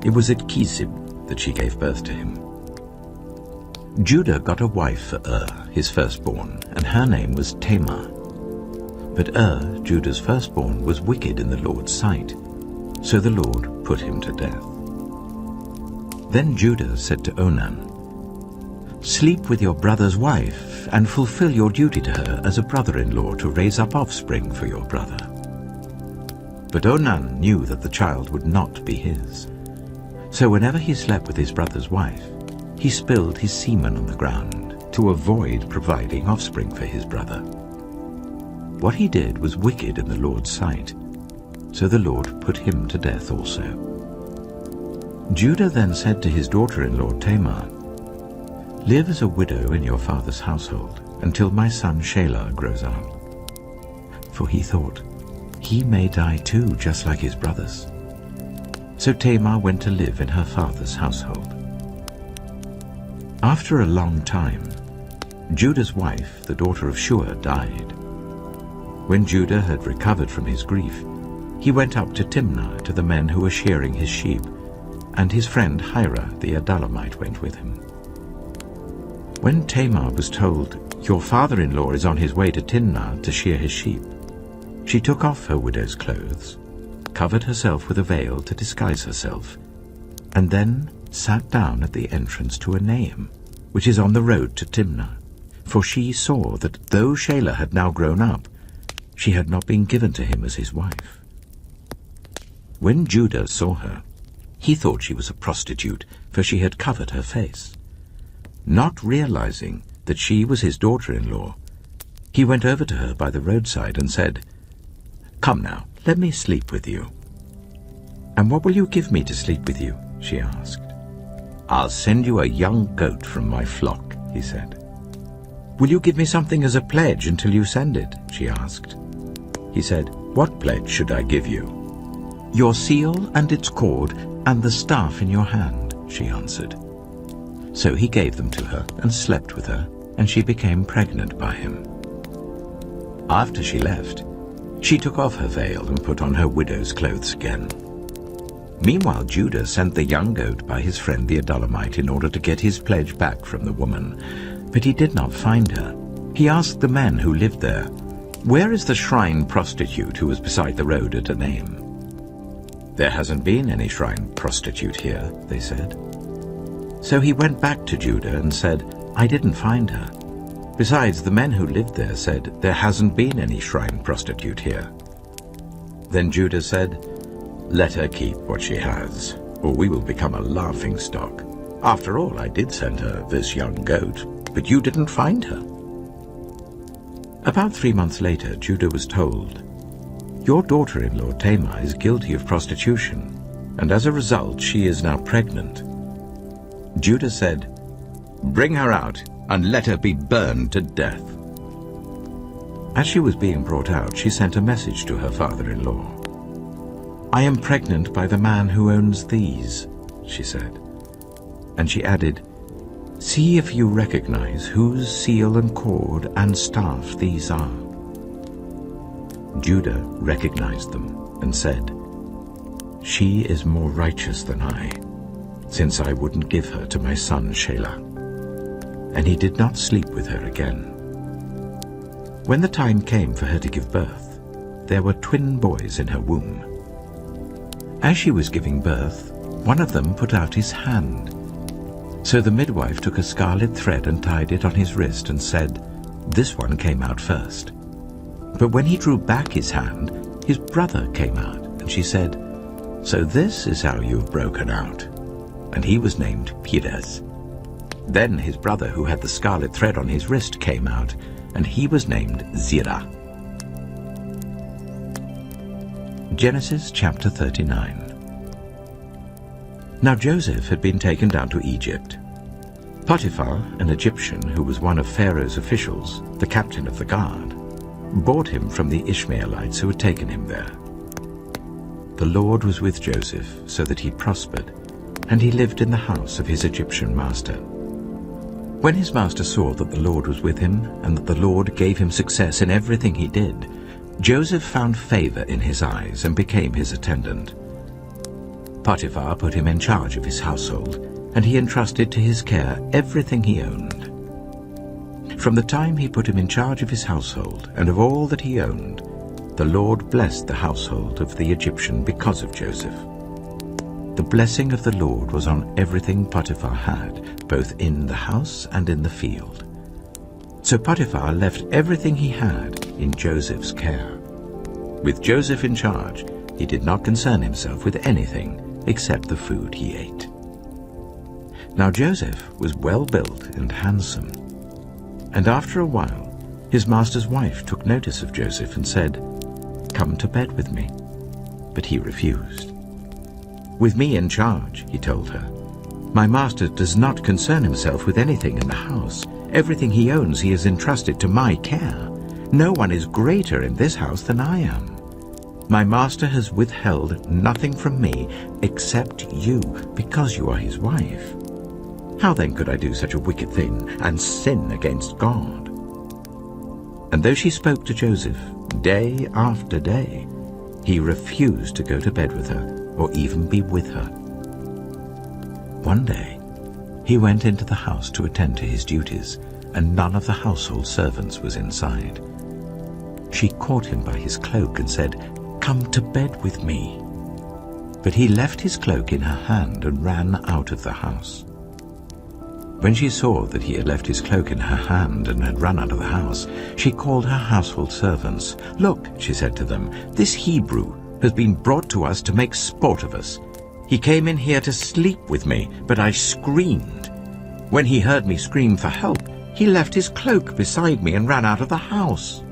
It was at Kisib that she gave birth to him. Judah got a wife for his firstborn, and her name was Tamar. But Judah's firstborn, was wicked in the Lord's sight, so the Lord put him to death. Then Judah said to Onan, "Sleep with your brother's wife, and fulfill your duty to her as a brother-in-law to raise up offspring for your brother." But Onan knew that the child would not be his. So whenever he slept with his brother's wife, he spilled his semen on the ground to avoid providing offspring for his brother. What he did was wicked in the Lord's sight, so the Lord put him to death also. Judah then said to his daughter-in-law Tamar, "Live as a widow in your father's household until my son Shelah grows up." For he thought, he may die too, just like his brothers. So Tamar went to live in her father's household. After a long time, Judah's wife, the daughter of Shua, died. When Judah had recovered from his grief, he went up to Timnah to the men who were shearing his sheep, and his friend Hira the Adullamite went with him. When Tamar was told, "Your father-in-law is on his way to Timnah to shear his sheep," she took off her widow's clothes, covered herself with a veil to disguise herself, and then sat down at the entrance to Enaim, which is on the road to Timnah, for she saw that though Shelah had now grown up, she had not been given to him as his wife. When Judah saw her, he thought she was a prostitute, for she had covered her face. Not realizing that she was his daughter-in-law, he went over to her by the roadside and said, "Come now, let me sleep with you." "And what will you give me to sleep with you?" she asked. "I'll send you a young goat from my flock," he said. "Will you give me something as a pledge until you send it?" she asked. He said, "What pledge should I give you?" "Your seal and its cord and the staff in your hand," she answered. So he gave them to her and slept with her, and she became pregnant by him. After she left, she took off her veil and put on her widow's clothes again. Meanwhile, Judah sent the young goat by his friend the Adullamite in order to get his pledge back from the woman, but he did not find her. He asked the men who lived there, "Where is the shrine prostitute who was beside the road at Enaim?" "There hasn't been any shrine prostitute here," they said. So he went back to Judah and said, "I didn't find her. Besides, the men who lived there said, 'There hasn't been any shrine prostitute here.'" Then Judah said, "Let her keep what she has, or we will become a laughingstock. After all, I did send her this young goat, but you didn't find her." About 3 months later, Judah was told, "Your daughter-in-law Tamar is guilty of prostitution, and as a result she is now pregnant." Judah said, "Bring her out, and let her be burned to death." As she was being brought out, she sent a message to her father-in-law. "I am pregnant by the man who owns these," she said. And she added, "See if you recognize whose seal and cord and staff these are." Judah recognized them and said, "She is more righteous than I, since I wouldn't give her to my son Shelah." And he did not sleep with her again. When the time came for her to give birth, there were twin boys in her womb. As she was giving birth, one of them put out his hand. So the midwife took a scarlet thread and tied it on his wrist and said, "This one came out first." But when he drew back his hand, his brother came out, and she said, "So this is how you've broken out." And he was named Perez. Then his brother, who had the scarlet thread on his wrist, came out, and he was named Zerah. Genesis chapter 39. Now Joseph had been taken down to Egypt. Potiphar, an Egyptian who was one of Pharaoh's officials, the captain of the guard, bought him from the Ishmaelites who had taken him there. The Lord was with Joseph, so that he prospered, and he lived in the house of his Egyptian master. When his master saw that the Lord was with him, and that the Lord gave him success in everything he did, Joseph found favor in his eyes and became his attendant. Potiphar put him in charge of his household, and he entrusted to his care everything he owned. From the time he put him in charge of his household and of all that he owned, the Lord blessed the household of the Egyptian because of Joseph. The blessing of the Lord was on everything Potiphar had, both in the house and in the field. So Potiphar left everything he had in Joseph's care. With Joseph in charge, he did not concern himself with anything except the food he ate. Now Joseph was well built and handsome. And after a while, his master's wife took notice of Joseph and said, "Come to bed with me." But he refused. "With me in charge," he told her, "my master does not concern himself with anything in the house. Everything he owns he has entrusted to my care. No one is greater in this house than I am. My master has withheld nothing from me except you, because you are his wife. How then could I do such a wicked thing and sin against God?" And though she spoke to Joseph day after day, he refused to go to bed with her or even be with her. One day, he went into the house to attend to his duties, and none of the household servants was inside. She caught him by his cloak and said, "Come to bed with me." But he left his cloak in her hand and ran out of the house. When she saw that he had left his cloak in her hand and had run out of the house, she called her household servants. "Look," she said to them, "this Hebrew has been brought to us to make sport of us. He came in here to sleep with me, but I screamed. When he heard me scream for help, he left his cloak beside me and ran out of the house."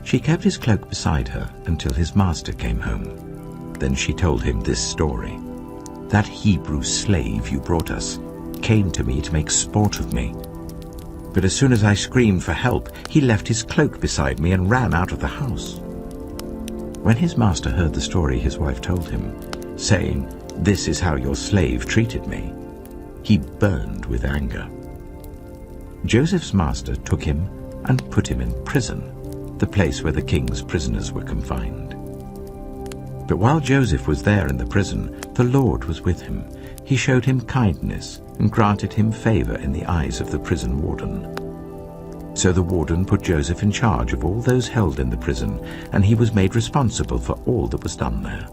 She kept his cloak beside her until his master came home. Then she told him this story. "That Hebrew slave you brought us came to me to make sport of me. But as soon as I screamed for help, he left his cloak beside me and ran out of the house." When his master heard the story his wife told him, saying, "This is how your slave treated me," he burned with anger. Joseph's master took him and put him in prison, the place where the king's prisoners were confined. But while Joseph was there in the prison, the Lord was with him. He showed him kindness and granted him favor in the eyes of the prison warden. So the warden put Joseph in charge of all those held in the prison, and he was made responsible for all that was done there.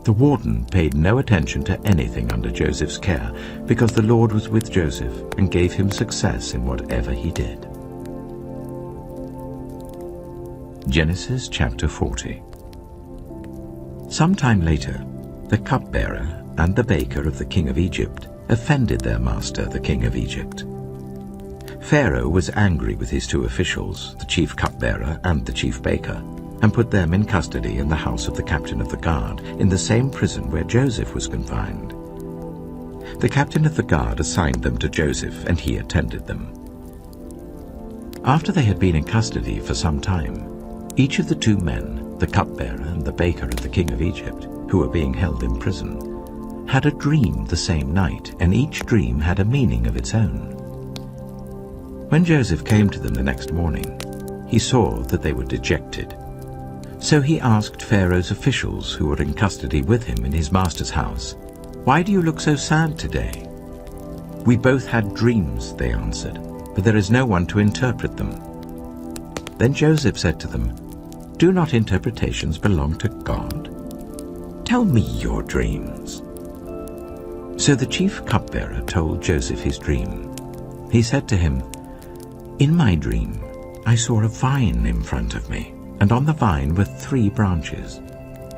The warden paid no attention to anything under Joseph's care, because the Lord was with Joseph and gave him success in whatever he did. Genesis chapter 40. Sometime later, the cupbearer and the baker of the king of Egypt offended their master, the king of Egypt. Pharaoh was angry with his two officials, the chief cupbearer and the chief baker, and put them in custody in the house of the captain of the guard, in the same prison where Joseph was confined. The captain of the guard assigned them to Joseph, and he attended them. After they had been in custody for some time, each of the two men, the cupbearer and the baker of the king of Egypt, who were being held in prison, had a dream the same night, and each dream had a meaning of its own. When Joseph came to them the next morning, he saw that they were dejected. So he asked Pharaoh's officials who were in custody with him in his master's house, "Why do you look so sad today?" "We both had dreams," they answered, "but there is no one to interpret them." Then Joseph said to them, "Do not interpretations belong to God? Tell me your dreams." So the chief cupbearer told Joseph his dream. He said to him, "In my dream, I saw a vine in front of me, and on the vine were 3 branches.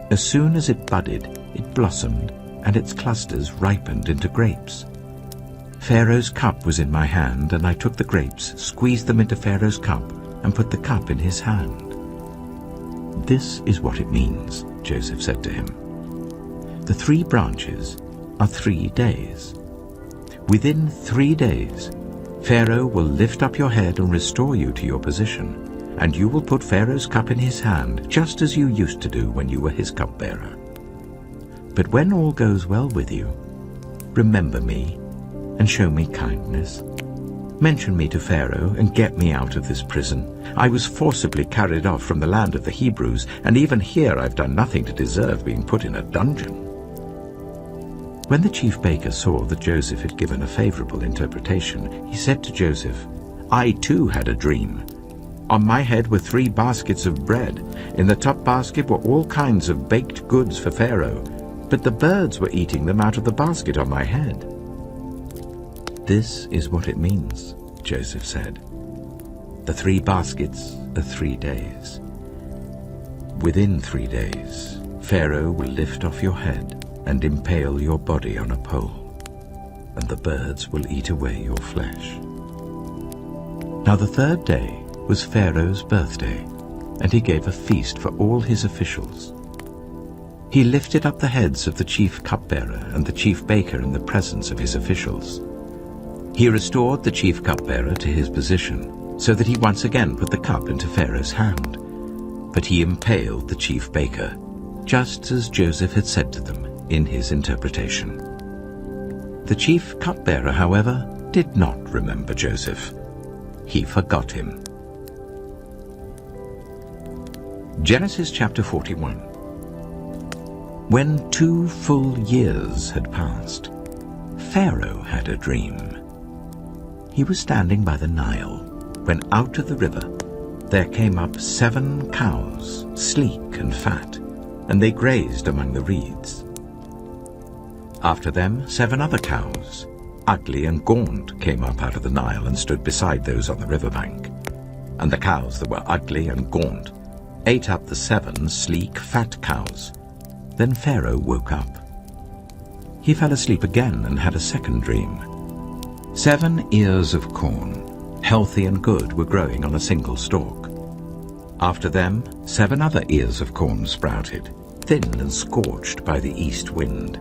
As soon as it budded, it blossomed, and its clusters ripened into grapes. Pharaoh's cup was in my hand, and I took the grapes, squeezed them into Pharaoh's cup, and put the cup in his hand." "This is what it means," Joseph said to him. "The 3 branches are 3 days. Within 3 days, Pharaoh will lift up your head and restore you to your position, and you will put Pharaoh's cup in his hand, just as you used to do when you were his cupbearer. But when all goes well with you, remember me and show me kindness. Mention me to Pharaoh and get me out of this prison. I was forcibly carried off from the land of the Hebrews, and even here I've done nothing to deserve being put in a dungeon." When the chief baker saw that Joseph had given a favorable interpretation, he said to Joseph, "I too had a dream. On my head were 3 baskets of bread. In the top basket were all kinds of baked goods for Pharaoh, but the birds were eating them out of the basket on my head." "This is what it means," Joseph said. "The 3 baskets are 3 days. Within 3 days, Pharaoh will lift off your head and impale your body on a pole, and the birds will eat away your flesh." Now the 3rd day was Pharaoh's birthday, and he gave a feast for all his officials. He lifted up the heads of the chief cupbearer and the chief baker in the presence of his officials. He restored the chief cupbearer to his position, so that he once again put the cup into Pharaoh's hand. But he impaled the chief baker, just as Joseph had said to them in his interpretation. The chief cupbearer, however, did not remember Joseph. He forgot him. Genesis chapter 41. When 2 full years had passed, Pharaoh had a dream. He was standing by the Nile, when out of the river there came up 7 cows, sleek and fat, and they grazed among the reeds. After them 7 other cows, ugly and gaunt, came up out of the Nile and stood beside those on the riverbank. And the cows that were ugly and gaunt ate up the 7 sleek, fat cows. Then Pharaoh woke up. He fell asleep again and had a second dream. 7 ears of corn, healthy and good, were growing on a single stalk. After them 7 other ears of corn sprouted, thin and scorched by the east wind.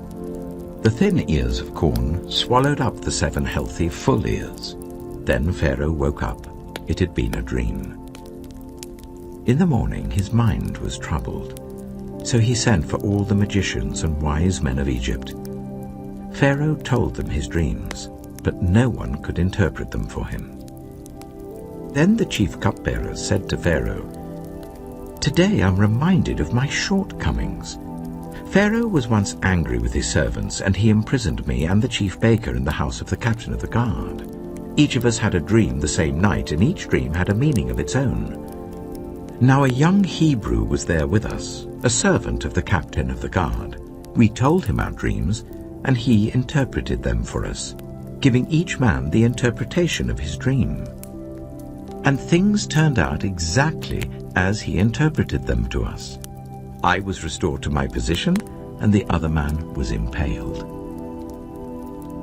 The thin ears of corn swallowed up the 7 healthy, full ears. Then Pharaoh woke up. It had been a dream. In the morning his mind was troubled, so he sent for all the magicians and wise men of Egypt. Pharaoh told them his dreams, but no one could interpret them for him. Then the chief cupbearer said to Pharaoh, "Today I'm reminded of my shortcomings. Pharaoh was once angry with his servants, and he imprisoned me and the chief baker in the house of the captain of the guard. Each of us had a dream the same night, and each dream had a meaning of its own. Now a young Hebrew was there with us, a servant of the captain of the guard. We told him our dreams, and he interpreted them for us, giving each man the interpretation of his dream. And things turned out exactly as he interpreted them to us. I was restored to my position, and the other man was impaled."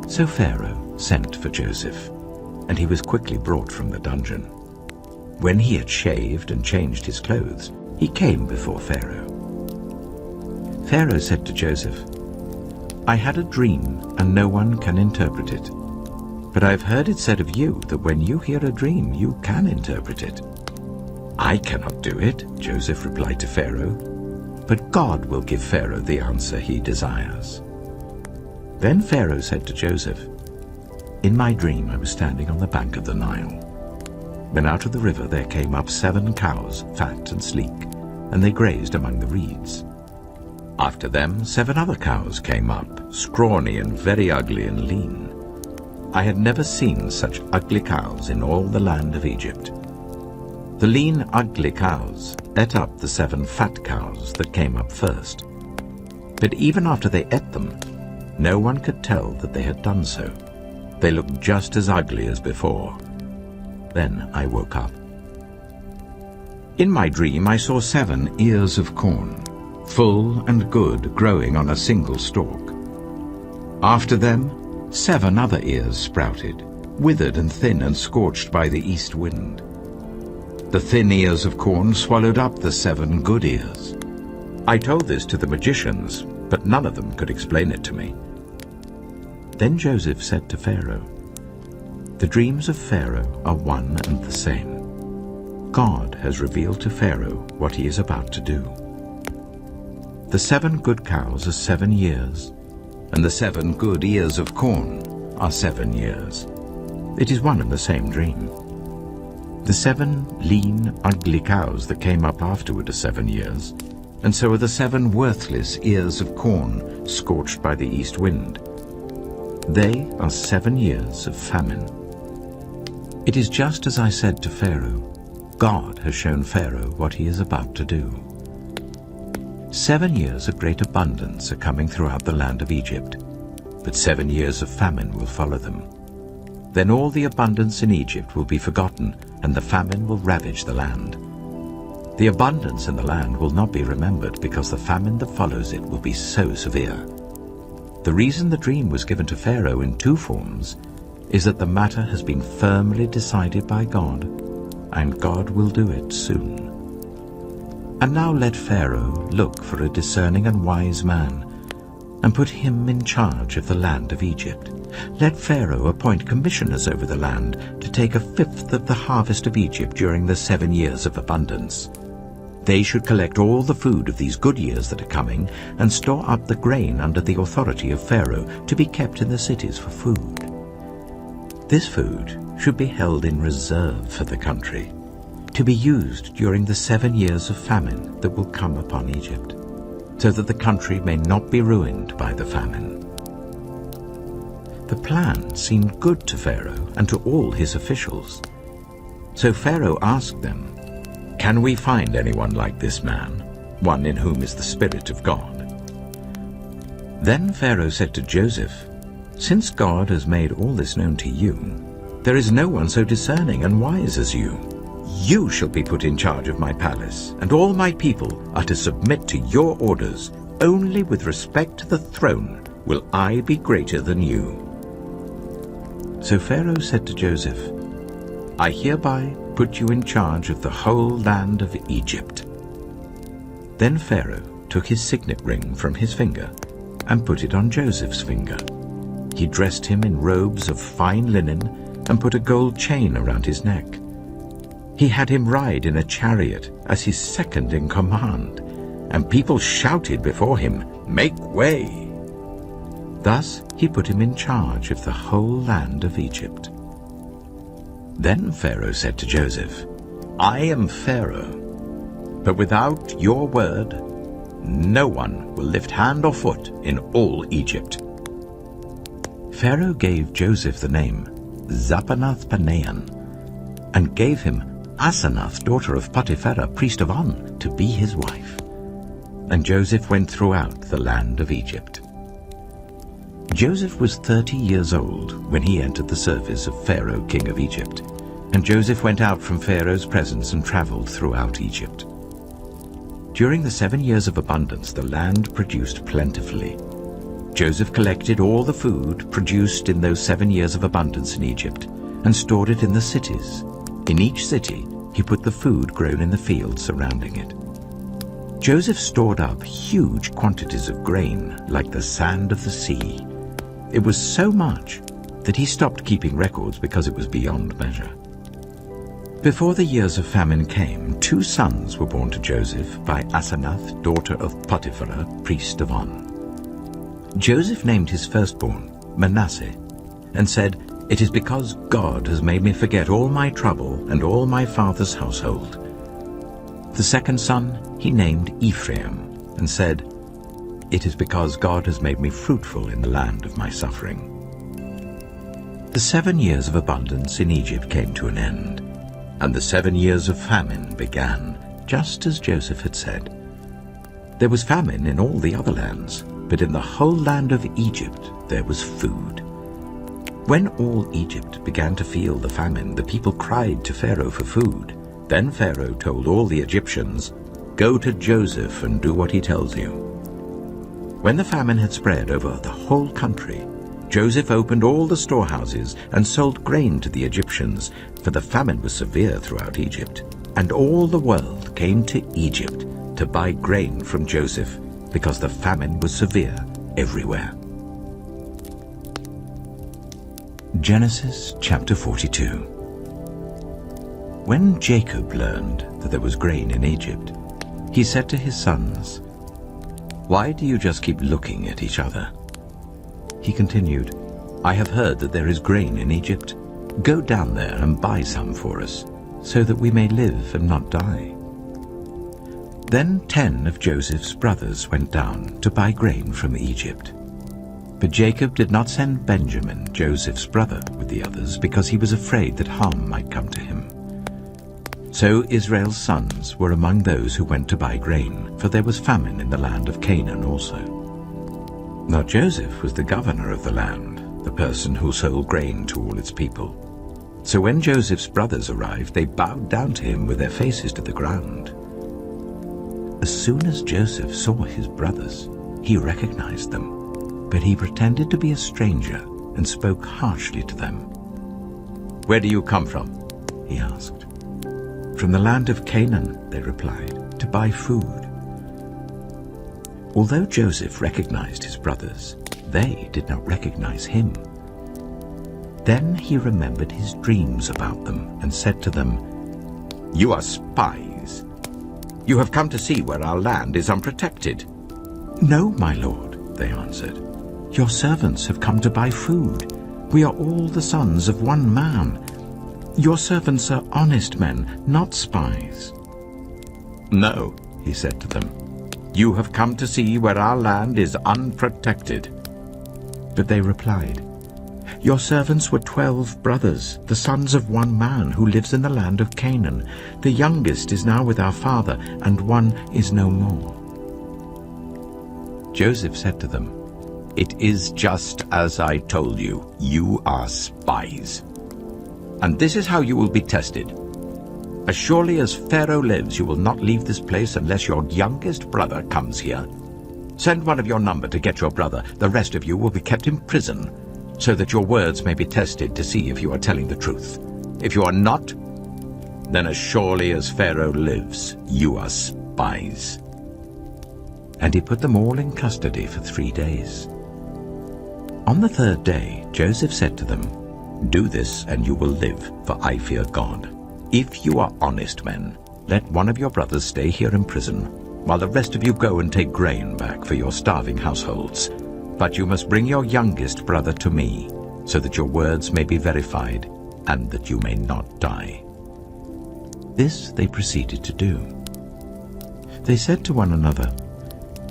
So Pharaoh sent for Joseph, and he was quickly brought from the dungeon. When he had shaved and changed his clothes, he came before Pharaoh. Pharaoh said to Joseph, "I had a dream, and no one can interpret it. But I have heard it said of you that when you hear a dream, you can interpret it." "I cannot do it," Joseph replied to Pharaoh, "but God will give Pharaoh the answer he desires." Then Pharaoh said to Joseph, "In my dream I was standing on the bank of the Nile. When out of the river there came up 7 cows, fat and sleek, and they grazed among the reeds. After them 7 other cows came up, scrawny and very ugly and lean. I had never seen such ugly cows in all the land of Egypt. The lean, ugly cows ate up the 7 fat cows that came up first. But even after they ate them, no one could tell that they had done so. They looked just as ugly as before. Then I woke up. In my dream I saw 7 ears of corn, full and good, growing on a single stalk. After them 7 other ears sprouted, withered and thin and scorched by the east wind. The thin ears of corn swallowed up the 7 good ears. I told this to the magicians, but none of them could explain it to me." Then Joseph said to Pharaoh, "The dreams of Pharaoh are one and the same. God has revealed to Pharaoh what he is about to do. The 7 good cows are 7 years, and the 7 good ears of corn are 7 years. It is one and the same dream. The 7 lean, ugly cows that came up afterward are 7 years, and so are the 7 worthless ears of corn scorched by the east wind. They are 7 years of famine. It is just as I said to Pharaoh. God has shown Pharaoh what he is about to do. 7 years of great abundance are coming throughout the land of Egypt, but 7 years of famine will follow them. Then all the abundance in Egypt will be forgotten, and the famine will ravage the land. The abundance in the land will not be remembered, because the famine that follows it will be so severe. The reason the dream was given to Pharaoh in 2 forms is that the matter has been firmly decided by God, and God will do it soon. And now let Pharaoh look for a discerning and wise man, and put him in charge of the land of Egypt. Let Pharaoh appoint commissioners over the land to take 1/5 of the harvest of Egypt during the 7 years of abundance. They should collect all the food of these good years that are coming and store up the grain under the authority of Pharaoh to be kept in the cities for food. This food should be held in reserve for the country, to be used during the 7 years of famine that will come upon Egypt, so that the country may not be ruined by the famine. The plan seemed good to Pharaoh and to all his officials. So Pharaoh asked them, "Can we find anyone like this man, one in whom is the Spirit of God?" Then Pharaoh said to Joseph, "Since God has made all this known to you, there is no one so discerning and wise as you. You shall be put in charge of my palace, and all my people are to submit to your orders. Only with respect to the throne will I be greater than you." So Pharaoh said to Joseph, "I hereby put you in charge of the whole land of Egypt." Then Pharaoh took his signet ring from his finger and put it on Joseph's finger. He dressed him in robes of fine linen and put a gold chain around his neck. He had him ride in a chariot as his second in command, and people shouted before him, "Make way!" Thus he put him in charge of the whole land of Egypt. Then Pharaoh said to Joseph, "I am Pharaoh, but without your word, no one will lift hand or foot in all Egypt." Pharaoh gave Joseph the name Zapanath-Paneah, and gave him Asenath, daughter of Potiphar, priest of On, to be his wife. And Joseph went throughout the land of Egypt. Joseph was 30 years old when he entered the service of Pharaoh, king of Egypt. And Joseph went out from Pharaoh's presence and traveled throughout Egypt. During the 7 years of abundance, the land produced plentifully. Joseph collected all the food produced in those 7 years of abundance in Egypt and stored it in the cities. In each city he put the food grown in the fields surrounding it. Joseph stored up huge quantities of grain, like the sand of the sea. It was so much that he stopped keeping records because it was beyond measure. Before the years of famine came, 2 sons were born to Joseph by Asenath, daughter of Potiphar, priest of On. Joseph named his firstborn Manasseh, and said, "It is because God has made me forget all my trouble and all my father's household." The second son he named Ephraim, and said, "It is because God has made me fruitful in the land of my suffering." The 7 years of abundance in Egypt came to an end, and the 7 years of famine began, just as Joseph had said. There was famine in all the other lands, but in the whole land of Egypt there was food. When all Egypt began to feel the famine, the people cried to Pharaoh for food. Then Pharaoh told all the Egyptians, "Go to Joseph and do what he tells you." When the famine had spread over the whole country, Joseph opened all the storehouses and sold grain to the Egyptians, for the famine was severe throughout Egypt. And all the world came to Egypt to buy grain from Joseph, because the famine was severe everywhere. Genesis chapter 42. When Jacob learned that there was grain in Egypt, he said to his sons, "Why do you just keep looking at each other?" He continued, "I have heard that there is grain in Egypt. Go down there and buy some for us, so that we may live and not die." Then 10 of Joseph's brothers went down to buy grain from Egypt. But Jacob did not send Benjamin, Joseph's brother, with the others, because he was afraid that harm might come to him. So Israel's sons were among those who went to buy grain, for there was famine in the land of Canaan also. Now Joseph was the governor of the land, the person who sold grain to all its people. So when Joseph's brothers arrived, they bowed down to him with their faces to the ground. As soon as Joseph saw his brothers, he recognized them. But he pretended to be a stranger and spoke harshly to them. "Where do you come from?" he asked. "From the land of Canaan," they replied, "to buy food." Although Joseph recognized his brothers, they did not recognize him. Then he remembered his dreams about them and said to them, "You are spies. You have come to see where our land is unprotected." "No, my lord," they answered. "Your servants have come to buy food. We are all the sons of one man. Your servants are honest men, not spies." "No," he said to them. "You have come to see where our land is unprotected." But they replied, "Your servants were 12 brothers, the sons of one man who lives in the land of Canaan. The youngest is now with our father, and one is no more." Joseph said to them, "It is just as I told you. You are spies. And this is how you will be tested. As surely as Pharaoh lives, you will not leave this place unless your youngest brother comes here. Send one of your number to get your brother. The rest of you will be kept in prison, so that your words may be tested to see if you are telling the truth. If you are not, then as surely as Pharaoh lives, you are spies." And he put them all in custody for 3 days. On the 3rd day, Joseph said to them, "Do this, and you will live, for I fear God. If you are honest men, let one of your brothers stay here in prison, while the rest of you go and take grain back for your starving households. But you must bring your youngest brother to me, so that your words may be verified, and that you may not die." This they proceeded to do. They said to one another,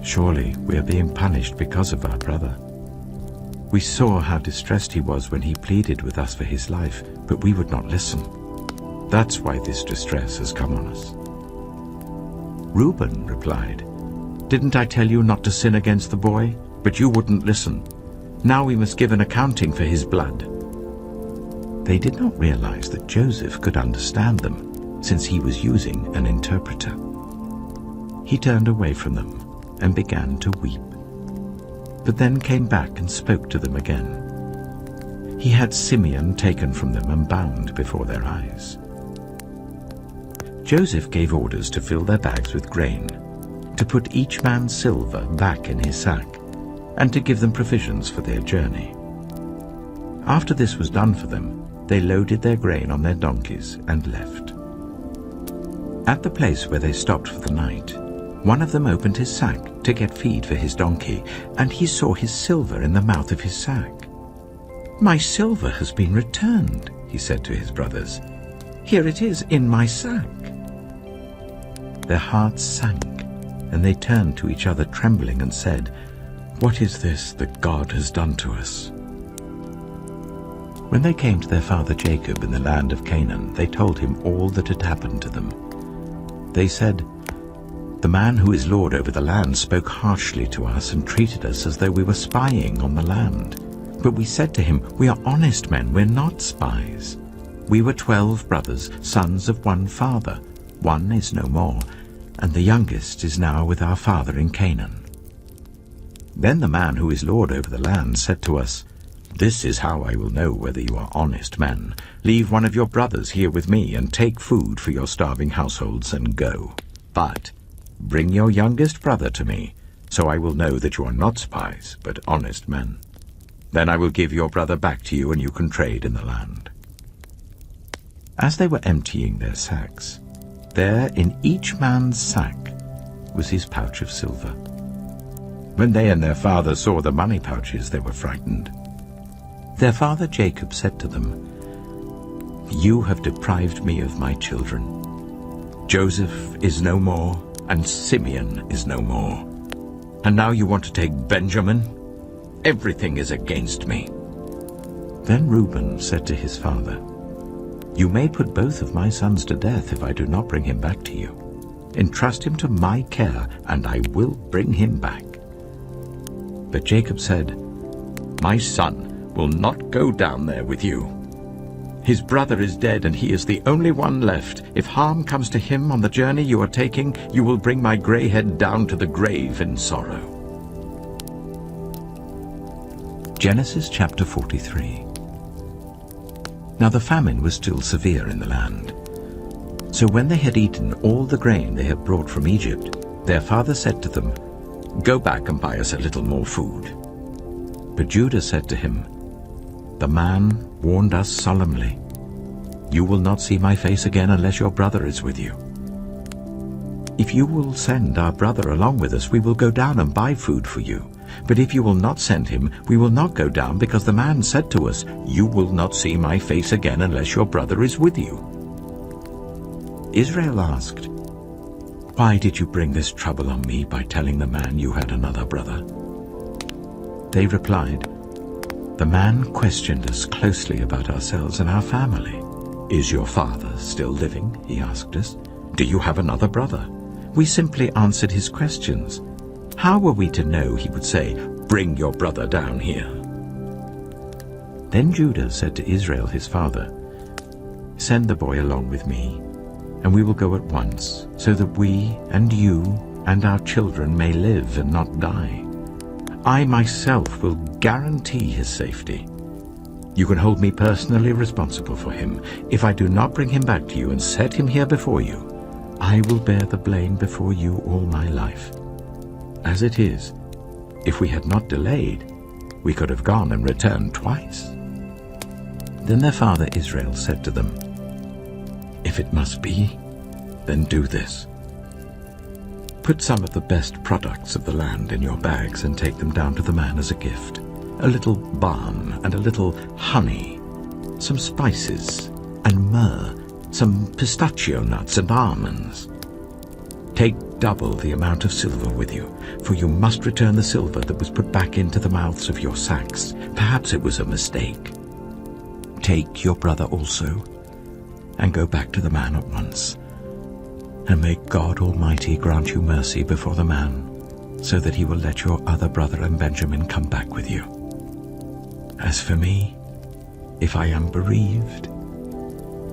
"Surely we are being punished because of our brother. We saw how distressed he was when he pleaded with us for his life, but we would not listen. That's why this distress has come on us." Reuben replied, "Didn't I tell you not to sin against the boy? But you wouldn't listen. Now we must give an accounting for his blood." They did not realize that Joseph could understand them, since he was using an interpreter. He turned away from them and began to weep, but then came back and spoke to them again. He had Simeon taken from them and bound before their eyes. Joseph gave orders to fill their bags with grain, to put each man's silver back in his sack, and to give them provisions for their journey. After this was done for them, they loaded their grain on their donkeys and left. At the place where they stopped for the night, one of them opened his sack to get feed for his donkey, and he saw his silver in the mouth of his sack. "My silver has been returned," he said to his brothers. "Here it is in my sack." Their hearts sank, and they turned to each other trembling and said, "What is this that God has done to us?" When they came to their father Jacob in the land of Canaan, they told him all that had happened to them. They said, "The man who is lord over the land spoke harshly to us and treated us as though we were spying on the land. But we said to him, 'We are honest men, we're not spies. We were 12 brothers, sons of one father. One is no more, and the youngest is now with our father in Canaan.' Then the man who is lord over the land said to us, 'This is how I will know whether you are honest men. Leave one of your brothers here with me and take food for your starving households and go. But bring your youngest brother to me, so I will know that you are not spies, but honest men. Then I will give your brother back to you, and you can trade in the land.' As they were emptying their sacks, there in each man's sack was his pouch of silver. When they and their father saw the money pouches, they were frightened. Their father Jacob said to them, 'You have deprived me of my children. Joseph is no more, and Simeon is no more. And now you want to take Benjamin? Everything is against me." Then Reuben said to his father, "You may put both of my sons to death if I do not bring him back to you. Entrust him to my care, and I will bring him back." But Jacob said, "My son will not go down there with you. His brother is dead, and he is the only one left. If harm comes to him on the journey you are taking, you will bring my gray head down to the grave in sorrow." Genesis chapter 43. Now the famine was still severe in the land. So when they had eaten all the grain they had brought from Egypt, their father said to them, "Go back and buy us a little more food." But Judah said to him, "The man warned us solemnly, 'You will not see my face again unless your brother is with you.' If you will send our brother along with us, we will go down and buy food for you. But if you will not send him, we will not go down, because the man said to us, 'You will not see my face again unless your brother is with you.'" Israel asked, "Why did you bring this trouble on me by telling the man you had another brother?" They replied, "The man questioned us closely about ourselves and our family. 'Is your father still living?' he asked us. 'Do you have another brother?' We simply answered his questions. How were we to know he would say, 'Bring your brother down here'?" Then Judah said to Israel his father, "Send the boy along with me, and we will go at once, so that we and you and our children may live and not die. I myself will guarantee his safety. You can hold me personally responsible for him. If I do not bring him back to you and set him here before you, I will bear the blame before you all my life. As it is, if we had not delayed, we could have gone and returned twice." Then their father Israel said to them, "If it must be, then do this. Put some of the best products of the land in your bags and take them down to the man as a gift. A little balm and a little honey, some spices and myrrh, some pistachio nuts and almonds. Take double the amount of silver with you, for you must return the silver that was put back into the mouths of your sacks. Perhaps it was a mistake. Take your brother also, and go back to the man at once. And may God Almighty grant you mercy before the man, so that he will let your other brother and Benjamin come back with you. As for me, if I am bereaved,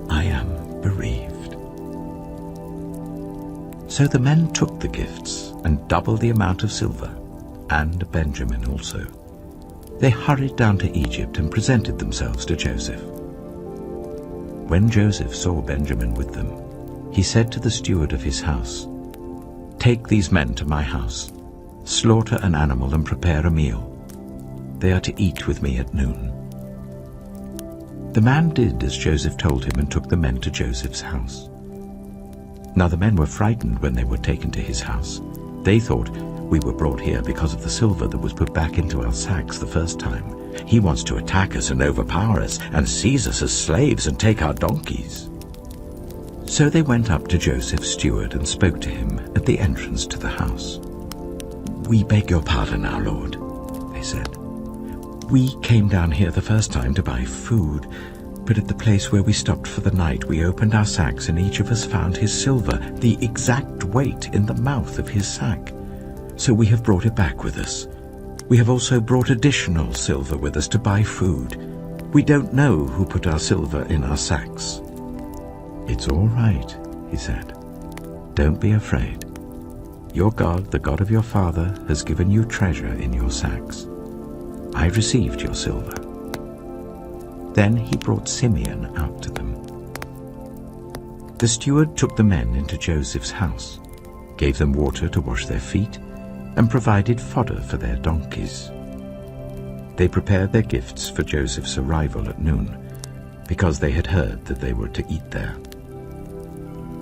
I am bereaved." So the men took the gifts and double the amount of silver, and Benjamin also. They hurried down to Egypt and presented themselves to Joseph. When Joseph saw Benjamin with them, he said to the steward of his house, "Take these men to my house, slaughter an animal and prepare a meal. They are to eat with me at noon." The man did as Joseph told him and took the men to Joseph's house. Now the men were frightened when they were taken to his house. They thought, "We were brought here because of the silver that was put back into our sacks the first time. He wants to attack us and overpower us and seize us as slaves and take our donkeys." So they went up to Joseph's steward and spoke to him at the entrance to the house. "We beg your pardon, our lord," they said. "We came down here the first time to buy food, but at the place where we stopped for the night we opened our sacks and each of us found his silver, the exact weight in the mouth of his sack. So we have brought it back with us. We have also brought additional silver with us to buy food. We don't know who put our silver in our sacks." "It's all right," he said. "Don't be afraid. Your God, the God of your father, has given you treasure in your sacks. I received your silver." Then he brought Simeon out to them. The steward took the men into Joseph's house, gave them water to wash their feet, and provided fodder for their donkeys. They prepared their gifts for Joseph's arrival at noon, because they had heard that they were to eat there.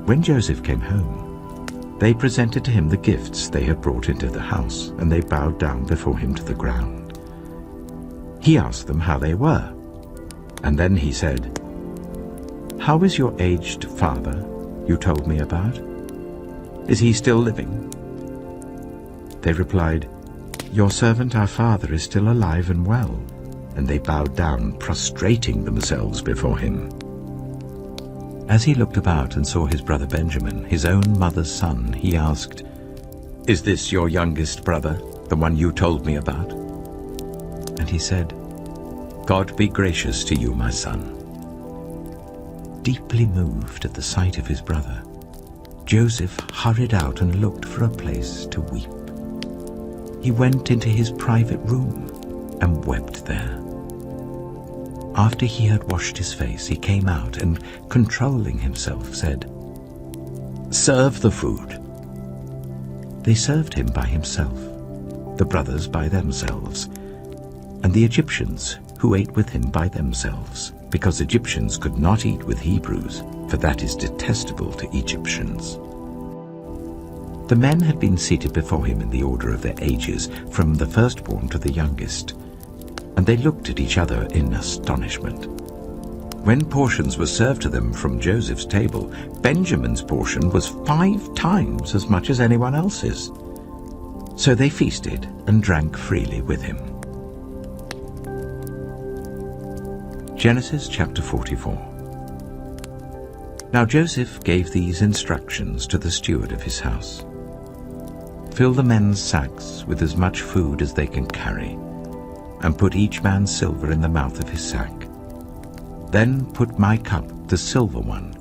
When Joseph came home, they presented to him the gifts they had brought into the house, and they bowed down before him to the ground. He asked them how they were, and then he said, "How is your aged father you told me about? Is he still living?" They replied, "Your servant our father is still alive and well." And they bowed down, prostrating themselves before him. As he looked about and saw his brother Benjamin, his own mother's son, he asked, "Is this your youngest brother, the one you told me about?" And he said, "God be gracious to you, my son." Deeply moved at the sight of his brother, Joseph hurried out and looked for a place to weep. He went into his private room and wept there. After he had washed his face, he came out and, controlling himself, said, "Serve the food." They served him by himself, the brothers by themselves, and the Egyptians who ate with him by themselves, because Egyptians could not eat with Hebrews, for that is detestable to Egyptians. The men had been seated before him in the order of their ages, from the firstborn to the youngest, and they looked at each other in astonishment. When portions were served to them from Joseph's table, Benjamin's portion was 5 times as much as anyone else's. So they feasted and drank freely with him. Genesis chapter 44. Now Joseph gave these instructions to the steward of his house. "Fill the men's sacks with as much food as they can carry, and put each man's silver in the mouth of his sack. Then put my cup, the silver one,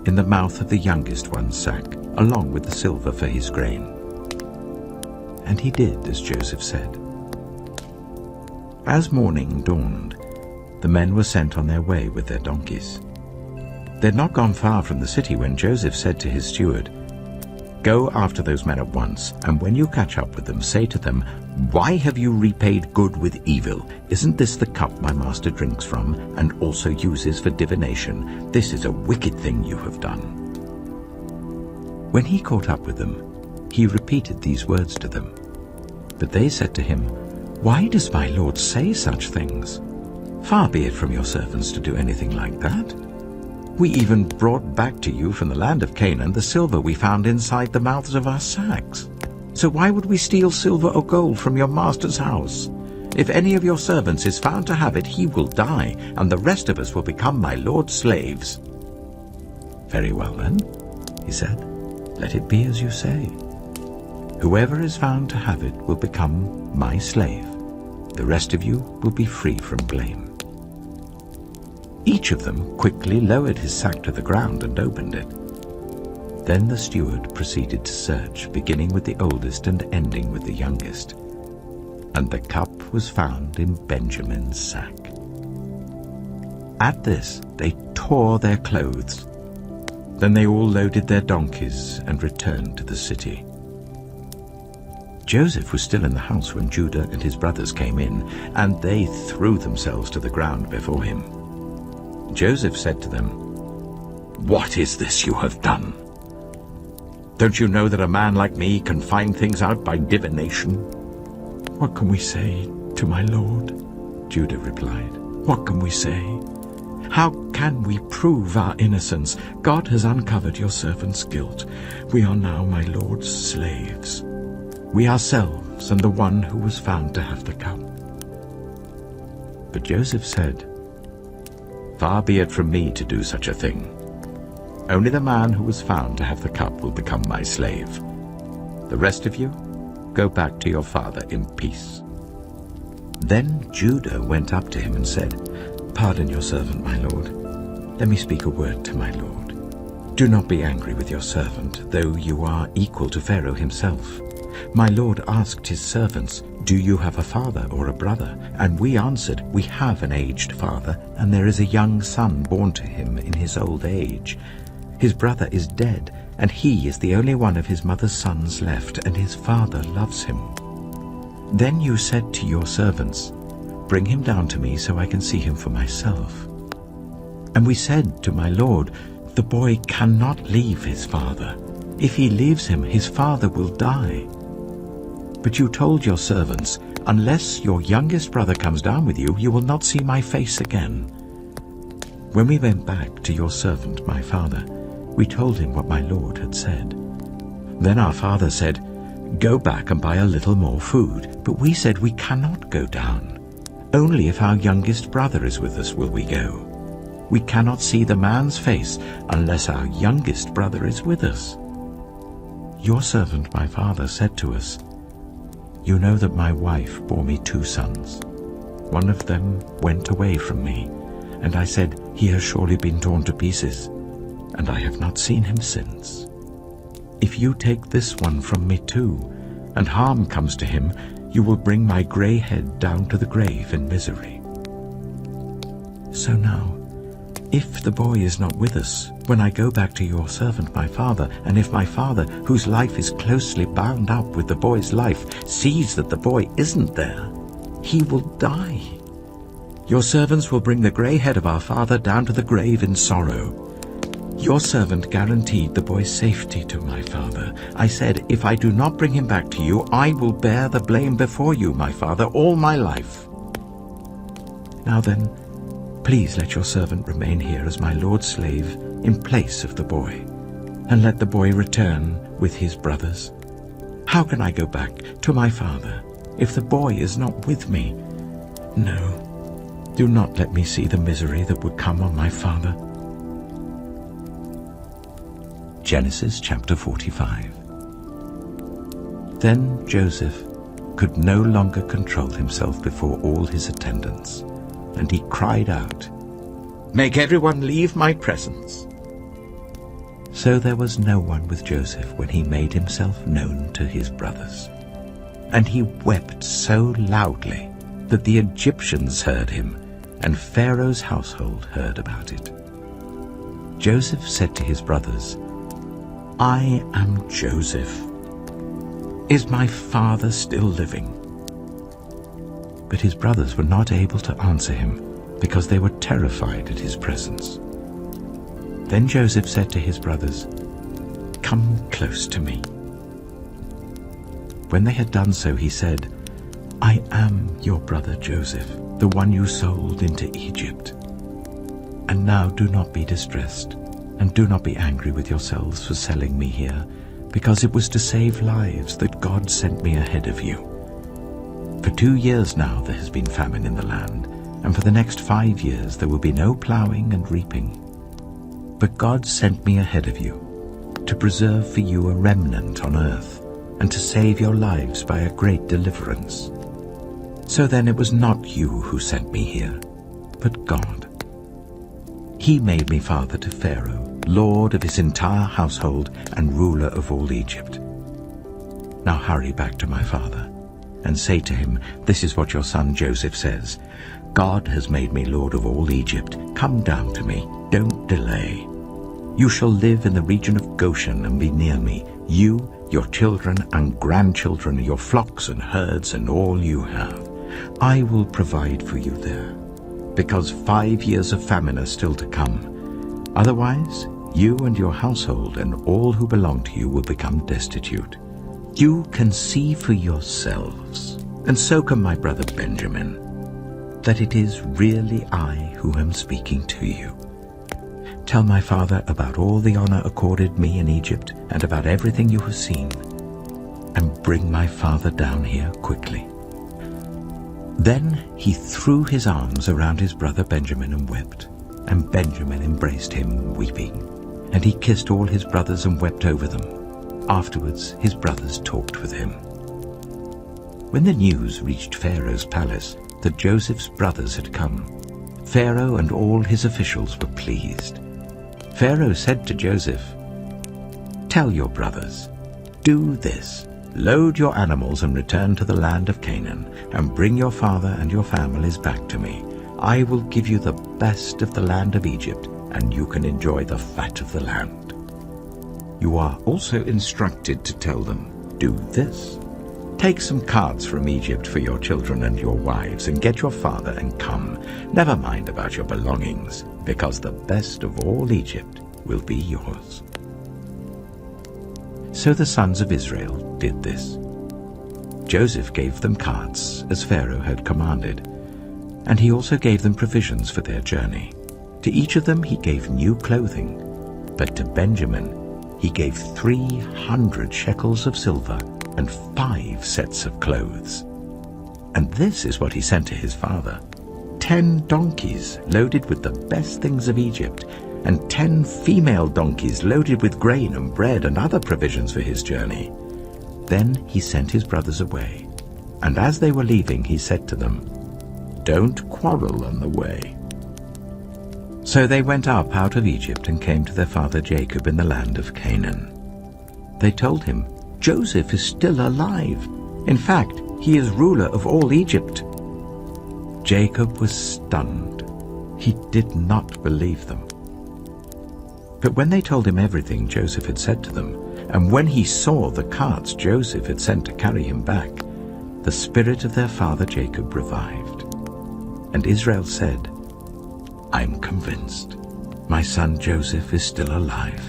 in the mouth of the youngest one's sack, along with the silver for his grain." And he did as Joseph said. As morning dawned, the men were sent on their way with their donkeys. They had not gone far from the city when Joseph said to his steward, "Go after those men at once, and when you catch up with them, say to them, 'Why have you repaid good with evil? Isn't this the cup my master drinks from, and also uses for divination? This is a wicked thing you have done.'" When he caught up with them, he repeated these words to them. But they said to him, "Why does my lord say such things? Far be it from your servants to do anything like that. We even brought back to you from the land of Canaan the silver we found inside the mouths of our sacks. So why would we steal silver or gold from your master's house? If any of your servants is found to have it, he will die, and the rest of us will become my lord's slaves." "Very well then," he said, "let it be as you say. Whoever is found to have it will become my slave. The rest of you will be free from blame." Each of them quickly lowered his sack to the ground and opened it. Then the steward proceeded to search, beginning with the oldest and ending with the youngest. And the cup was found in Benjamin's sack. At this they tore their clothes. Then they all loaded their donkeys and returned to the city. Joseph was still in the house when Judah and his brothers came in, and they threw themselves to the ground before him. Joseph said to them, "What is this you have done? Don't you know that a man like me can find things out by divination?" "What can we say to my lord?" Judah replied. "What can we say? How can we prove our innocence? God has uncovered your servant's guilt. We are now my lord's slaves, we ourselves and the one who was found to have the cup." But Joseph said, "Far be it from me to do such a thing. Only the man who was found to have the cup will become my slave. The rest of you, go back to your father in peace." Then Judah went up to him and said, "Pardon your servant, my lord. Let me speak a word to my lord. Do not be angry with your servant, though you are equal to Pharaoh himself. My lord asked his servants, 'Do you have a father or a brother?' And we answered, 'We have an aged father, and there is a young son born to him in his old age. His brother is dead, and he is the only one of his mother's sons left, and his father loves him.' Then you said to your servants, 'Bring him down to me so I can see him for myself.' And we said to my lord, 'The boy cannot leave his father. If he leaves him, his father will die.' But you told your servants, 'Unless your youngest brother comes down with you, you will not see my face again.' When we went back to your servant, my father, we told him what my lord had said. Then our father said, "Go back and buy a little more food." But we said, "We cannot go down. Only if our youngest brother is with us will we go. We cannot see the man's face unless our youngest brother is with us." Your servant, my father, said to us, "You know that my wife bore me 2 sons. One of them went away from me, and I said, 'He has surely been torn to pieces,' and I have not seen him since. If you take this one from me too, and harm comes to him, you will bring my grey head down to the grave in misery. So now, if the boy is not with us, when I go back to your servant my father, and if my father, whose life is closely bound up with the boy's life, sees that the boy isn't there, he will die. Your servants will bring the grey head of our father down to the grave in sorrow. Your servant guaranteed the boy's safety to my father. I said, 'If I do not bring him back to you, I will bear the blame before you, my father, all my life. Now then, please let your servant remain here as my lord's slave in place of the boy, and let the boy return with his brothers. How can I go back to my father if the boy is not with me? No, do not let me see the misery that would come on my father." Genesis chapter 45. Then Joseph could no longer control himself before all his attendants, and he cried out, "Make everyone leave my presence." So there was no one with Joseph when he made himself known to his brothers. And he wept so loudly that the Egyptians heard him, and Pharaoh's household heard about it. Joseph said to his brothers, "I am Joseph. Is my father still living?" But his brothers were not able to answer him, because they were terrified at his presence. Then Joseph said to his brothers, "Come close to me." When they had done so, he said, "I am your brother Joseph, the one you sold into Egypt. And now do not be distressed, and do not be angry with yourselves for selling me here, because it was to save lives that God sent me ahead of you. For 2 years now there has been famine in the land, and for the next 5 years there will be no plowing and reaping. But God sent me ahead of you, to preserve for you a remnant on earth, and to save your lives by a great deliverance. So then it was not you who sent me here, but God. He made me father to Pharaoh, lord of his entire household and ruler of all Egypt. Now hurry back to my father, and say to him, 'This is what your son Joseph says. God has made me lord of all Egypt. Come down to me. Don't delay. You shall live in the region of Goshen and be near me, you, your children and grandchildren, your flocks and herds, and all you have. I will provide for you there, because 5 years of famine are still to come. Otherwise, you and your household and all who belong to you will become destitute. You can see for yourselves, and so can my brother Benjamin, that it is really I who am speaking to you. Tell my father about all the honor accorded me in Egypt and about everything you have seen, and bring my father down here quickly." Then he threw his arms around his brother Benjamin and wept, and Benjamin embraced him, weeping. And he kissed all his brothers and wept over them. Afterwards his brothers talked with him. When the news reached Pharaoh's palace that Joseph's brothers had come, Pharaoh and all his officials were pleased. Pharaoh said to Joseph, "Tell your brothers, do this. Load your animals and return to the land of Canaan, and bring your father and your families back to me. I will give you the best of the land of Egypt, and you can enjoy the fat of the land." You are also instructed to tell them, "Do this. Take some carts from Egypt for your children and your wives, and get your father and come. Never mind about your belongings, because the best of all Egypt will be yours." So the sons of Israel did this. Joseph gave them carts, as Pharaoh had commanded, and he also gave them provisions for their journey. To each of them he gave new clothing, but to Benjamin he gave 300 shekels of silver and 5 sets of clothes. And this is what he sent to his father: 10 donkeys loaded with the best things of Egypt, and 10 female donkeys loaded with grain and bread and other provisions for his journey. Then he sent his brothers away, and as they were leaving he said to them, "Don't quarrel on the way." So they went up out of Egypt and came to their father Jacob in the land of Canaan. They told him, "Joseph is still alive. In fact, he is ruler of all Egypt." Jacob was stunned. He did not believe them. But when they told him everything Joseph had said to them, and when he saw the carts Joseph had sent to carry him back, the spirit of their father Jacob revived. And Israel said, "I'm convinced. My son Joseph is still alive.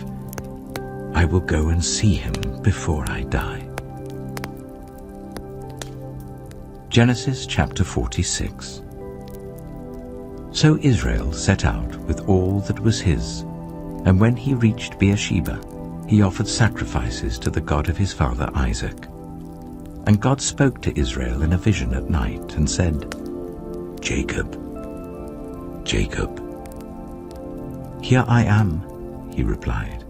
I will go and see him before I die." Genesis chapter 46. So Israel set out with all that was his, and when he reached Beersheba, he offered sacrifices to the God of his father Isaac. And God spoke to Israel in a vision at night and said, "Jacob, Jacob." "Here I am," he replied.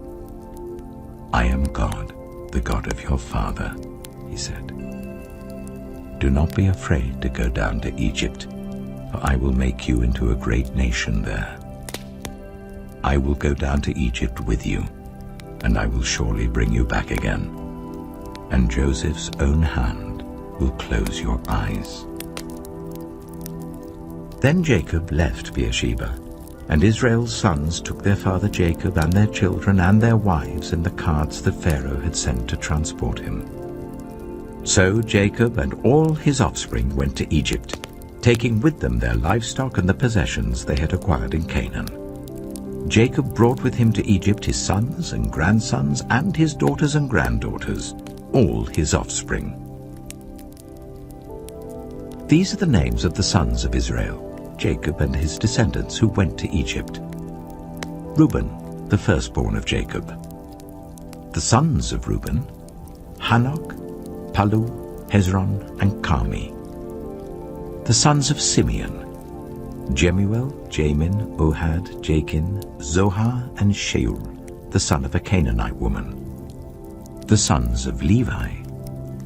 "I am God, the God of your father," he said. "Do not be afraid to go down to Egypt, for I will make you into a great nation there. I will go down to Egypt with you, and I will surely bring you back again, and Joseph's own hand will close your eyes." Then Jacob left Beersheba, and Israel's sons took their father Jacob and their children and their wives in the carts that Pharaoh had sent to transport him. So Jacob and all his offspring went to Egypt, taking with them their livestock and the possessions they had acquired in Canaan. Jacob brought with him to Egypt his sons and grandsons and his daughters and granddaughters, all his offspring. These are the names of the sons of Israel, Jacob and his descendants who went to Egypt. Reuben, the firstborn of Jacob. The sons of Reuben: Hanok, Palu, Hezron, and Carmi. The sons of Simeon: Jemuel, Jamin, Ohad, Jachin, Zohar, and Shaul, the son of a Canaanite woman. The sons of Levi: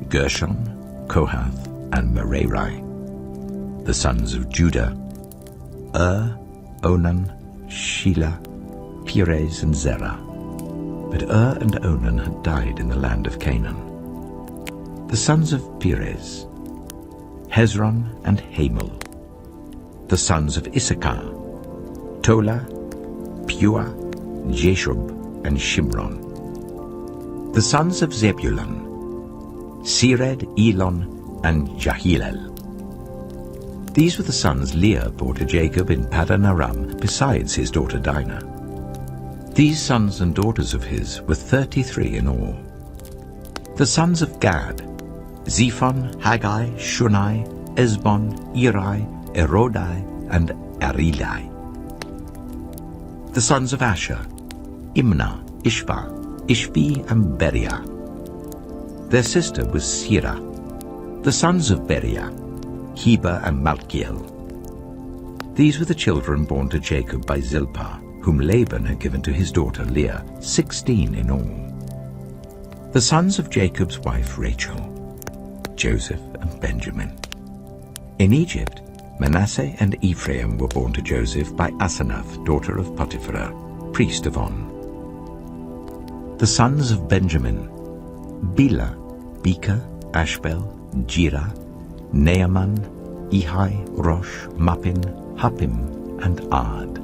Gershon, Kohath, and Merari. The sons of Judah: Onan, Shelah, Perez, and Zerah. But and Onan had died in the land of Canaan. The sons of Perez: Hezron and Hamel. The sons of Issachar: Tola, Pua, Jeshub, and Shimron. The sons of Zebulun: Sered, Elon, and Jahilel. These were the sons Leah bore to Jacob in Paddan Aram, besides his daughter Dinah. These sons and daughters of his were 33 in all. The sons of Gad: Zephon, Haggai, Shunai, Esbon, Eri, Erodai, and Arilai. The sons of Asher: Imnah, Ishva, Ishvi, and Beriah. Their sister was Sirah. The sons of Beriah: Heber and Malkiel. These were the children born to Jacob by Zilpah, whom Laban had given to his daughter Leah, 16 in all. The sons of Jacob's wife Rachel: Joseph and Benjamin. In Egypt, Manasseh and Ephraim were born to Joseph by Asenath, daughter of Potiphar, priest of On. The sons of Benjamin: Bela, Becher, Ashbel, Jirah, Naaman, Ehi, Rosh, Mappin, Huppim, and Ard.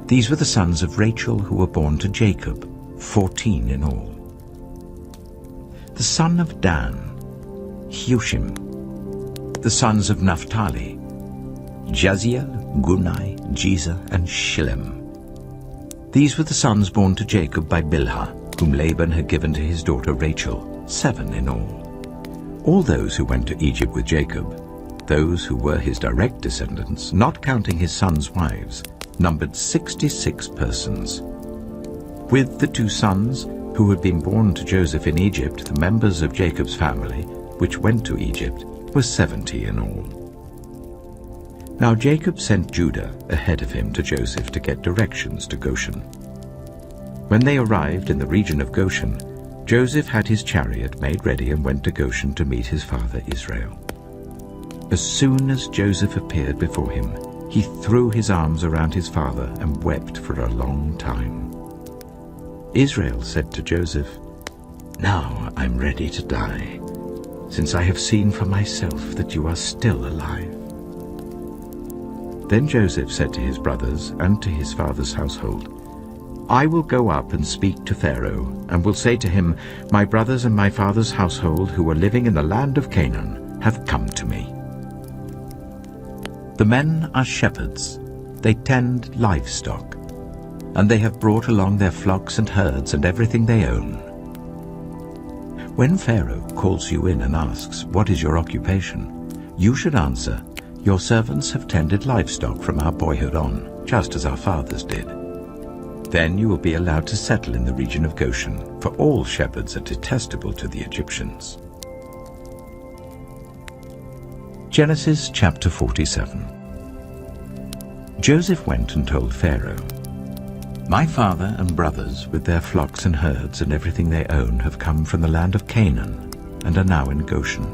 These were the sons of Rachel who were born to Jacob, 14 in all. The son of Dan: Hushim. The sons of Naphtali: Jaziel, Gunai, Jezer, and Shillem. These were the sons born to Jacob by Bilhah, whom Laban had given to his daughter Rachel, 7 in all. All those who went to Egypt with Jacob, those who were his direct descendants, not counting his sons' wives, numbered 66 persons. With the 2 sons, who had been born to Joseph in Egypt, the members of Jacob's family, which went to Egypt, were 70 in all. Now Jacob sent Judah ahead of him to Joseph to get directions to Goshen. When they arrived in the region of Goshen, Joseph had his chariot made ready and went to Goshen to meet his father Israel. As soon as Joseph appeared before him, he threw his arms around his father and wept for a long time. Israel said to Joseph, "Now I'm ready to die, since I have seen for myself that you are still alive." Then Joseph said to his brothers and to his father's household, "I will go up and speak to Pharaoh, and will say to him, 'My brothers and my father's household who are living in the land of Canaan have come to me. The men are shepherds, they tend livestock, and they have brought along their flocks and herds and everything they own.' When Pharaoh calls you in and asks, 'What is your occupation?' you should answer, 'Your servants have tended livestock from our boyhood on, just as our fathers did.' Then you will be allowed to settle in the region of Goshen, for all shepherds are detestable to the Egyptians." Genesis chapter 47. Joseph went and told Pharaoh, "My father and brothers with their flocks and herds and everything they own have come from the land of Canaan and are now in Goshen."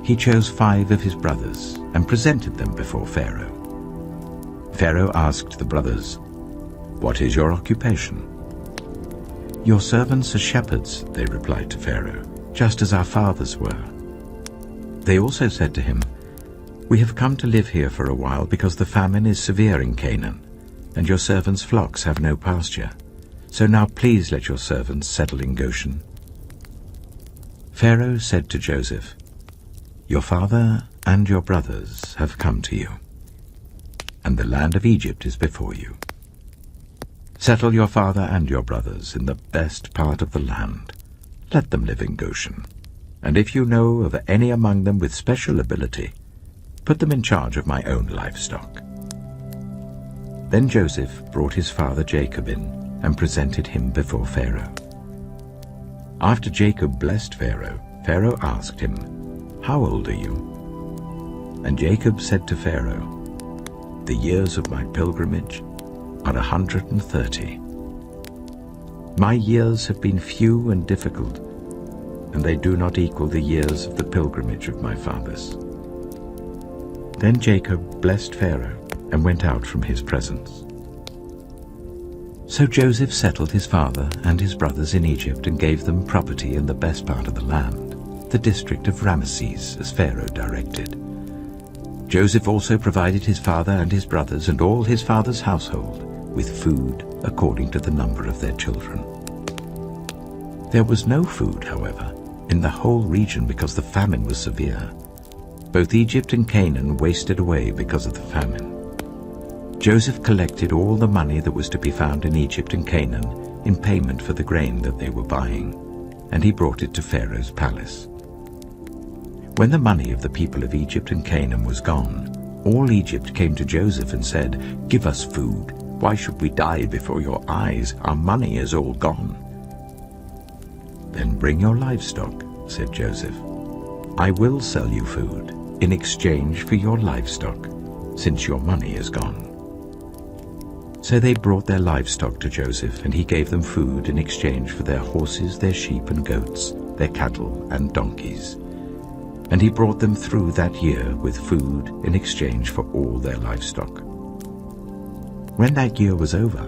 He chose 5 of his brothers and presented them before Pharaoh. Pharaoh asked the brothers, "What is your occupation?" "Your servants are shepherds," they replied to Pharaoh, "just as our fathers were." They also said to him, "We have come to live here for a while because the famine is severe in Canaan, and your servants' flocks have no pasture. So now please let your servants settle in Goshen." Pharaoh said to Joseph, "Your father and your brothers have come to you, and the land of Egypt is before you. Settle your father and your brothers in the best part of the land. Let them live in Goshen. And if you know of any among them with special ability, put them in charge of my own livestock." Then Joseph brought his father Jacob in and presented him before Pharaoh. After Jacob blessed Pharaoh, Pharaoh asked him, "How old are you?" And Jacob said to Pharaoh, "The years of my pilgrimage are 130. My years have been few and difficult, and they do not equal the years of the pilgrimage of my fathers." Then Jacob blessed Pharaoh and went out from his presence. So Joseph settled his father and his brothers in Egypt and gave them property in the best part of the land, the district of Ramesses, as Pharaoh directed. Joseph also provided his father and his brothers and all his father's household with food according to the number of their children. There was no food, however, in the whole region because the famine was severe. Both Egypt and Canaan wasted away because of the famine. Joseph collected all the money that was to be found in Egypt and Canaan in payment for the grain that they were buying, and he brought it to Pharaoh's palace. When the money of the people of Egypt and Canaan was gone, all Egypt came to Joseph and said, "Give us food. Why should we die before your eyes? Our money is all gone." "Then bring your livestock," said Joseph. "I will sell you food in exchange for your livestock, since your money is gone." So they brought their livestock to Joseph, and he gave them food in exchange for their horses, their sheep and goats, their cattle and donkeys. And he brought them through that year with food in exchange for all their livestock. When that year was over,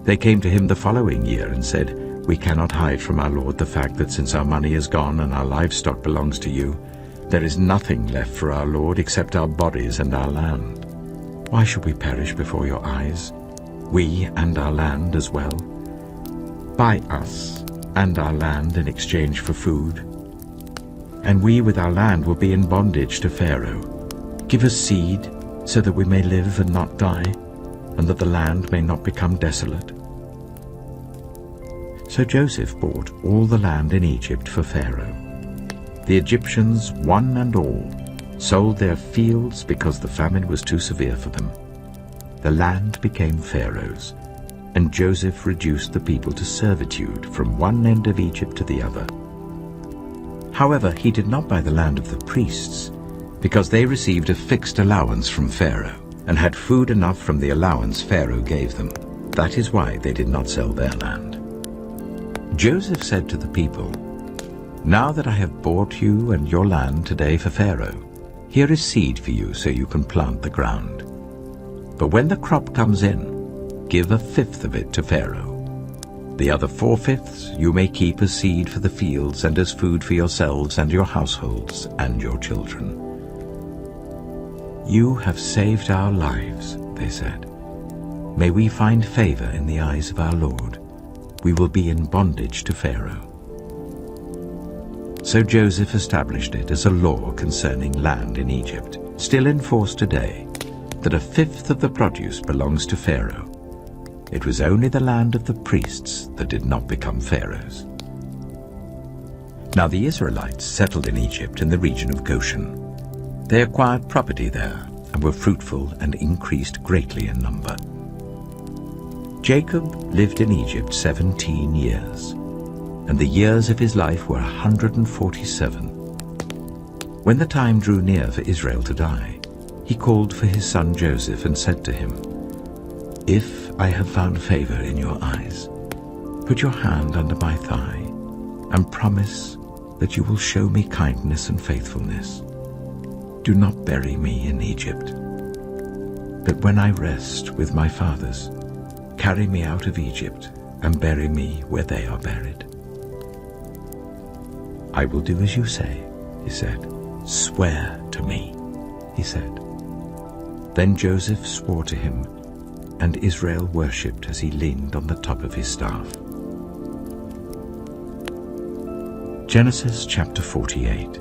they came to him the following year and said, "We cannot hide from our lord the fact that since our money is gone and our livestock belongs to you, there is nothing left for our lord except our bodies and our land. Why should we perish before your eyes, we and our land as well? Buy us and our land in exchange for food, and we with our land will be in bondage to Pharaoh. Give us seed so that we may live and not die, and that the land may not become desolate." So Joseph bought all the land in Egypt for Pharaoh. The Egyptians, one and all, sold their fields because the famine was too severe for them. The land became Pharaoh's, and Joseph reduced the people to servitude from one end of Egypt to the other. However, he did not buy the land of the priests, because they received a fixed allowance from Pharaoh, and had food enough from the allowance Pharaoh gave them. That is why they did not sell their land. Joseph said to the people, "Now that I have bought you and your land today for Pharaoh, here is seed for you so you can plant the ground. But when the crop comes in, give 1/5 of it to Pharaoh. The other 4/5 you may keep as seed for the fields and as food for yourselves and your households and your children." "You have saved our lives," they said. "May we find favor in the eyes of our Lord. We will be in bondage to Pharaoh." So Joseph established it as a law concerning land in Egypt, still in force today, that 1/5 of the produce belongs to Pharaoh. It was only the land of the priests that did not become Pharaoh's. Now the Israelites settled in Egypt in the region of Goshen. They acquired property there and were fruitful and increased greatly in number. Jacob lived in Egypt 17 years, and the years of his life were 147. When the time drew near for Israel to die, he called for his son Joseph and said to him, "If I have found favor in your eyes, put your hand under my thigh and promise that you will show me kindness and faithfulness. Do not bury me in Egypt, but when I rest with my fathers, carry me out of Egypt and bury me where they are buried." "I will do as you say," he said. "Swear to me," he said. Then Joseph swore to him, and Israel worshipped as he leaned on the top of his staff. Genesis chapter 48.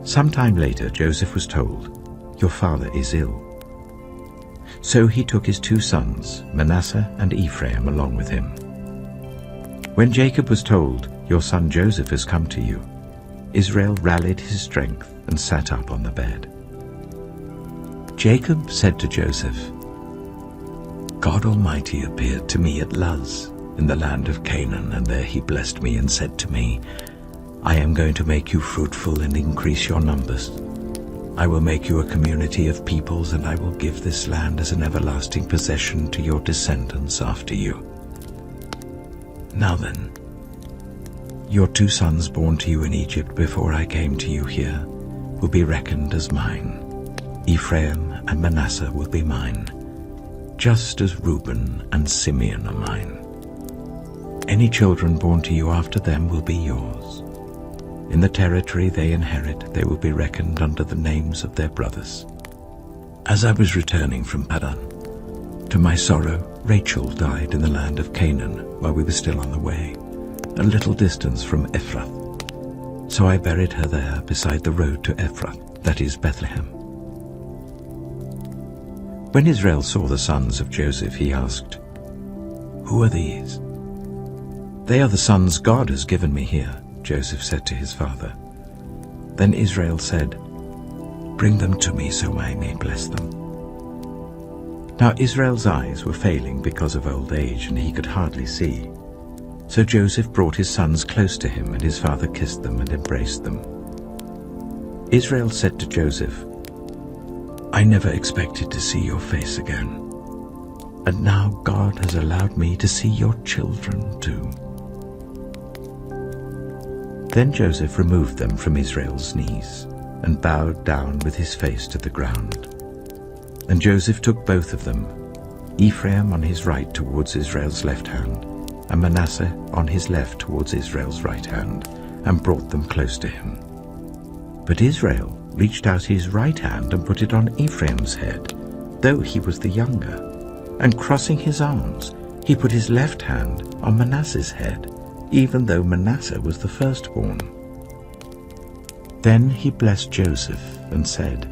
Sometime later Joseph was told, "Your father is ill." So he took his 2 sons, Manasseh and Ephraim, along with him. When Jacob was told, "Your son Joseph has come to you," Israel rallied his strength and sat up on the bed. Jacob said to Joseph, "God Almighty appeared to me at Luz in the land of Canaan, and there he blessed me and said to me, 'I am going to make you fruitful and increase your numbers. I will make you a community of peoples, and I will give this land as an everlasting possession to your descendants after you.' Now then, your 2 sons born to you in Egypt before I came to you here will be reckoned as mine. Ephraim and Manasseh will be mine, just as Reuben and Simeon are mine. Any children born to you after them will be yours. In the territory they inherit, they will be reckoned under the names of their brothers." As I was returning from Padan, to my sorrow, Rachel died in the land of Canaan while we were still on the way, a little distance from Ephrath. So I buried her there beside the road to Ephrath, that is Bethlehem. When Israel saw the sons of Joseph, he asked, "Who are these?" "They are the sons God has given me here," Joseph said to his father. Then Israel said, "Bring them to me so I may bless them." Now Israel's eyes were failing because of old age, and he could hardly see. So Joseph brought his sons close to him, and his father kissed them and embraced them. Israel said to Joseph, "I never expected to see your face again, and now God has allowed me to see your children too." Then Joseph removed them from Israel's knees and bowed down with his face to the ground. And Joseph took both of them, Ephraim on his right towards Israel's left hand, and Manasseh on his left towards Israel's right hand, and brought them close to him. But Israel reached out his right hand and put it on Ephraim's head, though he was the younger, and crossing his arms, he put his left hand on Manasseh's head, even though Manasseh was the firstborn. Then he blessed Joseph and said,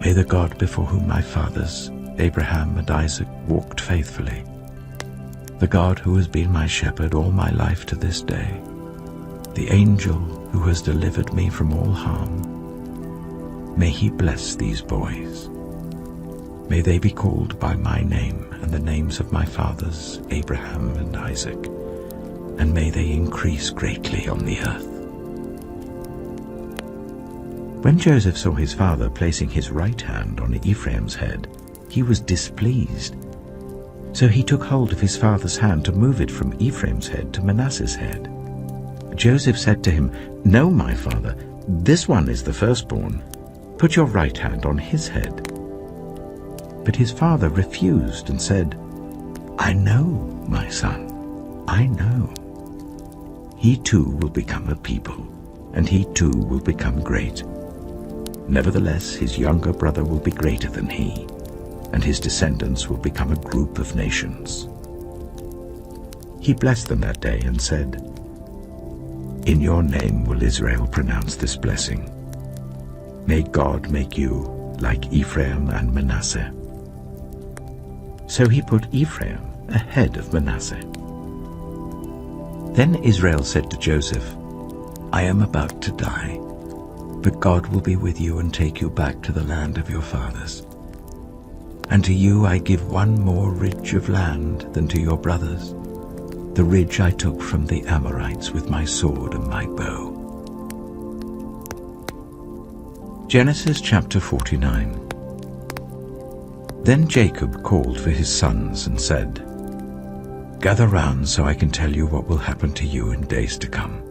"May the God before whom my fathers, Abraham and Isaac, walked faithfully, the God who has been my shepherd all my life to this day, the angel who has delivered me from all harm, may he bless these boys." May they be called by my name and the names of my fathers, Abraham and Isaac, and may they increase greatly on the earth." When Joseph saw his father placing his right hand on Ephraim's head, he was displeased. So he took hold of his father's hand to move it from Ephraim's head to Manasseh's head. Joseph said to him, "No, my father, this one is the firstborn. Put your right hand on his head." But his father refused and said, "I know, my son, I know. He too will become a people, and he too will become great. Nevertheless, his younger brother will be greater than he, and his descendants will become a group of nations." He blessed them that day and said, "In your name will Israel pronounce this blessing. May God make you like Ephraim and Manasseh." So he put Ephraim ahead of Manasseh. Then Israel said to Joseph, "I am about to die, but God will be with you and take you back to the land of your fathers. And to you I give one more ridge of land than to your brothers, the ridge I took from the Amorites with my sword and my bow." Genesis chapter 49. Then Jacob called for his sons and said, "Gather round so I can tell you what will happen to you in days to come.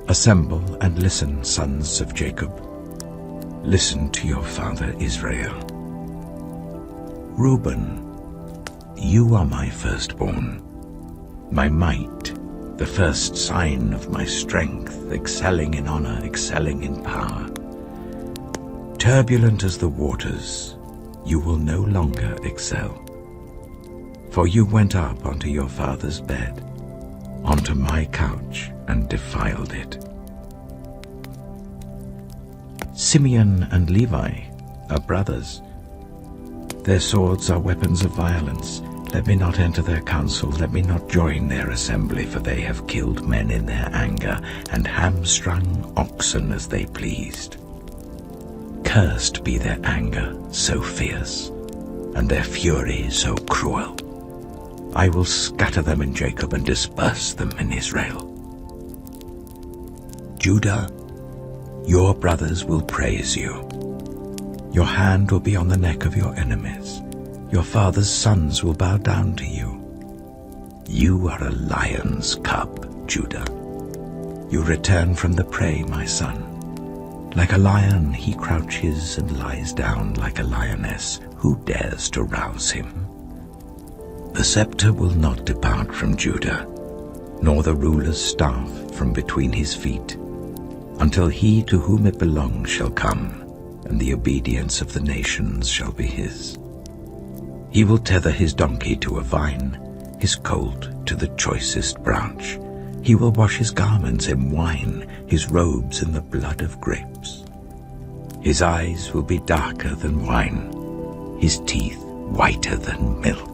Assemble and listen, sons of Jacob. Listen to your father Israel. Reuben, you are my firstborn, my might, the first sign of my strength, excelling in honor, excelling in power. Turbulent as the waters, you will no longer excel. For you went up onto your father's bed, onto my couch, and defiled it. Simeon and Levi are brothers. Their swords are weapons of violence. Let me not enter their council, let me not join their assembly, for they have killed men in their anger, and hamstrung oxen as they pleased. Cursed be their anger, so fierce, and their fury so cruel. I will scatter them in Jacob and disperse them in Israel. Judah, your brothers will praise you. Your hand will be on the neck of your enemies. Your father's sons will bow down to you. You are a lion's cub, Judah. You return from the prey, my son. Like a lion he crouches and lies down like a lioness. Who dares to rouse him? The scepter will not depart from Judah, nor the ruler's staff from between his feet, until he to whom it belongs shall come, and the obedience of the nations shall be his. He will tether his donkey to a vine, his colt to the choicest branch. He will wash his garments in wine, his robes in the blood of grapes. His eyes will be darker than wine, his teeth whiter than milk.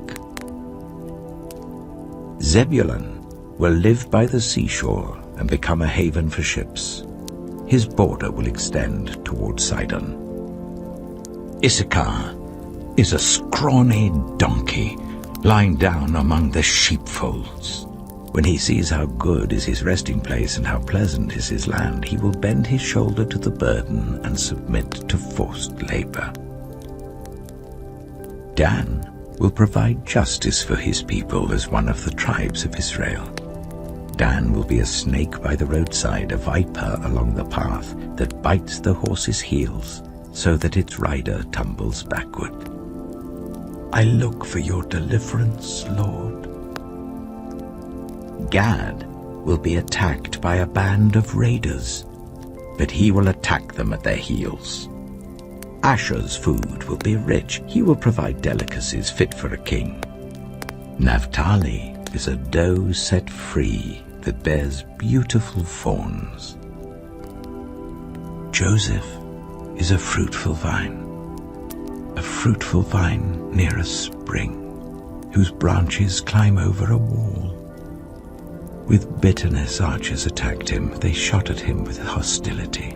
Zebulun will live by the seashore and become a haven for ships. His border will extend toward Sidon. Issachar is a scrawny donkey lying down among the sheepfolds. When he sees how good is his resting place and how pleasant is his land, he will bend his shoulder to the burden and submit to forced labor. Dan will provide justice for his people as one of the tribes of Israel. Dan will be a snake by the roadside, a viper along the path that bites the horse's heels so that its rider tumbles backward. I look for your deliverance, Lord. Gad will be attacked by a band of raiders, but he will attack them at their heels. Asher's food will be rich. He will provide delicacies fit for a king. Naphtali is a doe set free that bears beautiful fawns. Joseph is a fruitful vine near a spring, whose branches climb over a wall. With bitterness archers attacked him, they shot at him with hostility.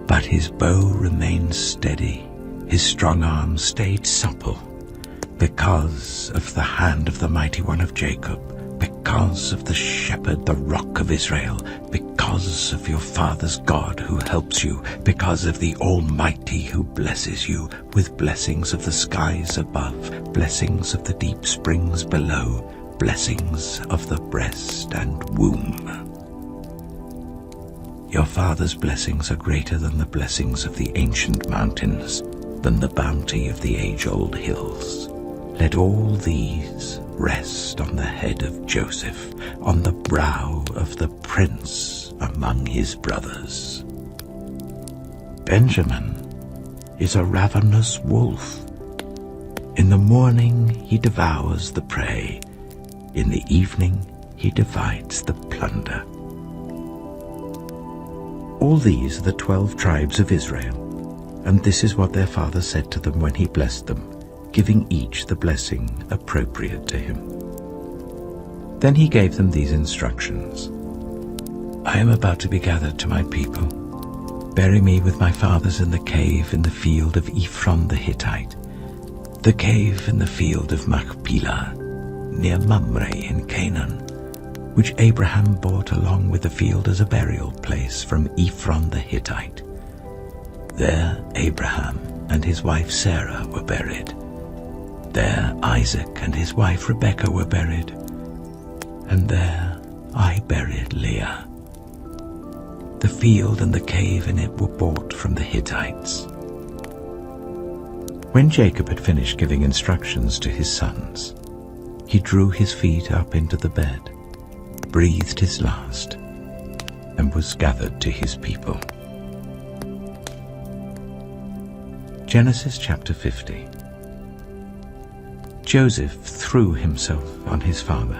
But his bow remained steady, His strong arm stayed supple, because of the hand of the mighty one of Jacob, because of the shepherd, the rock of Israel, because of your father's God who helps you, because of the Almighty who blesses you with blessings of the skies above, blessings of the deep springs below, blessings of the breast and womb. Your father's blessings are greater than the blessings of the ancient mountains, than the bounty of the age-old hills. Let all these rest on the head of Joseph, on the brow of the prince among his brothers. Benjamin is a ravenous wolf. In the morning he devours the prey. In the evening he divides the plunder. All these are the 12 tribes of Israel, and this is what their father said to them when he blessed them, giving each the blessing appropriate to him. Then he gave them these instructions. I am about to be gathered to my people. Bury me with my fathers in the cave in the field of Ephron the Hittite, the cave in the field of Machpelah, near Mamre in Canaan, which Abraham bought along with the field as a burial place from Ephron the Hittite. There Abraham and his wife Sarah were buried. There Isaac and his wife Rebekah were buried, and there I buried Leah. The field and the cave in it were bought from the Hittites. When Jacob had finished giving instructions to his sons, he drew his feet up into the bed, breathed his last, and was gathered to his people. Genesis chapter 50. Joseph threw himself on his father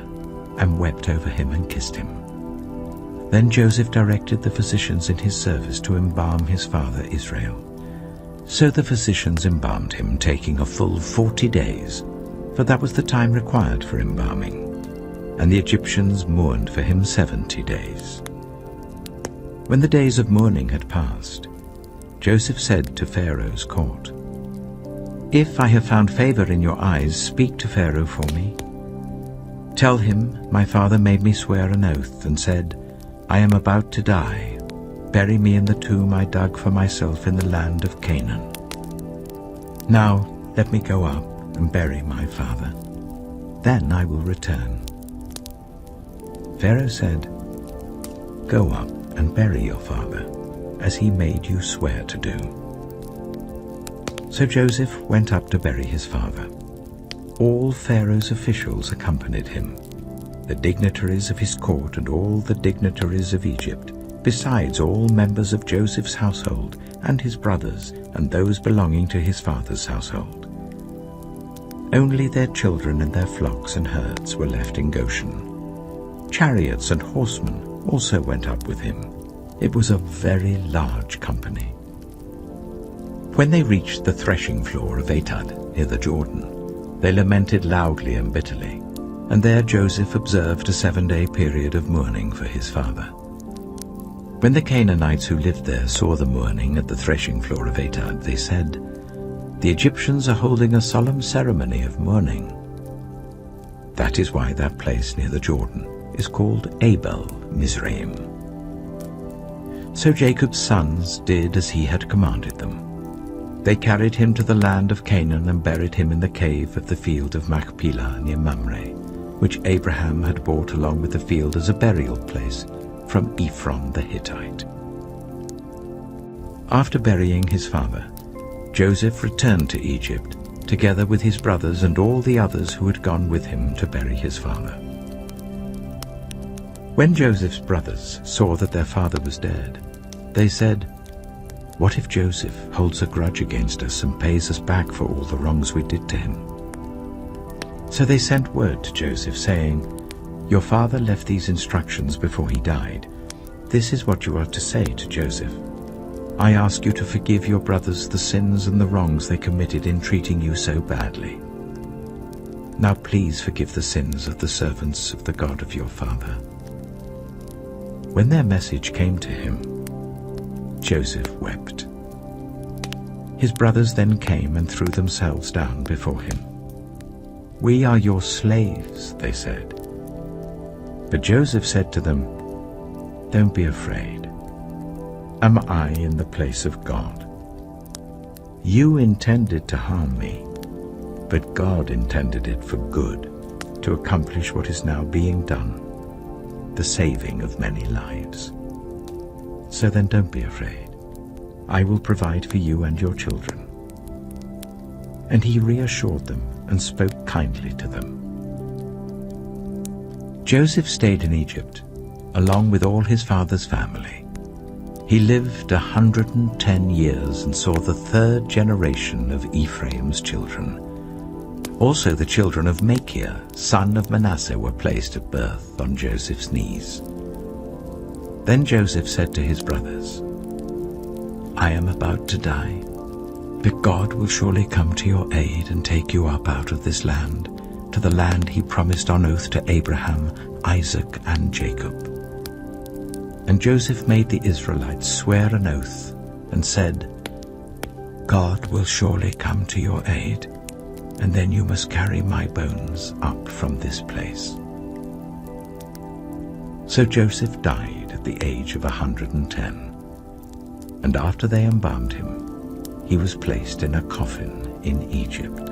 and wept over him and kissed him. Then Joseph directed the physicians in his service to embalm his father Israel. So the physicians embalmed him, taking a full 40 days, for that was the time required for embalming. And the Egyptians mourned for him 70 days. When the days of mourning had passed, Joseph said to Pharaoh's court, If I have found favor in your eyes, speak to Pharaoh for me. Tell him, my father made me swear an oath and said, I am about to die. Bury me in the tomb I dug for myself in the land of Canaan. Now let me go up and bury my father. Then I will return. Pharaoh said, Go up and bury your father, as he made you swear to do. So Joseph went up to bury his father. All Pharaoh's officials accompanied him, the dignitaries of his court and all the dignitaries of Egypt, besides all members of Joseph's household and his brothers and those belonging to his father's household. Only their children and their flocks and herds were left in Goshen. Chariots and horsemen also went up with him. It was a very large company. When they reached the threshing floor of Atad near the Jordan, they lamented loudly and bitterly, and there Joseph observed a 7-day period of mourning for his father. When the Canaanites who lived there saw the mourning at the threshing floor of Atad, they said, The Egyptians are holding a solemn ceremony of mourning. That is why that place near the Jordan is called Abel Mizraim. So Jacob's sons did as he had commanded them. They carried him to the land of Canaan and buried him in the cave of the field of Machpelah near Mamre, which Abraham had bought along with the field as a burial place from Ephron the Hittite. After burying his father, Joseph returned to Egypt, together with his brothers and all the others who had gone with him to bury his father. When Joseph's brothers saw that their father was dead, they said, What if Joseph holds a grudge against us and pays us back for all the wrongs we did to him? So they sent word to Joseph, saying, Your father left these instructions before he died. This is what you are to say to Joseph. I ask you to forgive your brothers the sins and the wrongs they committed in treating you so badly. Now please forgive the sins of the servants of the God of your father. When their message came to him, Joseph wept. His brothers then came and threw themselves down before him. "We are your slaves," they said. But Joseph said to them, "Don't be afraid. Am I in the place of God? You intended to harm me, but God intended it for good, to accomplish what is now being done, the saving of many lives. So then don't be afraid. I will provide for you and your children." And he reassured them and spoke kindly to them. Joseph stayed in Egypt, along with all his father's family. He lived 110 years and saw the third generation of Ephraim's children. Also the children of Machir, son of Manasseh, were placed at birth on Joseph's knees. Then Joseph said to his brothers, "I am about to die, but God will surely come to your aid and take you up out of this land, to the land he promised on oath to Abraham, Isaac, and Jacob." And Joseph made the Israelites swear an oath and said, "God will surely come to your aid, and then you must carry my bones up from this place." So Joseph died at the age of 110, and after they embalmed him, he was placed in a coffin in Egypt.